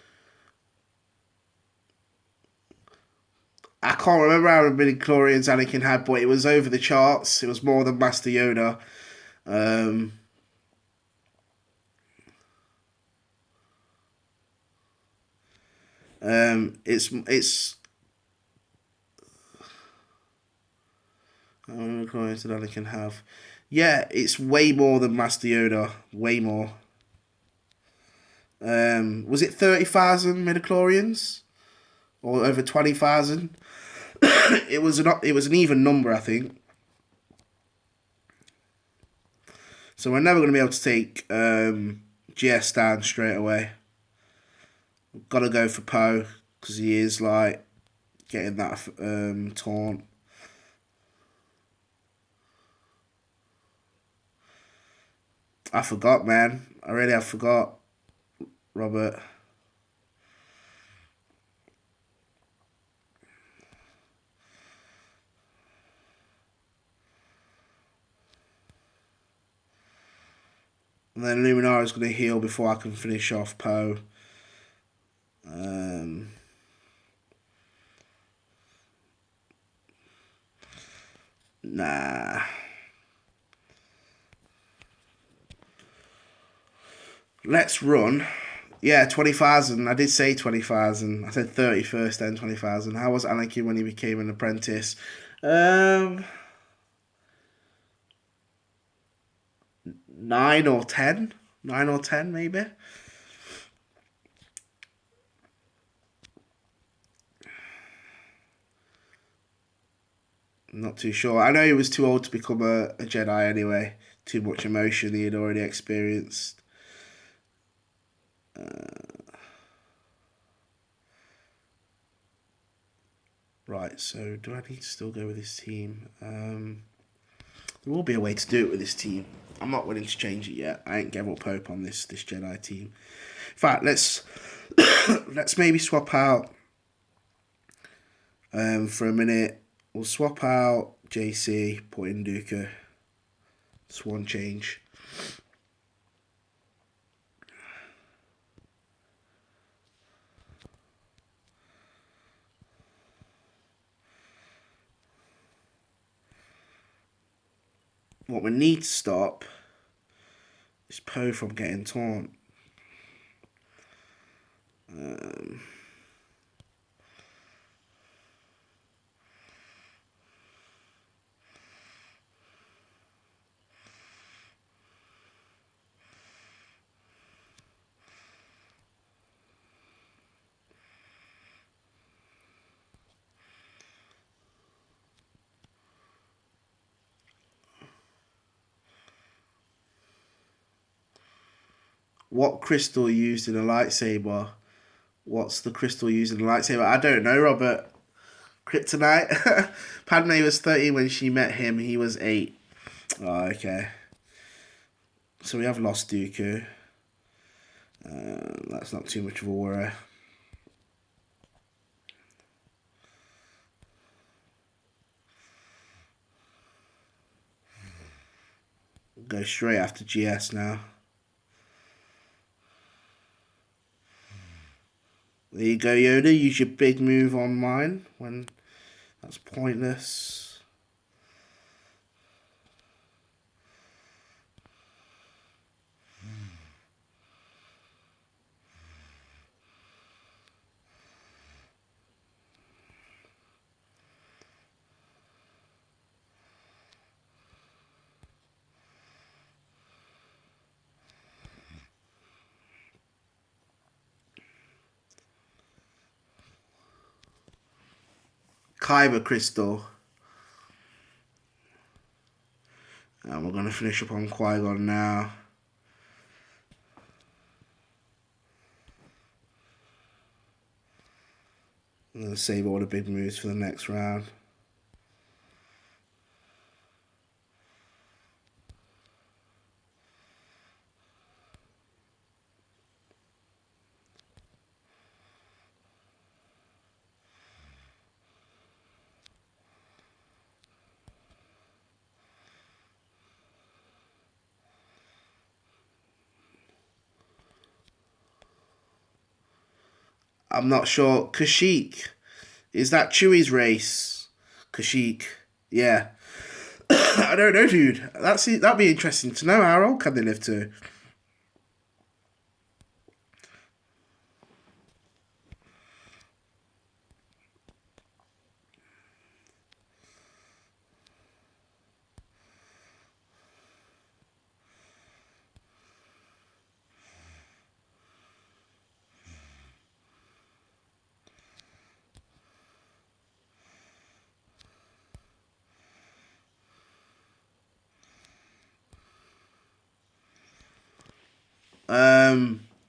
I can't remember how many midichlorians Anakin had, but it was over the charts. It was more than Master Yoda. It's how many midichlorians did Anakin have? Yeah, it's way more than Master Yoda. Way more. Was it 30,000 midichlorians? Or over 20,000? It was an even number, I think. So we're never going to be able to take GS down straight away. We've got to go for Poe, because he is like getting that taunt. I forgot, man. I really have forgot, Robert. And then Luminara is going to heal before I can finish off Poe. Nah. Let's run. Yeah, 20,000. I did say 20,000. I said 30 first, then 20,000. How was Anakin when he became an apprentice? 9 or 10. 9 or 10, maybe. I'm not too sure. I know he was too old to become a Jedi anyway. Too much emotion he had already experienced. Right, so do I need to still go with this team? There will be a way to do it with this team. I'm not willing to change it yet. I ain't gave up hope on this Jedi team. In fact, let's maybe swap out for a minute. We'll swap out JC, put in Dooku. It's one change. What we need to stop is Poe from getting taunt. What crystal used in a lightsaber? What's the crystal used in a lightsaber? I don't know, Robert. Kryptonite? Padme was 13 when she met him. He was 8. Oh, okay. So we have lost Dooku. That's not too much of a worry. Go straight after GS now. There you go, Yoda. Use your big move on mine when that's pointless. Kyber crystal. And we're going to finish up on Qui-Gon now. I'm going to save all the big moves for the next round. I'm not sure. Kashyyyk. Is that Chewie's race? Kashyyyk. Yeah. I don't know, dude. That'd be interesting to know. How old can they live to?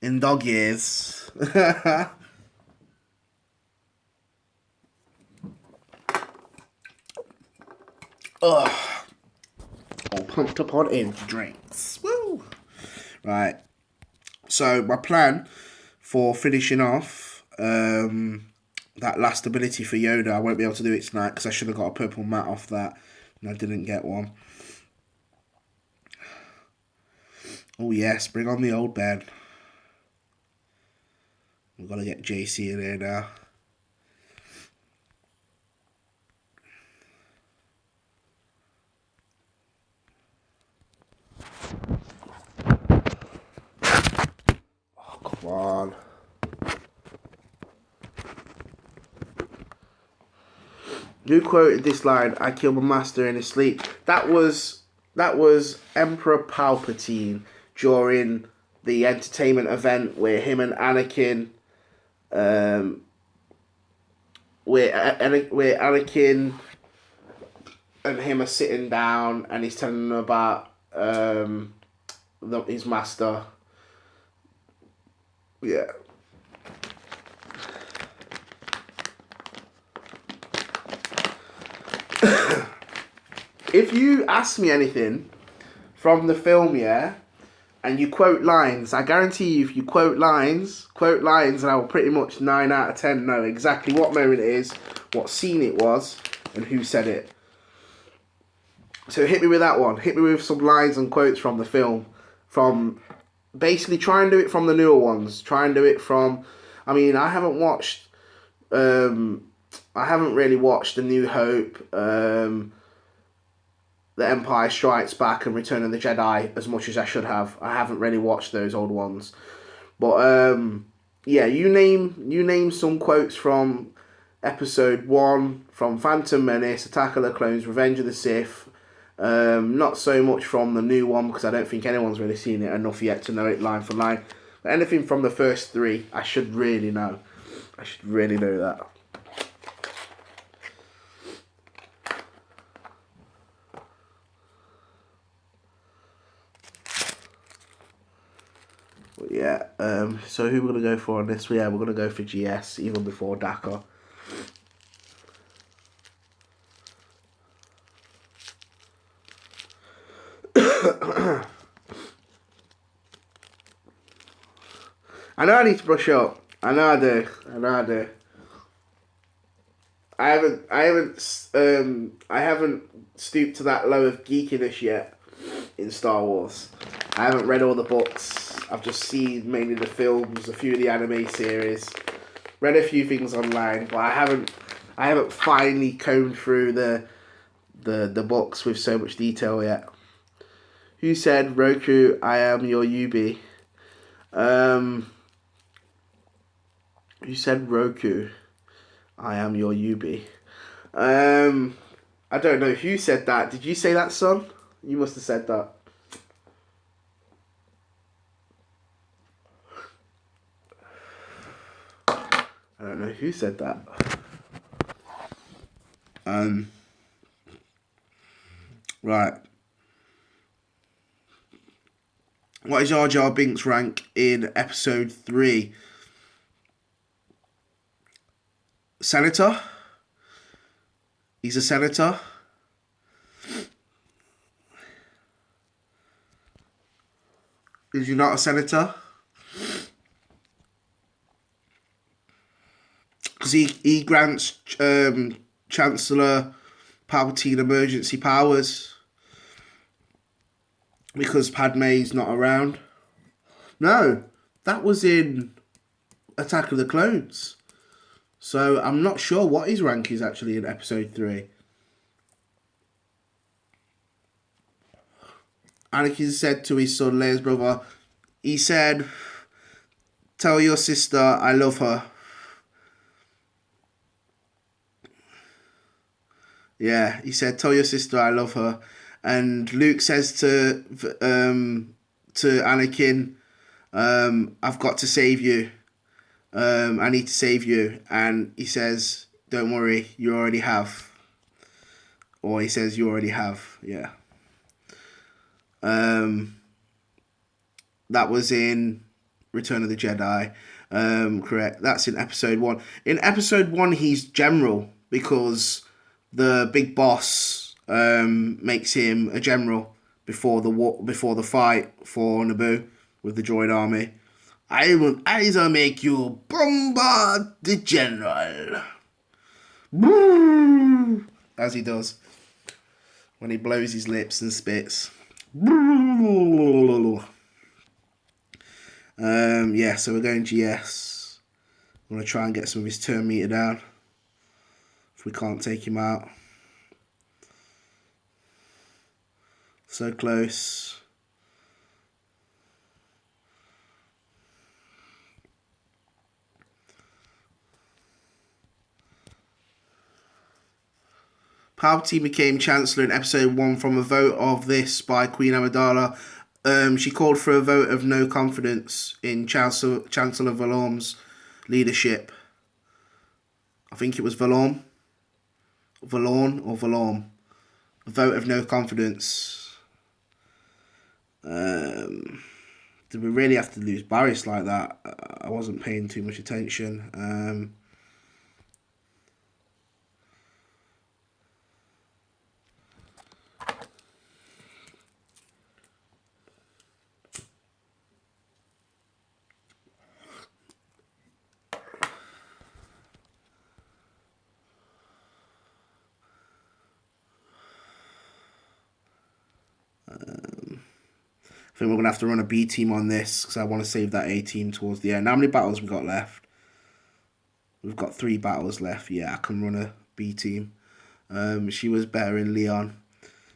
In dog years. Ugh. All pumped up on energy drinks. Woo! Right. So my plan for finishing off that last ability for Yoda, I won't be able to do it tonight because I should have got a purple mat off that and I didn't get one. Oh yes, bring on the old Ben. We've got to get JC in here now. Oh, come on. You quoted this line, "I killed my master in his sleep." That was Emperor Palpatine during the entertainment event where him and Anakin where Anakin and him are sitting down and he's telling them about his master. Yeah. If you ask me anything from the film, yeah, and you quote lines, I guarantee you if you quote lines, and I will pretty much 9 out of 10 know exactly what moment it is, what scene it was, and who said it. So hit me with that one. Hit me with some lines and quotes from the film. From basically try and do it from the newer ones. Try and do it from. I mean, I haven't watched. I haven't really watched The New Hope, The Empire Strikes Back, and Return of the Jedi as much as I should have. I haven't really watched those old ones, but yeah, you name some quotes from Episode 1, from Phantom Menace, Attack of the Clones, Revenge of the Sith. Not so much from the new one because I don't think anyone's really seen it enough yet to know it line for line. But anything from the first 3, I should really know. I should really know that. But So who we're going to go for on this? Yeah, we're going to go for GS, even before Dakar. I know I need to brush up. I know I do. I haven't stooped to that low of geekiness yet in Star Wars. I haven't read all the books. I've just seen mainly the films, a few of the anime series, read a few things online, but I haven't finally combed through the books with so much detail yet. Who said, Roku, I am your Yubi? Who said, Roku, I am your Yubi? I don't know who said that. Did you say that, son? You must have said that. I don't know who said that. Right. What is Jar Jar Binks' rank in episode 3? Senator? He's a senator. Is he not a senator? Because he grants Chancellor Palpatine emergency powers because Padme's not around. No, that was in Attack of the Clones. So I'm not sure what his rank is actually in episode 3. Anakin said to his son, Leia's brother, he said, tell your sister I love her. Yeah, he said, tell your sister I love her. And Luke says to Anakin, I've got to save you. I need to save you. And he says, don't worry, you already have. Or he says, you already have. Yeah. That was in Return of the Jedi. Correct. That's in episode 1. In episode 1, he's general because the big boss makes him a general before the fight for Naboo with the droid army. I will either make you bombard the general. As he does when he blows his lips and spits. Yeah, so we're going GS. I'm going to try and get some of his turn meter down if we can't take him out. So close. Palpatine became Chancellor in episode 1 from a vote of this by Queen Amidala. She called for a vote of no confidence in Chancellor Valorm's leadership. I think it was Valorm. Valorm. A vote of no confidence. Did we really have to lose Barriss like that? I wasn't paying too much attention. I think we're going to have to run a B team on this because I want to save that A team towards the end. How many battles we got left? We've got 3 battles left. Yeah, I can run a B team. She was better in Leon.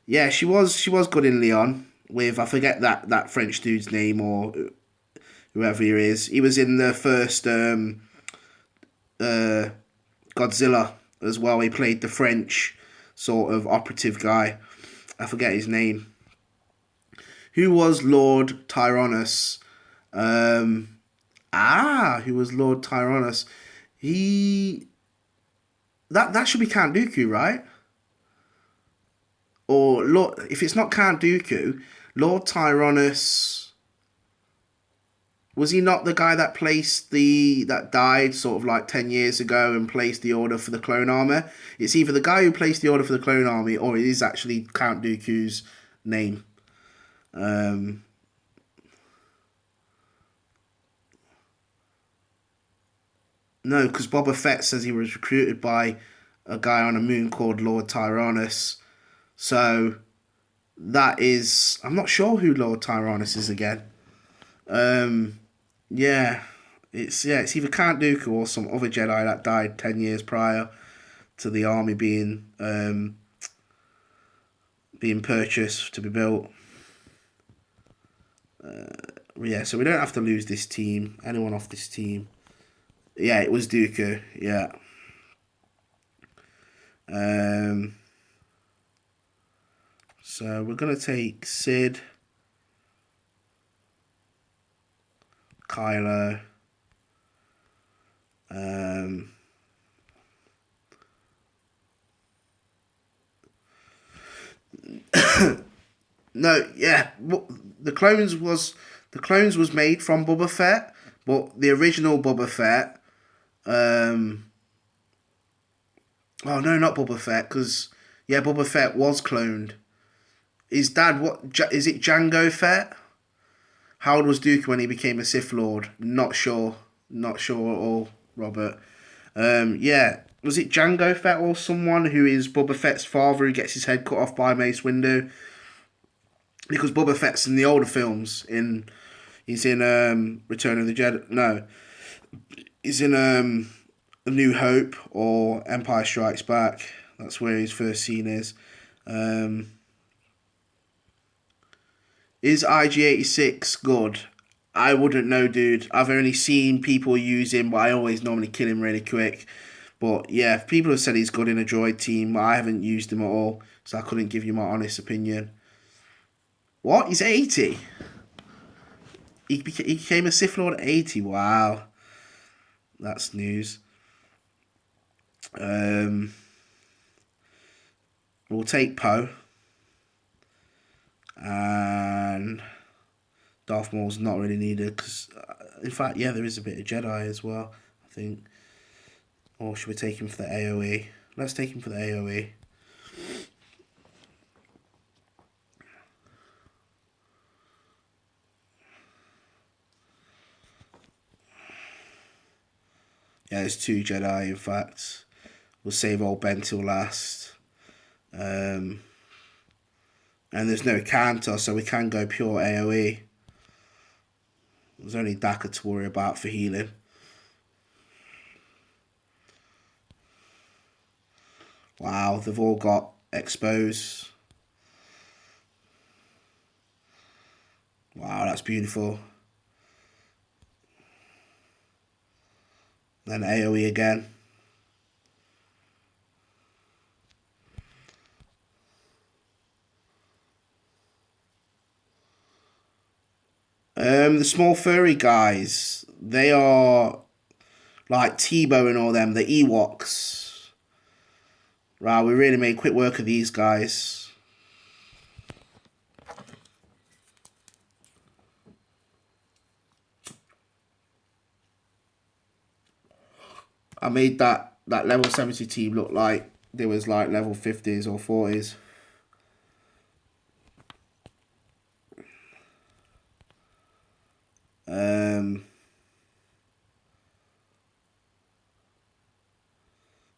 Yeah, she was good in Leon with, I forget that French dude's name or whoever he is. He was in the first Godzilla as well. He played the French sort of operative guy. I forget his name. Who was Lord Tyrannus? Who was Lord Tyrannus? That should be Count Dooku, right? Or Lord, if it's not Count Dooku, Lord Tyrannus. Was he not the guy that that died sort of like 10 years ago and placed the order for the clone armor? It's either the guy who placed the order for the clone army or it is actually Count Dooku's name. Um, no, because Boba Fett says he was recruited by a guy on a moon called Lord Tyrannus. So that is, I'm not sure who Lord Tyrannus is again. Um, yeah, it's either Count Dooku or some other Jedi that died 10 years prior to the army being purchased to be built. Yeah, so we don't have to lose this team. Anyone off this team? Yeah, it was Dooku. Yeah. So we're gonna take Sid, Kylo. No, yeah, the clones was made from Boba Fett, but the original Boba Fett. Oh no, not Boba Fett, because yeah, Boba Fett was cloned. His dad, is it Django Fett? How old was Dooku when he became a Sith Lord? Not sure. Not sure at all, Robert. Yeah. Was it Django Fett or someone who is Boba Fett's father who gets his head cut off by Mace Windu? Because Boba Fett's in the older films. He's in Return of the Jedi. No. He's in A New Hope or Empire Strikes Back. That's where his first scene is. Is IG-86 good? I wouldn't know, dude. I've only seen people use him, but I always normally kill him really quick. But yeah, people have said he's good in a droid team. I haven't used him at all, so I couldn't give you my honest opinion. What? He's 80? He became a Sith Lord at 80? Wow. That's news. We'll take Poe. And Darth Maul's not really needed because, in fact, yeah, there is a bit of Jedi as well, I think. Or should we take him for the AoE? Let's take him for the AoE. Yeah, there's 2 Jedi, in fact. We'll save old Ben till last. And there's no counter, so we can go pure AoE. There's only Daka to worry about for healing. Wow, they've all got exposed. Wow, that's beautiful. Then AoE again. The small furry guys, they are like Tebow and all them, the Ewoks. Right, we really made quick work of these guys. I made that level 70 team look like there was like level 50s or 40s.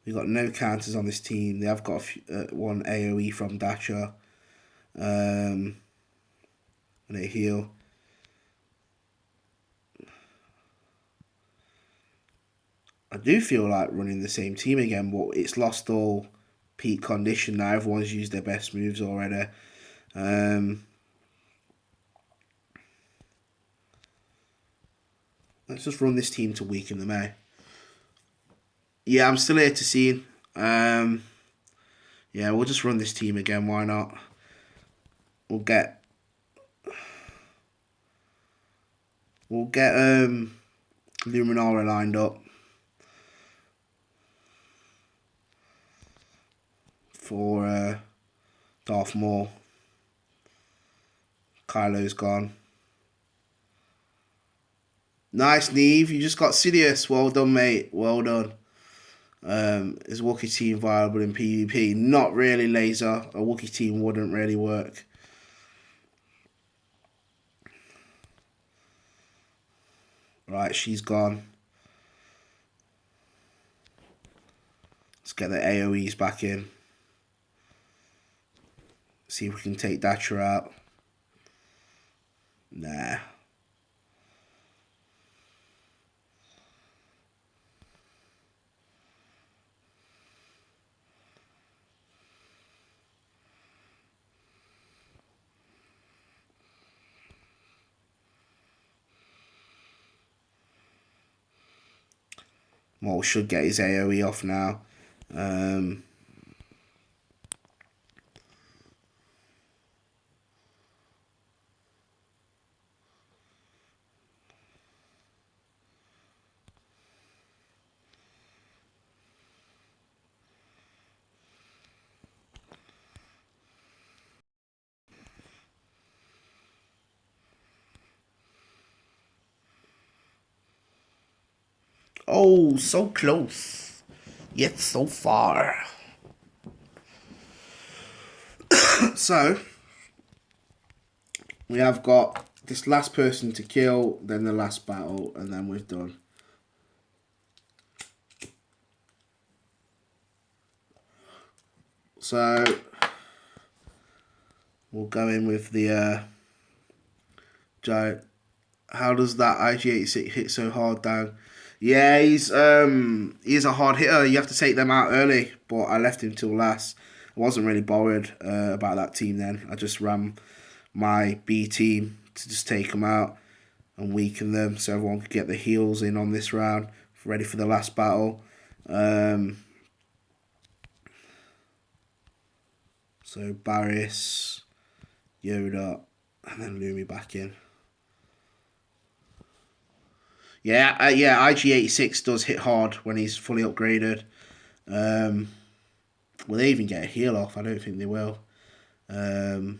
We got no counters on this team. They have got one AoE from Dacha. And a heal. I do feel like running the same team again, but it's lost all peak condition now. Everyone's used their best moves already. Let's just run this team to weaken them, eh? Yeah, I'm still here to see. Yeah, we'll just run this team again. Why not? We'll get Luminara lined up for Darth Maul. Kylo's gone. Nice, Neve. You just got Sidious. Well done, mate. Well done. Is Wookiee team viable in PvP? Not really, Laser. A Wookiee team wouldn't really work. Right, she's gone. Let's get the AoEs back in. See if we can take Datcher out. Nah. Well, should get his AoE off now. Oh, so close, yet so far. So, we have got this last person to kill, then the last battle, and then we're done. So, we'll go in with the giant. How does that IG-86 hit so hard down? Yeah, he's a hard hitter. You have to take them out early, but I left him till last. I wasn't really bothered about that team then. I just ran my B team to just take them out and weaken them so everyone could get the heals in on this round, ready for the last battle. So Barris, Yoda, and then Lumi back in. Yeah, IG-86 does hit hard when he's fully upgraded. Will they even get a heal off? I don't think they will. No,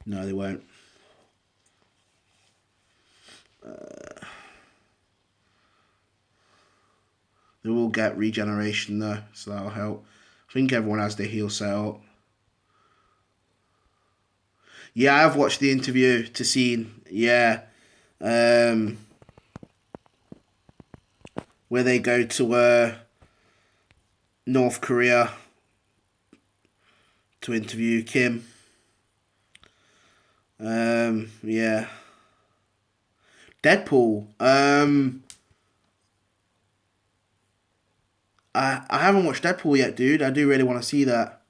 they won't. They will get regeneration though, so that'll help. I think everyone has their heal set up. Yeah, I've watched the interview to see. Yeah, where they go to North Korea to interview Kim. Yeah. Deadpool. I haven't watched Deadpool yet, dude. I do really want to see that.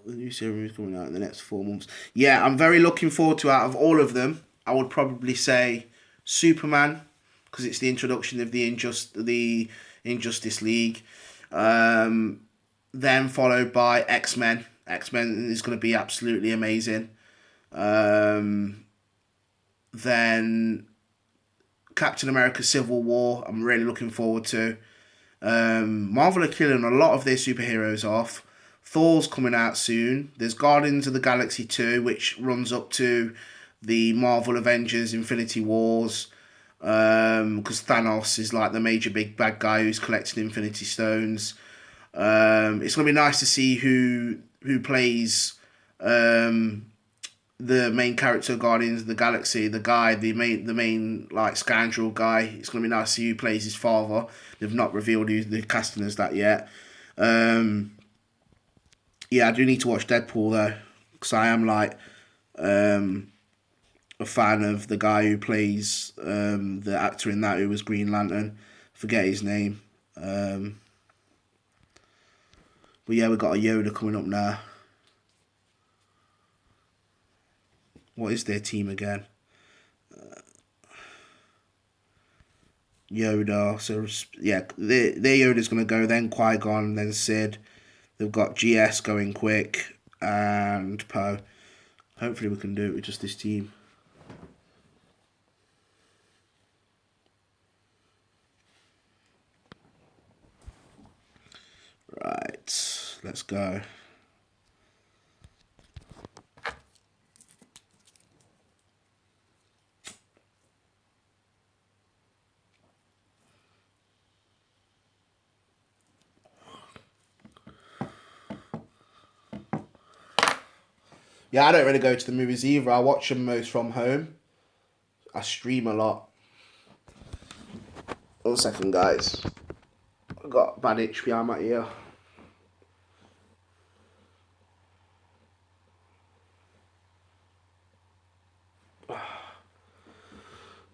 The new series coming out in the next 4 months. Yeah, I'm very looking forward to. Out of all of them, I would probably say Superman, because it's the introduction of the Injustice League. Then followed by X-Men. X-Men is going to be absolutely amazing. Then Captain America: Civil War. I'm really looking forward to. Marvel are killing a lot of their superheroes off. Thor's coming out soon. There's Guardians of the Galaxy 2, which runs up to the Marvel Avengers Infinity Wars. Because Thanos is like the major big bad guy who's collecting Infinity Stones. It's gonna be nice to see who plays the main character of Guardians of the Galaxy, the main like scoundrel guy. It's gonna be nice to see who plays his father. They've not revealed who the casting as that yet. Yeah, I do need to watch Deadpool though, because I am like a fan of the guy who plays the actor in that who was Green Lantern. Forget his name. But yeah, we've got a Yoda coming up now. What is their team again? Yoda. So yeah, their Yoda's gonna go. Then Qui-Gon. Then Sid. They've got GS going quick and Poe. Hopefully we can do it with just this team. Right, let's go. Yeah, I don't really go to the movies either. I watch them most from home. I stream a lot. 1 second, guys. I got a bad itch behind my ear.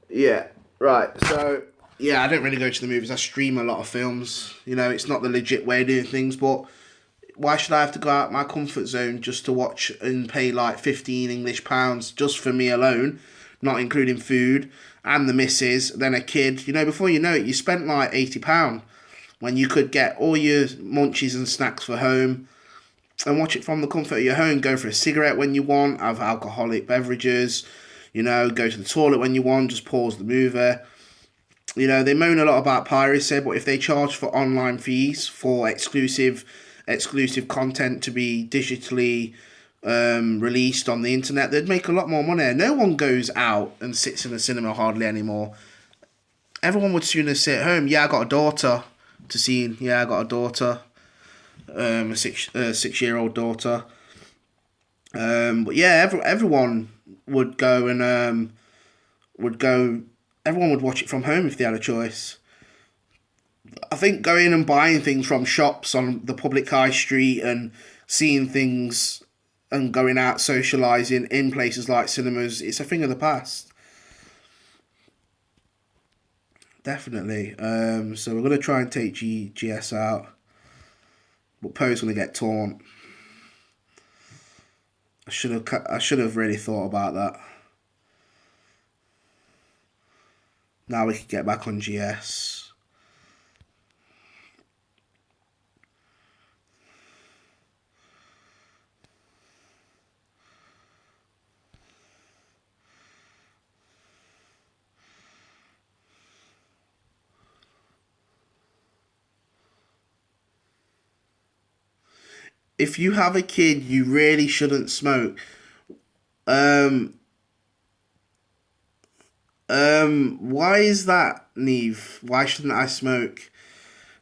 Yeah, right. So, yeah, I don't really go to the movies. I stream a lot of films. You know, it's not the legit way of doing things, but why should I have to go out my comfort zone just to watch and pay like 15 English pounds just for me alone, not including food and the missus, then a kid? You know, before you know it, you spent like £80 when you could get all your munchies and snacks for home and watch it from the comfort of your home. Go for a cigarette when you want, have alcoholic beverages, you know, go to the toilet when you want, just pause the movie. You know, they moan a lot about piracy, but if they charge for online fees for exclusive content to be digitally released on the internet, they'd make a lot more money. No one goes out and sits in a cinema hardly anymore. Everyone would sooner sit at home. Yeah, I got a daughter to see. Yeah, I got a daughter, a 6 year old daughter. But yeah, everyone would go and would go. Everyone would watch it from home if they had a choice. I think going and buying things from shops on the public high street and seeing things and going out socialising in places like cinemas, it's a thing of the past. Definitely. So we're gonna try and take GS out, but Poe's gonna get torn. I should have really thought about that. Now we can get back on GS. If you have a kid, you really shouldn't smoke. Um, why is that, Neve? Why shouldn't I smoke?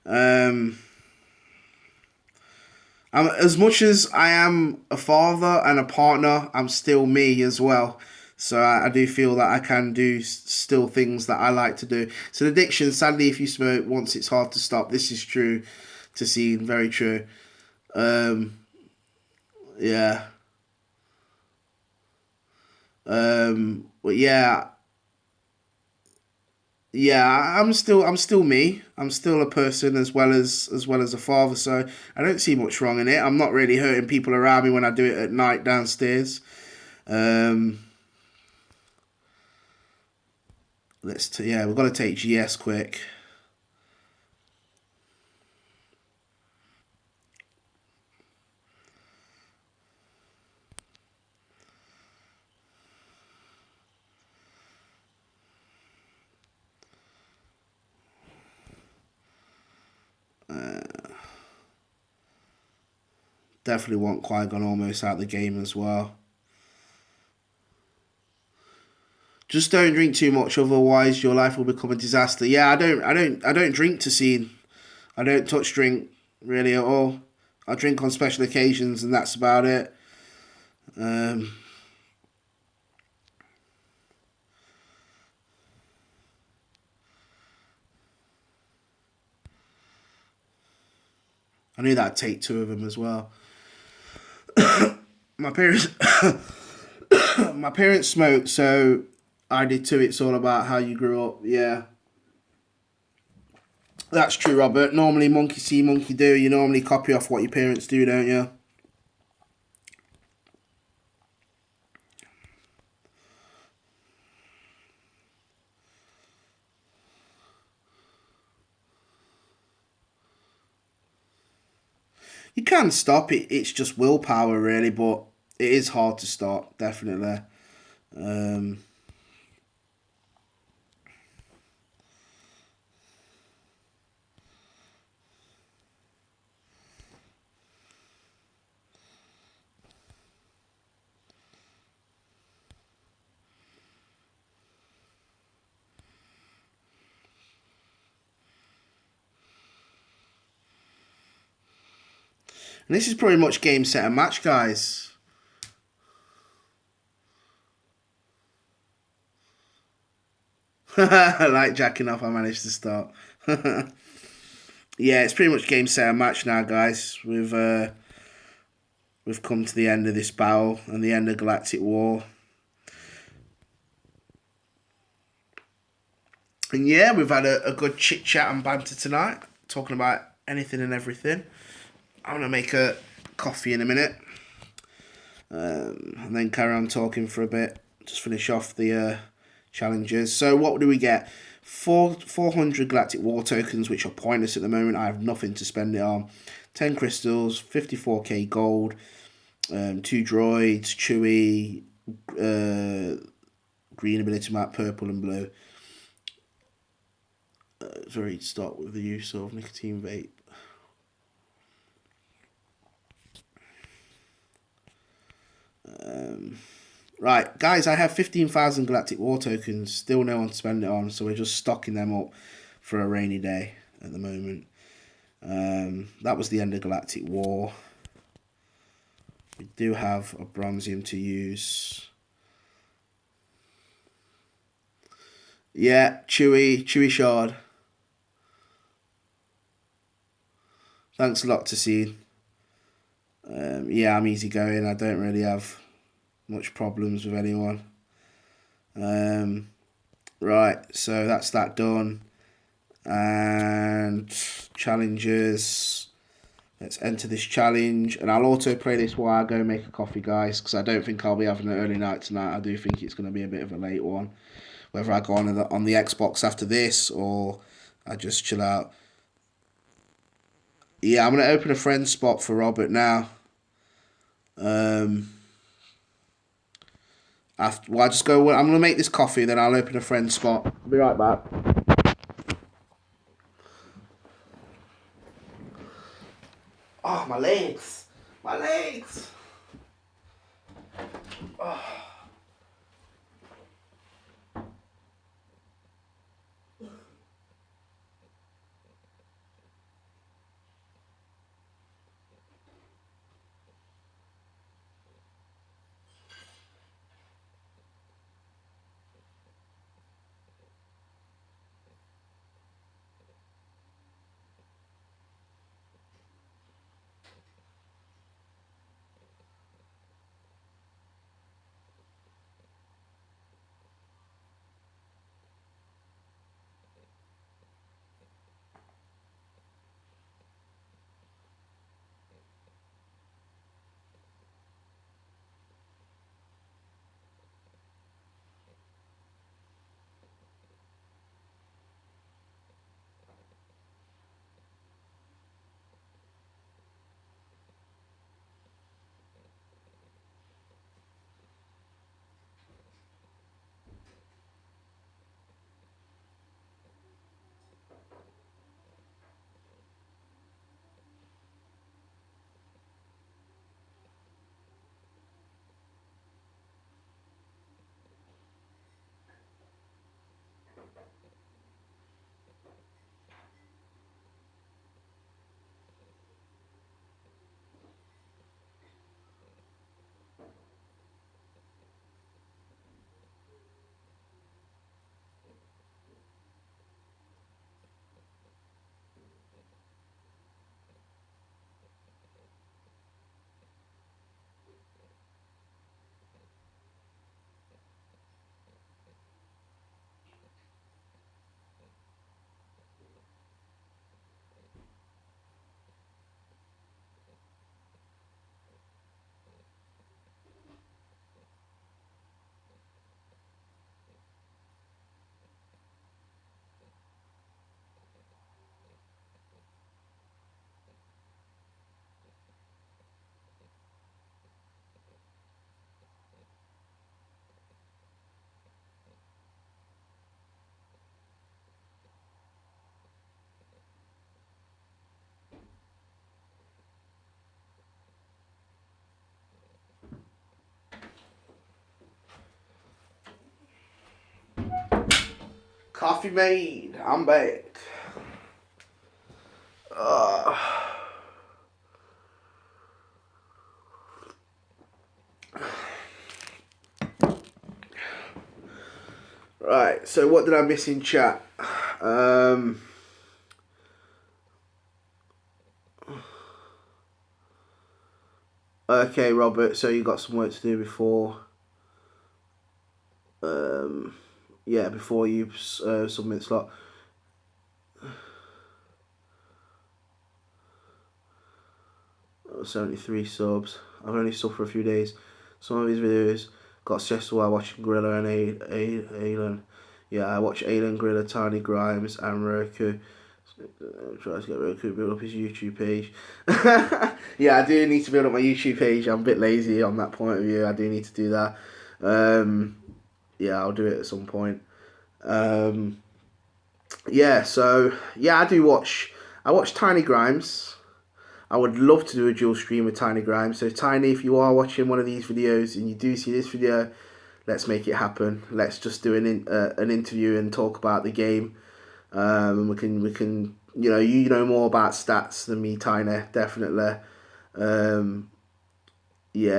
Um, as much as I am a father and a partner, I'm still me as well. So I do feel that I can do still things that I like to do. It's an addiction. Sadly, if you smoke once, it's hard to stop. This is true to see, very true. Um, yeah. But yeah, yeah, I'm still me. I'm still a person as well as a father. So I don't see much wrong in it. I'm not really hurting people around me when I do it at night downstairs. Um, yeah, we've got to take GS quick. Definitely want Qui-Gon almost out of the game as well. Just don't drink too much, otherwise your life will become a disaster. Yeah, I don't drink to scene. I don't touch drink really at all. I drink on special occasions, and that's about it. Um, I knew that'd take two of them as well. My parents, my parents smoked, so I did too. It's all about how you grew up. Yeah, that's true, Robert. Normally, monkey see, monkey do. You normally copy off what your parents do, don't you? You can stop it. It's just willpower, really, but it is hard to stop. Definitely. Um, and this is pretty much game set and match, guys. Like jacking off, I managed to start. Yeah, it's pretty much game set and match now, guys. We've come to the end of this battle and the end of Galactic War. And yeah, we've had a good chit chat and banter tonight, talking about anything and everything. I'm gonna make a coffee in a minute, and then carry on talking for a bit. Just finish off the challenges. So what do we get? 400 Galactic War tokens, which are pointless at the moment. I have nothing to spend it on. 10 crystals, 54k gold, 2 droids, Chewie, green ability map, purple and blue. Sorry, start with the use of nicotine vape. Right, guys, I have 15,000 Galactic War tokens. Still no one to spend it on, so we're just stocking them up for a rainy day at the moment. That was the end of Galactic War. We do have a Bronzium to use. Yeah, Chewie Shard. Thanks a lot to see. Yeah, I'm easygoing. I don't really have much problems with anyone. Right, so that's that done. And challenges. Let's enter this challenge. And I'll auto play this while I go make a coffee, guys, because I don't think I'll be having an early night tonight. I do think it's going to be a bit of a late one. Whether I go on the Xbox after this or I just chill out. Yeah, I'm going to open a friend spot for Robert now. I just go. I'm gonna make this coffee, then I'll open a friend spot. I'll be right back. Oh, my legs, my legs. Oh. Coffee made. I'm back. Uh, Right, so what did I miss in chat? Okay, Robert, so you got some work to do before, yeah, before you submit slot. 73 subs. I've only subbed for a few days. Some of his videos got stressful while watching Gorilla and Alan. Yeah, I watch Alan, Gorilla, Tiny Grimes, and Roku. Try to get Roku to build up his YouTube page. Yeah, I do need to build up my YouTube page. I'm a bit lazy on that point of view. I do need to do that. Yeah, I'll do it at some point. Yeah, so yeah, I do watch. I watch Tiny Grimes. I would love to do a dual stream with Tiny Grimes. So Tiny, if you are watching one of these videos and you do see this video, let's make it happen. Let's just do an interview and talk about the game. And we can you know more about stats than me, Tiny, definitely. Yeah,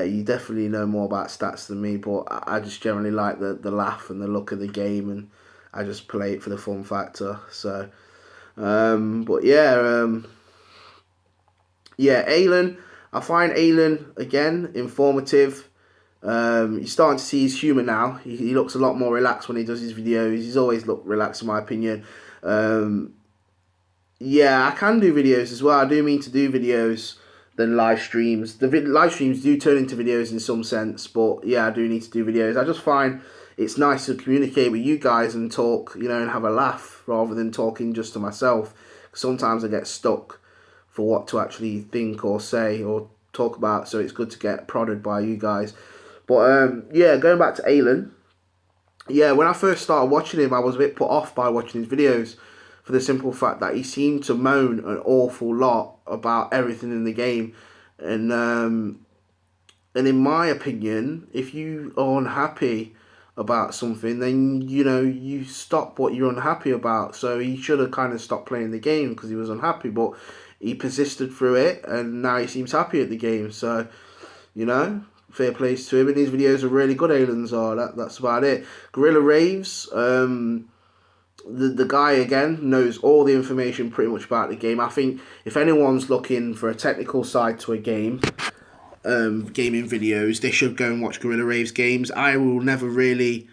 you definitely know more about stats than me, but I just generally like the laugh and the look of the game, and I just play it for the fun factor. So, but yeah, Alan. I find Alan again informative. You're starting to see his humour now. He looks a lot more relaxed when he does his videos. He's always looked relaxed, in my opinion. Yeah, I can do videos as well. I do mean to do videos than live streams. The live streams do turn into videos in some sense, but yeah, I do need to do videos. I just find it's nice to communicate with you guys and talk, and have a laugh rather than talking just to myself. Sometimes I get stuck for what to actually think or say or talk about, so it's good to get prodded by you guys. But yeah, going back to Alan, yeah, when I first started watching him, I was a bit put off by watching his videos for the simple fact that he seemed to moan an awful lot about everything in the game. And in my opinion, if you are unhappy about something, then you stop what you're unhappy about. So he should have kind of stopped playing the game because he was unhappy, but he persisted through it, and now he seems happy at the game. So fair plays to him, and his videos are really good. Alan's are. That's about it. Gorilla Raves. The guy again knows all the information pretty much about the game. I think if anyone's looking for a technical side to a game, gaming videos, they should go and watch Gorilla Raves games. I will never really.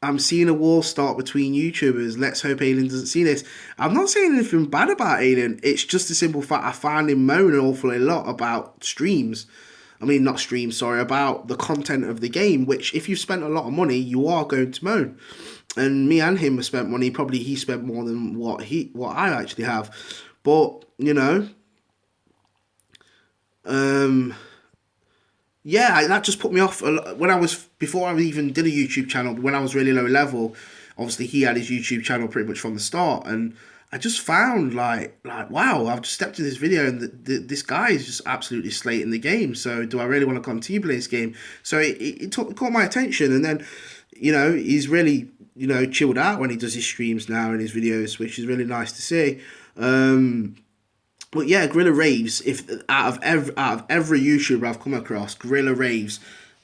I'm seeing a war start between YouTubers. Let's hope Aiden doesn't see this. I'm not saying anything bad about Aiden. It's just a simple fact. I find him moan an awful lot about streams. I mean, not streams, sorry, about the content of the game, which if you've spent a lot of money, you are going to moan. And me and him have spent money. Probably he spent more than what I actually have. But, yeah, that just put me off before I even did a YouTube channel. When I was really low level, obviously he had his YouTube channel pretty much from the start, and I just found like wow, I've just stepped in this video and this guy is just absolutely slating the game. So do I really want to continue playing this game? So it caught my attention, and then he's really chilled out when he does his streams now and his videos, which is really nice to see. But yeah, Gorilla Raves. If out of every YouTuber I've come across, Gorilla Raves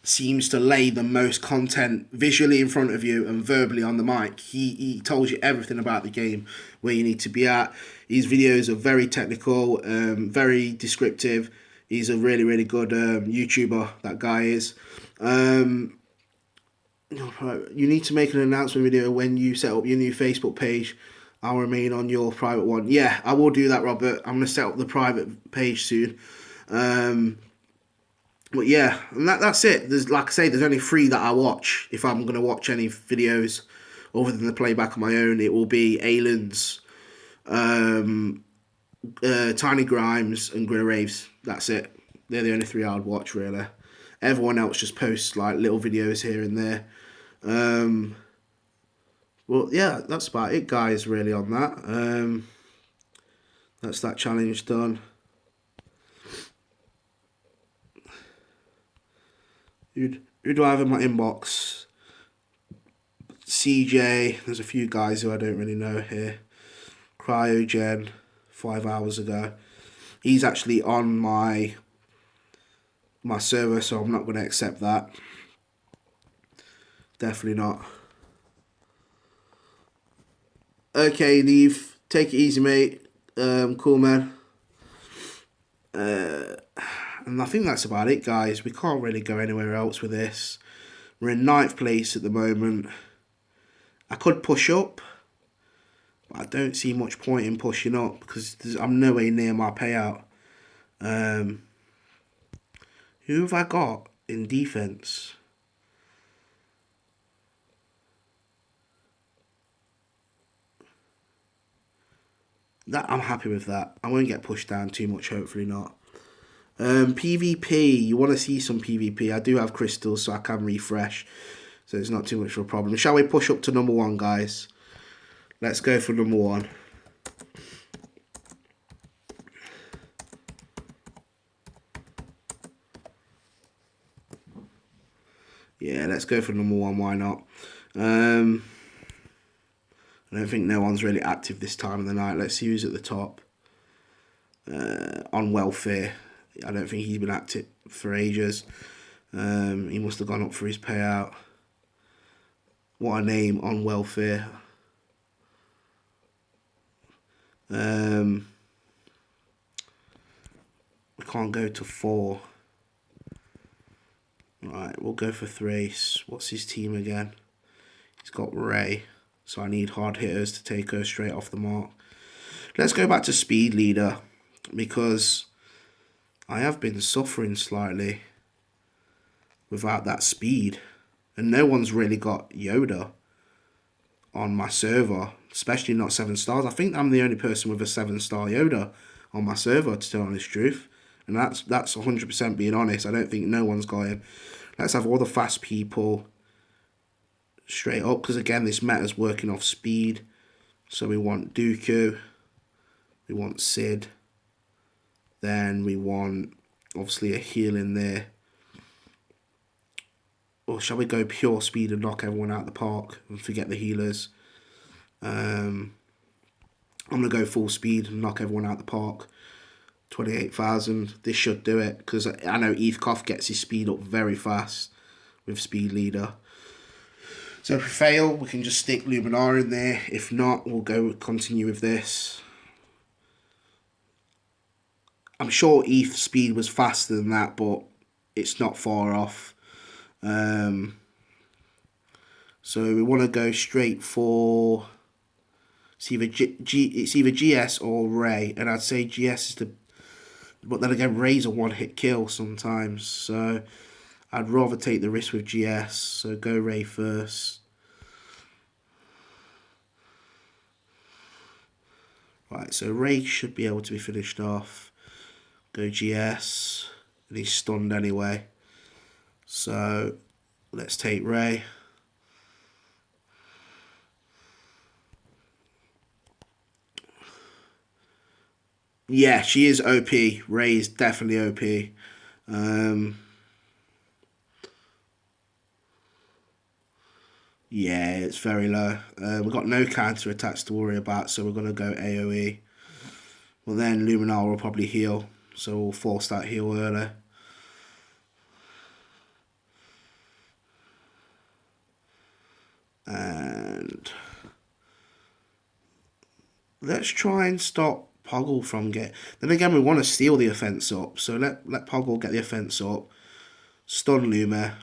seems to lay the most content visually in front of you and verbally on the mic. He tells you everything about the game, where you need to be at. His videos are very technical, very descriptive. He's a really, really good YouTuber, that guy is. You need to make an announcement video when you set up your new Facebook page. I'll remain on your private one. Yeah, I will do that, Robert. I'm going to set up the private page soon. But yeah, and that's it. There's, like I say, there's only 3 that I watch. If I'm going to watch any videos other than the playback on my own, it will be Alan's, Tiny Grimes, and Gorilla Raves. That's it. They're the only 3 I'd watch, really. Everyone else just posts like little videos here and there. Well, yeah, that's about it, guys, really, on that. That's that challenge done. Who do I have in my inbox? CJ, there's a few guys who I don't really know here. Cryogen, 5 hours ago. He's actually on my server, so I'm not going to accept that. definitely not. Okay, Neve, take it easy, mate. Cool, man. And I think that's about it, guys. We can't really go anywhere else with this. We're in 9th place at the moment. I could push up, but I don't see much point in pushing up because I'm nowhere near my payout. Who have I got in defence? That I'm happy with that. I won't get pushed down too much, hopefully not. PvP, you want to see some PvP. I do have crystals, so I can refresh. So it's not too much of a problem. Shall we push up to number 1, guys? Let's go for number 1. Yeah, let's go for number 1. Why not? I don't think no one's really active this time of the night. Let's see who's at the top. On welfare. I don't think he's been active for ages. He must have gone up for his payout. What a name, on welfare. We can't go to 4. Right, we'll go for Thrace. What's his team again? He's got Ray. So I need hard hitters to take her straight off the mark. Let's go back to Speed Leader, because I have been suffering slightly without that speed. And no one's really got Yoda on my server, especially not 7 stars. I think I'm the only person with a 7-star Yoda on my server, to tell honest truth. And that's 100% being honest. I don't think no one's got him. Let's have all the fast people straight up, because again, this meta's working off speed. So we want Dooku, we want Sid, then we want obviously a heal in there. Or shall we go pure speed and knock everyone out of the park and forget the healers? I'm going to go full speed and knock everyone out of the park. 28,000. This should do it, because I know Eathcoff gets his speed up very fast with Speed Leader. So if we fail, we can just stick Luminar in there. If not, we'll continue with this. I'm sure ETH speed was faster than that, but it's not far off. So we want to go straight for... It's either GS or Ray, and I'd say GS is the... But then again, Ray's a one-hit kill sometimes, so I'd rather take the risk with GS. So go Ray first. Right, so Ray should be able to be finished off. Go GS, and he's stunned anyway. So let's take Ray. Yeah, she is OP. Ray is definitely OP. Yeah, it's very low. We've got no counter attacks to worry about, so we're going to go AoE. Well, then Luminar will probably heal, so we'll force that heal early. And let's try and stop Poggle from get. Then again, we want to steal the offense up, so let Poggle get the offense up. Stun Luma.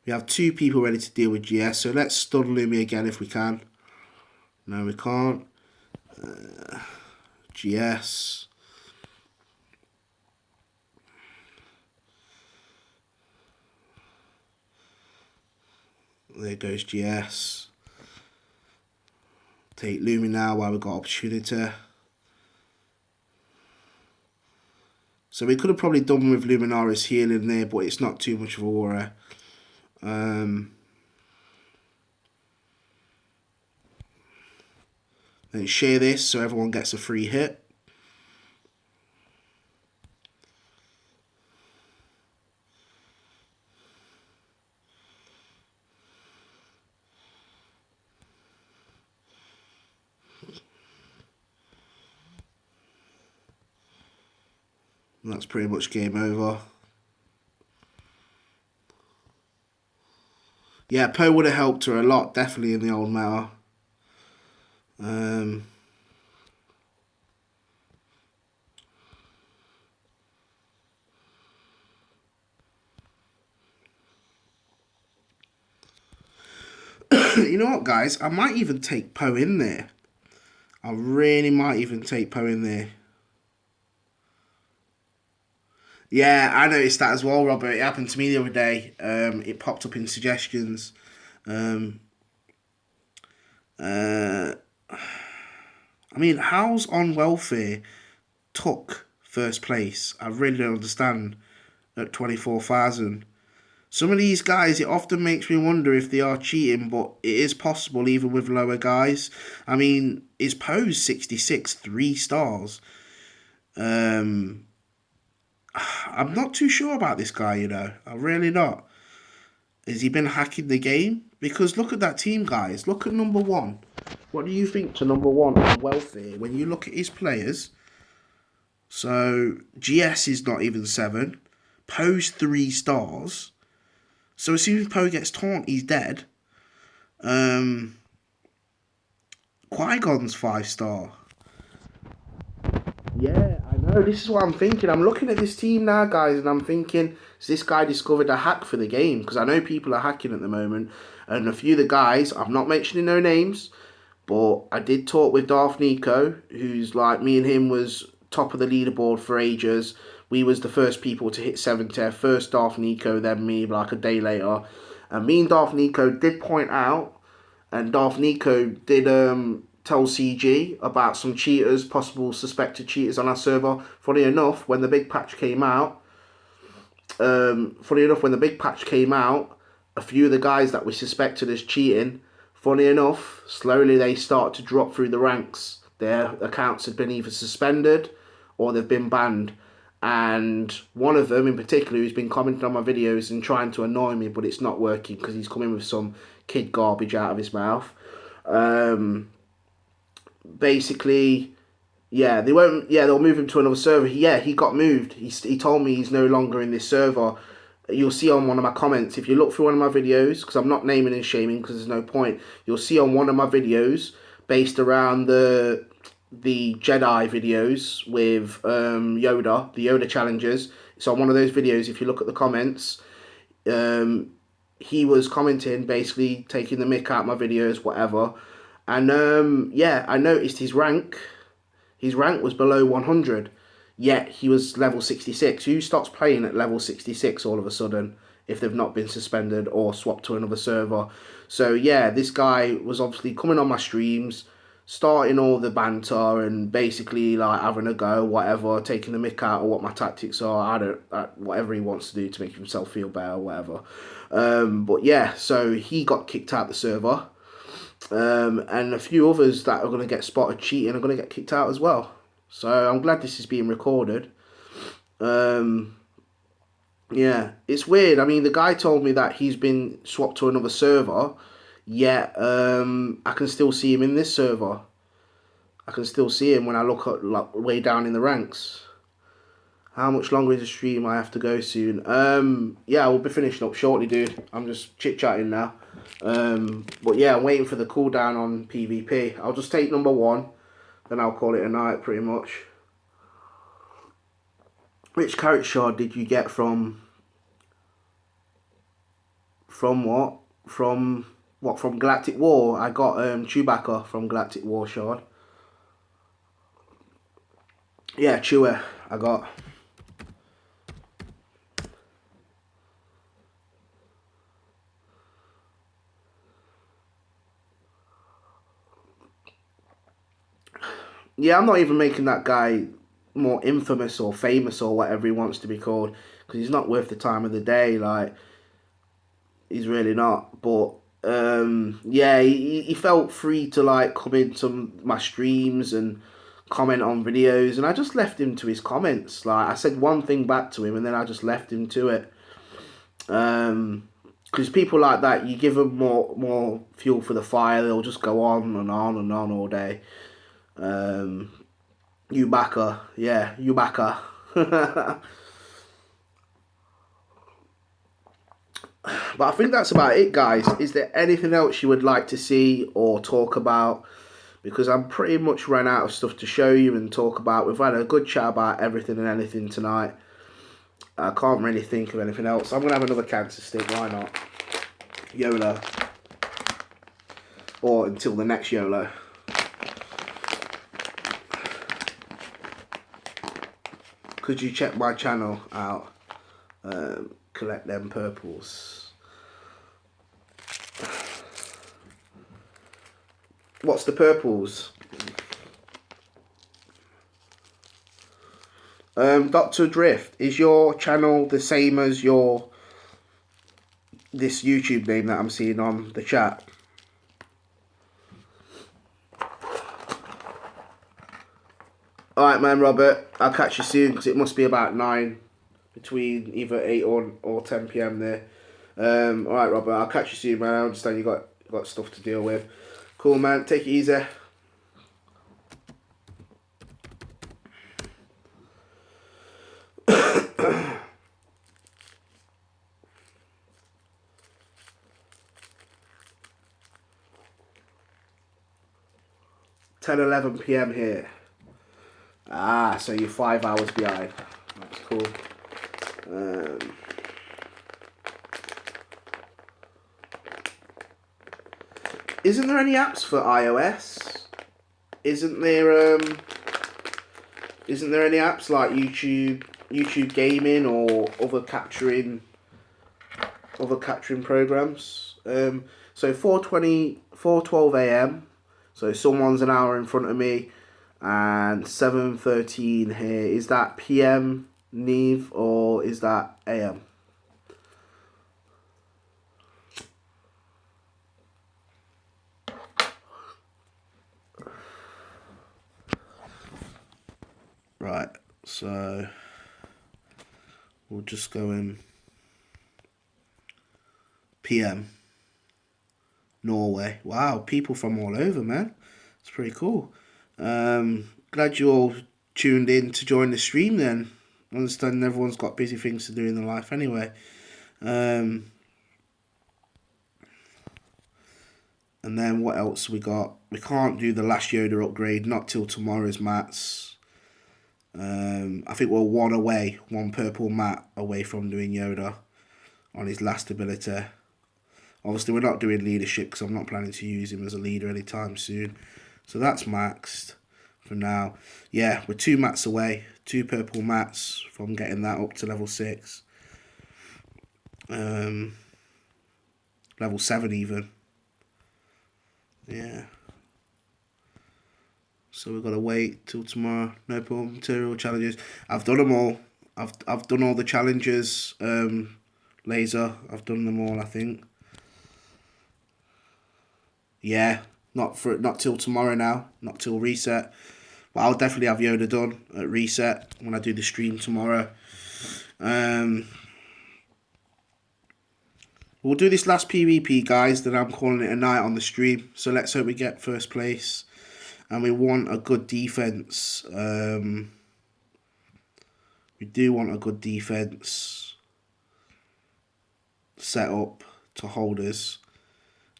We have 2 people ready to deal with GS, so let's stun Lumi again if we can. No, we can't. GS. There goes GS. Take Lumi now while we've got opportunity. So we could have probably done with Luminaris healing there, but it's not too much of a worry. Then share this so everyone gets a free hit. And that's pretty much game over. Yeah, Poe would have helped her a lot, definitely, in the old meta. You know what, guys? I might even take Poe in there. I really might even take Poe in there. Yeah, I noticed that as well, Robert. It happened to me the other day. It popped up in suggestions. Um, uh, I mean, how's On Welfare took first place? I really don't understand at 24,000. Some of these guys, it often makes me wonder if they are cheating, but it is possible even with lower guys. I mean, is Pose 66 3 stars? I'm not too sure about this guy, you know. I'm really not. Has he been hacking the game? Because look at that team, guys. Look at number one. What do you think to number one on welfare when you look at his players? So GS is not even 7. Poe's 3 stars. So as soon as Poe gets taunt, he's dead. Qui-Gon's 5-star. Yeah, I know. This is what I'm thinking. I'm looking at this team now, guys, and I'm thinking, has this guy discovered a hack for the game? Because I know people are hacking at the moment. And a few of the guys, I'm not mentioning no names, but I did talk with Darth Nico, who's like, me and him was top of the leaderboard for ages. We was the first people to hit 70. First Darth Nico, then me, like a day later. And me and Darth Nico did point out, and Darth Nico did tell CG about some cheaters, possible suspected cheaters on our server. Funny enough, when the big patch came out, a few of the guys that we suspected as cheating, funny enough, slowly they start to drop through the ranks. Their accounts have been either suspended or they've been banned. And one of them in particular who's been commenting on my videos and trying to annoy me, but it's not working because he's coming with some kid garbage out of his mouth. Basically, yeah, they won't. Yeah, they'll move him to another server. Yeah, he got moved. He told me he's no longer in this server. You'll see on one of my comments, if you look through one of my videos, because I'm not naming and shaming because there's no point, you'll see on one of my videos based around the Jedi videos with Yoda, the Yoda challenges. So on one of those videos, if you look at the comments, he was commenting, basically taking the mick out of my videos, whatever. And yeah, I noticed his rank. His rank was below 100. Yet he was level 66. Who stops playing at level 66 all of a sudden if they've not been suspended or swapped to another server? So yeah, this guy was obviously coming on my streams, starting all the banter and basically like having a go, whatever, taking the mick out of what my tactics are. Whatever he wants to do to make himself feel better, whatever. But yeah, so he got kicked out the server. And a few others that are going to get spotted cheating are going to get kicked out as well. So I'm glad this is being recorded. Yeah, it's weird. I mean, the guy told me that he's been swapped to another server, yet I can still see him in this server. I can still see him when I look at like way down in the ranks. How much longer is the stream? I have to go soon. Yeah, we'll be finishing up shortly, dude. I'm just chit-chatting now. But yeah, I'm waiting for the cooldown on PvP. I'll just take number one, then I'll call it a night, pretty much. Which character shard did you get from? From what? From what? From Galactic War? I got Chewbacca from Galactic War shard. Yeah, Chewie. I got. Yeah, I'm not even making that guy more infamous or famous or whatever he wants to be called, because he's not worth the time of the day. Like, he's really not. But yeah, he felt free to like come into my streams and comment on videos, and I just left him to his comments. Like, I said one thing back to him, and then I just left him to it. Because people like that, you give them more fuel for the fire, they'll just go on and on and on all day. Ubaka, yeah, Ubaka. But I think that's about it, guys. Is there anything else you would like to see or talk about? Because I'm pretty much run out of stuff to show you and talk about. We've had a good chat about everything and anything tonight. I can't really think of anything else. I'm going to have another cancer stick. Why not? YOLO. Or until the next YOLO. Could you check my channel out? Collect them purples. What's the purples? Dr. Drift, is your channel the same as this YouTube name that I'm seeing on the chat? Alright, man, Robert. I'll catch you soon because it must be about 9, between either 8 or 10 p.m. there. Alright, Robert. I'll catch you soon, man. I understand you got stuff to deal with. Cool, man. Take it easy. (10:11 p.m. here). Ah, so you're 5 hours behind. That's cool. Isn't there any apps for iOS? Isn't there any apps like YouTube Gaming or other capturing programs? So 4:12 a.m. So someone's an hour in front of me, and 7:13 here. Is that PM, Neve, or is that AM? Right, so we'll just go in PM. Norway. Wow, people from all over, man. It's pretty cool. Glad you all tuned in to join the stream then. I understand everyone's got busy things to do in their life anyway. And then what else we got? We can't do the last Yoda upgrade, not till tomorrow's mats. I think we're one purple mat away from doing Yoda on his last ability. Obviously, we're not doing leadership because I'm not planning to use him as a leader anytime soon. So that's maxed for now. Yeah, we're 2 mats away. 2 purple mats from getting that up to level 6. Level 7 even. Yeah. So we've got to wait till tomorrow. No purple material challenges. I've done them all. I've done all the challenges. Laser. I've done them all, I think. Yeah, not till tomorrow now, not till reset. But I'll definitely have Yoda done at reset when I do the stream tomorrow. We'll do this last PvP, guys, then I'm calling it a night on the stream. So let's hope we get first place. And we want a good defense. We do want a good defense set up to hold us.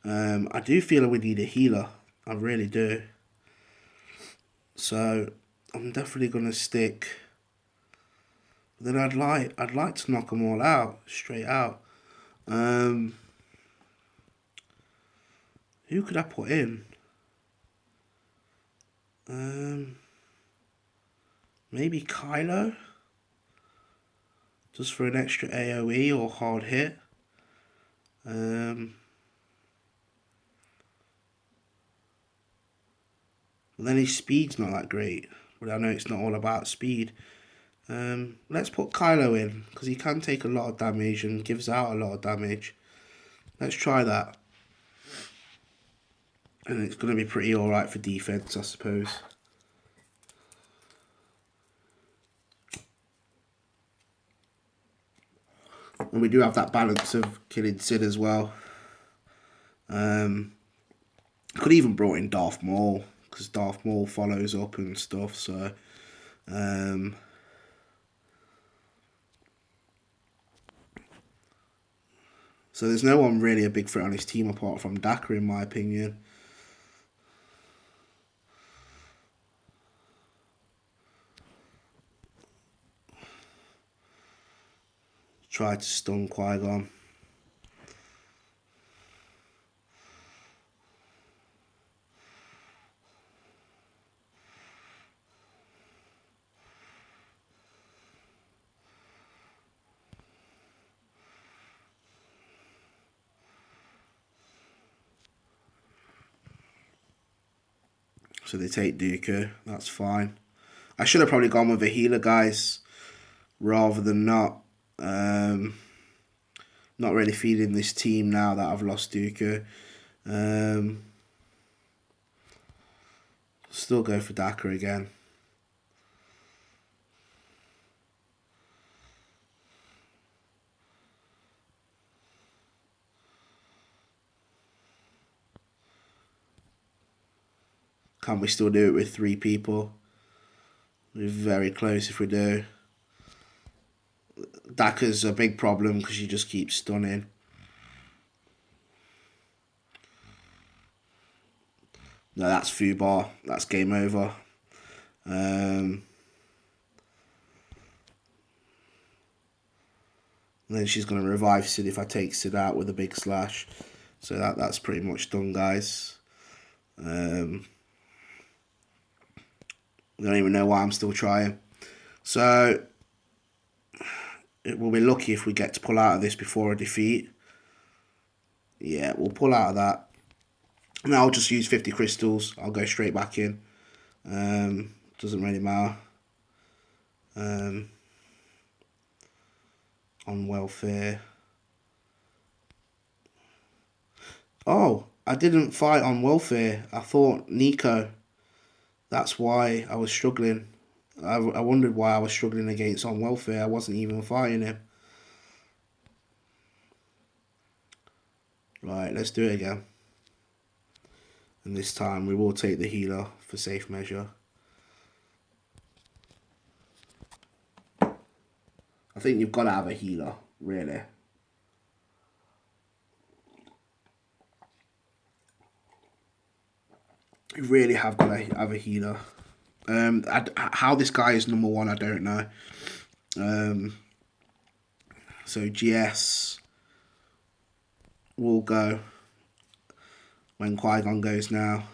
I do feel like we need a healer. I really do. So I'm definitely gonna stick. But then I'd like to knock them all out straight out. Who could I put in? Maybe Kylo, just for an extra AoE or hard hit. Well, then his speed's not that great, but I know it's not all about speed. Let's put Kylo in, because he can take a lot of damage and gives out a lot of damage. Let's try that. And it's going to be pretty alright for defense, I suppose. And we do have that balance of killing Sid as well. Could even brought in Darth Maul, because Darth Maul follows up and stuff, so So there's no one really a big threat on his team apart from Daka, in my opinion. Tried to stun Qui-Gon. So they take Dooku. That's fine. I should have probably gone with a healer, guys, rather than not. Not really feeling this team now that I've lost Dooku. Still go for Daka again. Can we still do it with 3 people? We're very close if we do. Daka's a big problem because you just keep stunning. No, that's Fubar. That's game over. And then she's going to revive Sid if I take Sid out with a big slash. So that's pretty much done, guys. I don't even know why I'm still trying. So we'll be lucky if we get to pull out of this before a defeat. Yeah, we'll pull out of that. And I'll just use 50 crystals. I'll go straight back in. Doesn't really matter. On welfare. Oh, I didn't fight on welfare. I thought Nico. That's why I was struggling. I wondered why I was struggling against on welfare. I wasn't even fighting him. Right, let's do it again. And this time we will take the healer for safe measure. I think you've got to have a healer, really. You really have got to have a healer. How this guy is number 1, I don't know. So GS will go when Qui-Gon goes now.